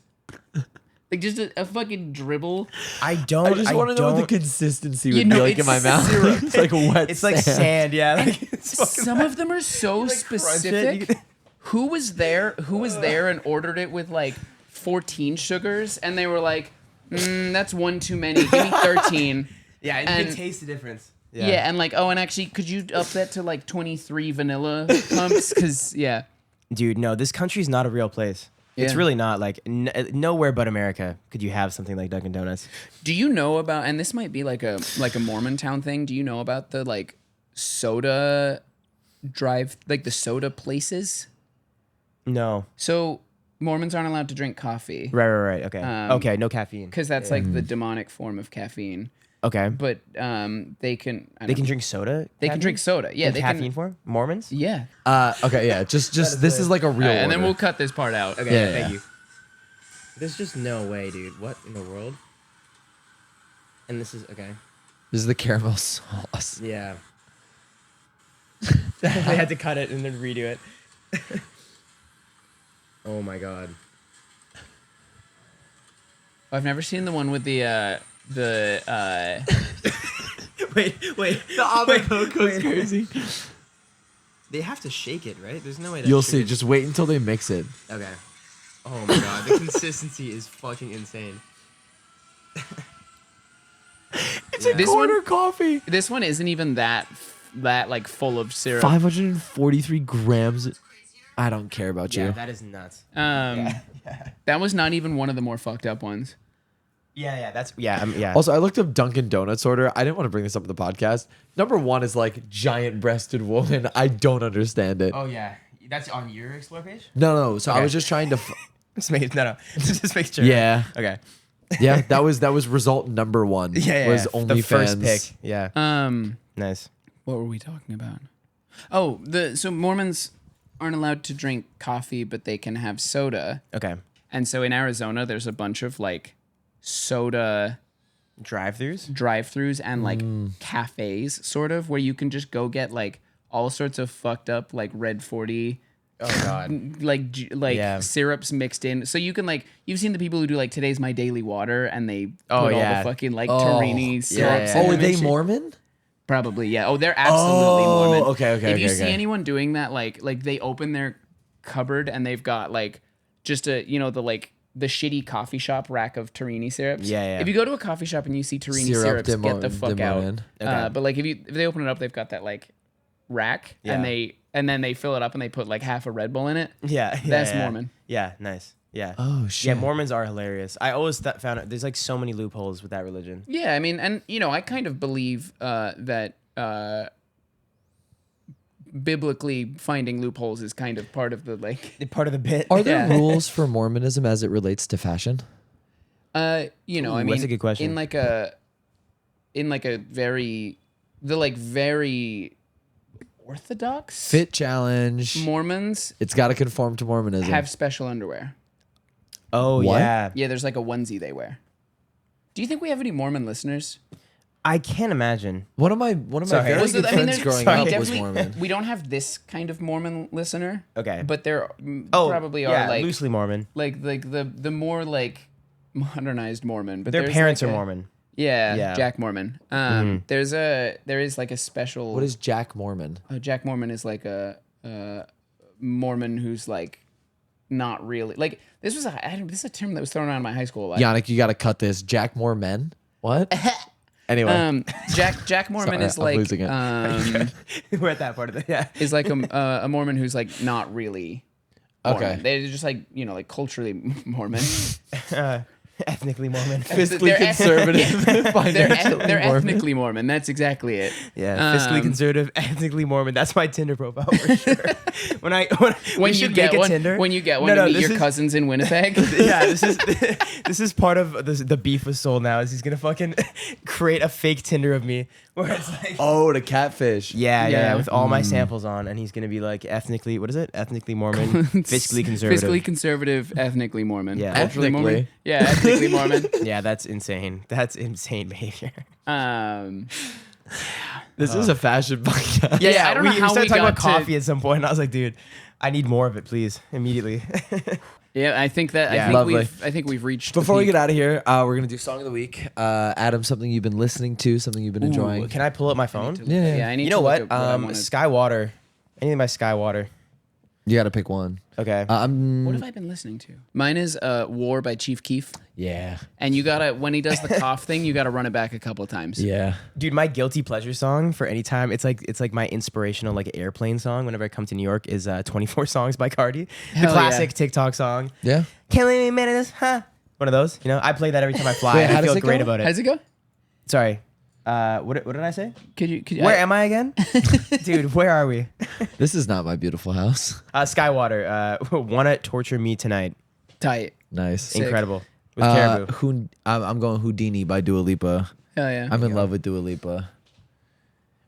S2: like just a fucking dribble.
S3: I don't.
S1: I just want to know what the
S3: don't-
S1: consistency would
S2: You know,
S1: be like in
S2: it's
S1: my mouth.
S2: syrup.
S1: It's like wet.
S3: It's like sand. Yeah. Like, it's fucking
S2: Some of them are so
S3: crunch it,
S2: specific.
S3: you can-
S2: Who was there and ordered it with like 14 sugars and they were like, that's one too many. Give me 13.
S3: Yeah, and you
S2: And-
S3: can taste the difference.
S2: Yeah. And like, oh, and actually, could you up that to like 23 vanilla pumps? Because, yeah.
S3: Dude, no, this country's not a real place. It's
S2: Yeah.
S3: really not like nowhere but America could you have something like Dunkin' Donuts.
S2: Do you know about? And this might be like a Mormon town thing. Do you know about the like soda like the soda places?
S3: No.
S2: So Mormons aren't allowed to drink coffee
S3: Right. Okay. Okay. No caffeine.
S2: because that's like the demonic form of caffeine.
S3: Okay.
S2: But they can.
S3: They can drink soda.
S2: They can drink soda. Yeah,
S3: In
S2: they
S3: caffeine
S2: can.
S3: form. Mormons.
S2: Yeah.
S1: Okay, yeah. Just this is like a real.
S2: And then
S1: order.
S2: we'll cut this part out.
S3: Okay.
S1: Yeah,
S3: Thank
S1: yeah.
S3: you. There's just no way, dude. What in the world? And this is okay.
S1: This is the caramel sauce.
S3: Yeah. They had to cut it and then redo it. Oh my god.
S2: I've never seen the one with the
S3: Wait.
S1: The avocado goes crazy.
S3: They have to shake it, right? There's no way.
S1: You'll see. Just wait until they mix it.
S3: Okay. Oh my god, the consistency is fucking insane.
S1: It's
S3: Yeah.
S1: a
S2: This
S1: quarter
S2: one-
S1: coffee.
S2: This one isn't even that like full of syrup.
S1: 543 grams. I don't care about
S3: Yeah,
S1: you.
S3: that is nuts.
S2: That was not even one of the more fucked up ones.
S3: Yeah, that's yeah.
S1: Also, I looked up Dunkin' Donuts order. I didn't want to bring this up in the podcast. Number one is like giant-breasted woman. I don't understand it.
S3: Oh yeah, that's on your Explore page.
S1: No. So I
S3: Okay.
S1: was just trying to.
S3: Just make sure.
S1: Yeah,
S3: Okay.
S1: yeah. That was result number one.
S3: Yeah.
S1: Was
S3: the first
S1: OnlyFans.
S3: pick. Yeah.
S2: Nice.
S3: Nice.
S2: What were we talking about? Oh, so Mormons aren't allowed to drink coffee, but they can have soda.
S3: Okay.
S2: And so in Arizona, there's a bunch of like soda
S3: Drive-throughs.
S2: drive-throughs and like cafes, sort of, where you can just go get like all sorts of fucked up like Red 40
S3: Oh god.
S2: like
S3: Yeah.
S2: syrups mixed in. So you can like you've seen the people who do like today's my daily water and they put
S3: Oh,
S2: all
S3: yeah.
S2: the fucking like
S1: Oh,
S2: Torrini
S1: yeah,
S2: syrups.
S3: yeah.
S2: in
S1: Oh, are
S2: them
S1: they
S2: and shit.
S1: Mormon?
S2: Probably, yeah. Oh, they're absolutely Mormon.
S1: okay,
S2: If you
S1: okay,
S2: see
S1: okay.
S2: anyone doing that, like they open their cupboard and they've got like just the shitty coffee shop rack of Torrini syrups.
S3: Yeah.
S2: If you go to a coffee shop and you see Torrini
S1: Syrup
S2: syrups, get the fuck out.
S1: Mormon.
S3: Okay.
S2: But like if they open it up, they've got that like rack and
S3: Yeah.
S2: then they fill it up and they put like half a Red Bull in it.
S3: Yeah.
S2: That's
S3: yeah.
S2: Mormon.
S3: Yeah. Nice. Yeah.
S1: Oh shit.
S3: Yeah, Mormons are hilarious. I always found it. There's like so many loopholes with that religion.
S2: Yeah, I mean, and I kind of believe that biblically finding loopholes is kind of part of the like.
S3: Part of the bit.
S1: Are there
S2: Yeah.
S1: rules for Mormonism as it relates to fashion?
S2: I
S3: Ooh,
S2: mean,
S3: that's a good question.
S2: In like a very orthodox
S1: Fit challenge.
S2: Mormons
S1: It's got to conform to Mormonism.
S2: have special underwear.
S3: Oh
S1: What?
S3: yeah.
S2: Yeah, there's like a onesie they wear. Do you think we have any Mormon listeners?
S3: I can't imagine.
S1: one of my
S3: Sorry.
S1: very
S3: Well,
S1: good friends growing
S3: sorry.
S1: up
S2: we
S1: was
S2: definitely-
S1: Mormon.
S2: We don't have this kind of Mormon listener.
S3: Okay.
S2: But there
S3: Oh,
S2: probably
S3: yeah,
S2: are like
S3: loosely Mormon.
S2: like the more like modernized Mormon. But
S3: Their
S2: there's
S3: parents
S2: like
S3: are
S2: a-
S3: Mormon.
S2: Yeah,
S3: Yeah.
S2: Jack Mormon. There is like a special.
S1: What is Jack Mormon?
S2: Jack Mormon is like a Mormon who's like not really like this is a term that was thrown around in my high school. Like,
S1: Yannick, you got to cut this. Jack Mormon? What? Anyway.
S2: Jack Mormon
S1: Sorry,
S2: is
S1: I'm
S2: like
S1: losing it.
S3: We're at that part of it. Yeah.
S2: is like a Mormon who's like not really Mormon.
S1: Okay.
S2: They're just like like culturally Mormon.
S3: Ethnically Mormon.
S1: Fiscally
S2: They're
S1: conservative.
S2: they're
S1: financially
S2: they're
S1: Mormon.
S2: ethnically Mormon. That's exactly it.
S3: Yeah, fiscally
S2: Um,
S3: conservative, ethnically Mormon. That's my Tinder profile for sure. when
S2: When
S3: we
S2: you
S3: should
S2: get
S3: make a
S2: one,
S3: Tinder.
S2: when you get one
S3: No,
S2: to
S3: no,
S2: meet
S3: this
S2: your
S3: is-
S2: cousins in Winnipeg.
S3: Yeah, this is part of the beef with Soul now. Is he's gonna fucking create a fake Tinder of me where it's like.
S1: Oh, the catfish.
S3: Yeah,
S2: Yeah.
S3: with all my samples on, and he's gonna be like ethnically, what is it? Ethnically Mormon, fiscally conservative.
S2: Fiscally conservative, ethnically Mormon.
S3: Yeah.
S2: Culturally Mormon.
S1: Ethnically.
S2: Yeah, ethnically Mormon.
S3: Yeah, that's insane. That's insane behavior.
S1: This is a fashion podcast.
S2: Yeah, I don't know
S3: we
S2: how
S3: started
S2: we
S3: talking
S2: got
S3: about coffee at some point, and I was like, dude, I need more of it, please, immediately.
S2: Yeah, I think that
S3: Yeah.
S1: Lovely.
S2: I think we've reached. the
S1: Before we
S2: peak.
S1: get out of here, we're going to do Song of the Week. Adam, something you've been listening to, something you've been enjoying.
S3: Can I pull up my phone?
S1: Yeah.
S2: I need
S3: You
S2: to
S3: know
S2: look
S3: what?
S2: at I wanted.
S3: Skywater. Anything by Skywater.
S1: You got to pick one.
S3: Okay.
S2: What have I been listening to? Mine is War by Chief Keef.
S1: Yeah.
S2: And you gotta, when he does the cough thing, you gotta run it back a couple of times.
S1: Yeah.
S3: Dude, my guilty pleasure song for any time, it's like my inspirational like airplane song whenever I come to New York is 24 Songs by Cardi.
S2: Hell
S3: The classic
S2: yeah.
S3: TikTok song.
S1: Yeah.
S3: Can't leave me minutes, huh? One of those, you know? I play that every time I fly.
S1: Wait,
S3: and
S1: how
S3: I feel
S1: does it
S3: great
S1: go?
S3: about it.
S2: How's it go?
S3: Sorry. What did I say?
S2: Could you
S3: Where am I again? Dude, where are we?
S1: This is not my beautiful house.
S3: Skywater. Wanna torture me tonight.
S2: Tight.
S1: Nice.
S2: Sick.
S3: Incredible. With Caribou.
S1: I'm going Houdini by Dua Lipa.
S2: Hell yeah.
S1: I'm in love with Dua Lipa.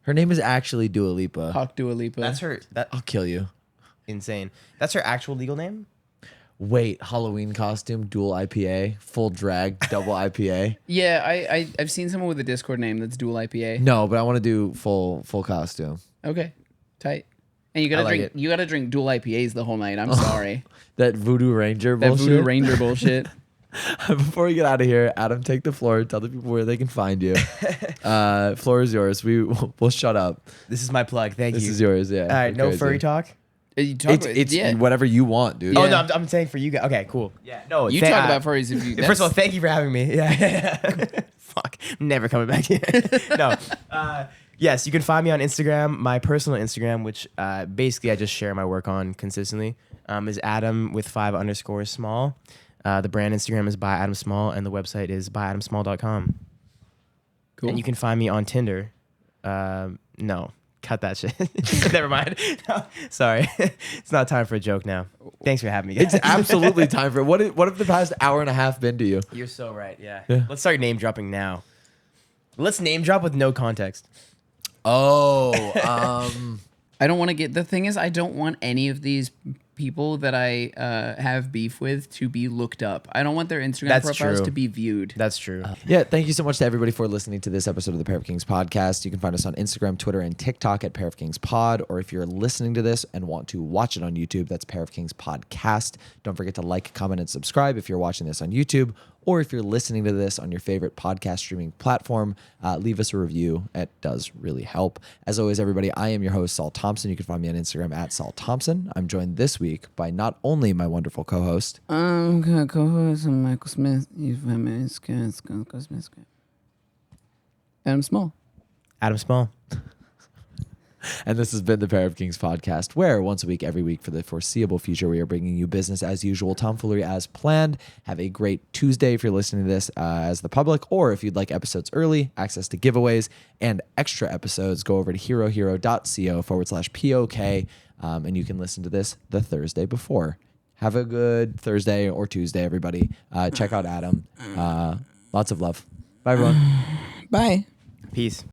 S1: Her name is actually Dua Lipa.
S2: Hawk Dua Lipa.
S3: That's her. That
S1: I'll kill you.
S3: insane. That's her actual legal name?
S1: Wait, Halloween costume, dual IPA, full drag, double IPA.
S2: Yeah, I've seen someone with a Discord name that's dual IPA.
S1: No, but I want to do full costume.
S2: Okay. Tight. And you gotta
S3: I like
S2: drink
S3: it.
S2: you gotta drink dual IPAs the whole night. I'm sorry.
S1: That Voodoo Ranger
S2: That
S1: bullshit.
S2: Voodoo Ranger bullshit.
S1: Before we get out of here, Adam, take the floor. Tell the people where they can find you. Floor is yours. We'll shut up.
S3: This is my plug. Thank
S1: This
S3: you.
S1: is yours. Yeah.
S3: All right, no
S1: Crazy.
S3: furry talk.
S2: You talk about,
S1: It's
S2: yeah.
S1: whatever you want, dude.
S3: Oh
S2: Yeah.
S3: no, I'm saying for you guys. Okay, cool. Yeah, no.
S2: You talk about furries if you.
S3: First of all, thank you for having me. Yeah. Fuck, never coming back here. No. Yes, you can find me on Instagram. My personal Instagram, which basically I just share my work on consistently, is Adam with 5_small. The brand Instagram is by Adam Small, and the website is byadamsmall.com.
S2: Cool.
S3: And you can find me on Tinder. No. Cut that shit. Never mind. No, sorry. It's not time for a joke now. Thanks for having me, guys.
S1: It's absolutely time for it. What have the past hour and a half been to you?
S3: You're so right. Yeah.
S1: Yeah.
S3: Let's start name dropping now. Let's name drop with no context.
S1: Oh,
S2: I don't want to get. The thing is, I don't want any of these people that I have beef with to be looked up. I don't want their Instagram
S3: That's
S2: profiles
S3: true.
S2: to be viewed.
S3: That's true.
S1: yeah. Thank you so much to everybody for listening to this episode of the Pair of Kings podcast. You can find us on Instagram, Twitter, and TikTok at Pair of Kings Pod. Or if you're listening to this and want to watch it on YouTube, that's Pair of Kings Podcast. Don't forget to like, comment, and subscribe if you're watching this on YouTube. Or if you're listening to this on your favorite podcast streaming platform, leave us a review. It does really help. As always, everybody, I am your host, Saul Thompson. You can find me on Instagram at Saul Thompson. I'm joined this week by not only my wonderful co-host,
S2: I'm co-host Michael Smith. Adam Small.
S3: Adam Small.
S1: and this has been the Pair of Kings podcast, where once a week, every week for the foreseeable future, we are bringing you business as usual, tomfoolery as planned. Have a great Tuesday if you're listening to this as the public, or if you'd like episodes early, access to giveaways, and extra episodes, go over to herohero.co/PoK, and you can listen to this the Thursday before. Have a good Thursday or Tuesday, everybody. Check out Adam. Lots of love. Bye, everyone.
S2: Bye.
S3: Peace.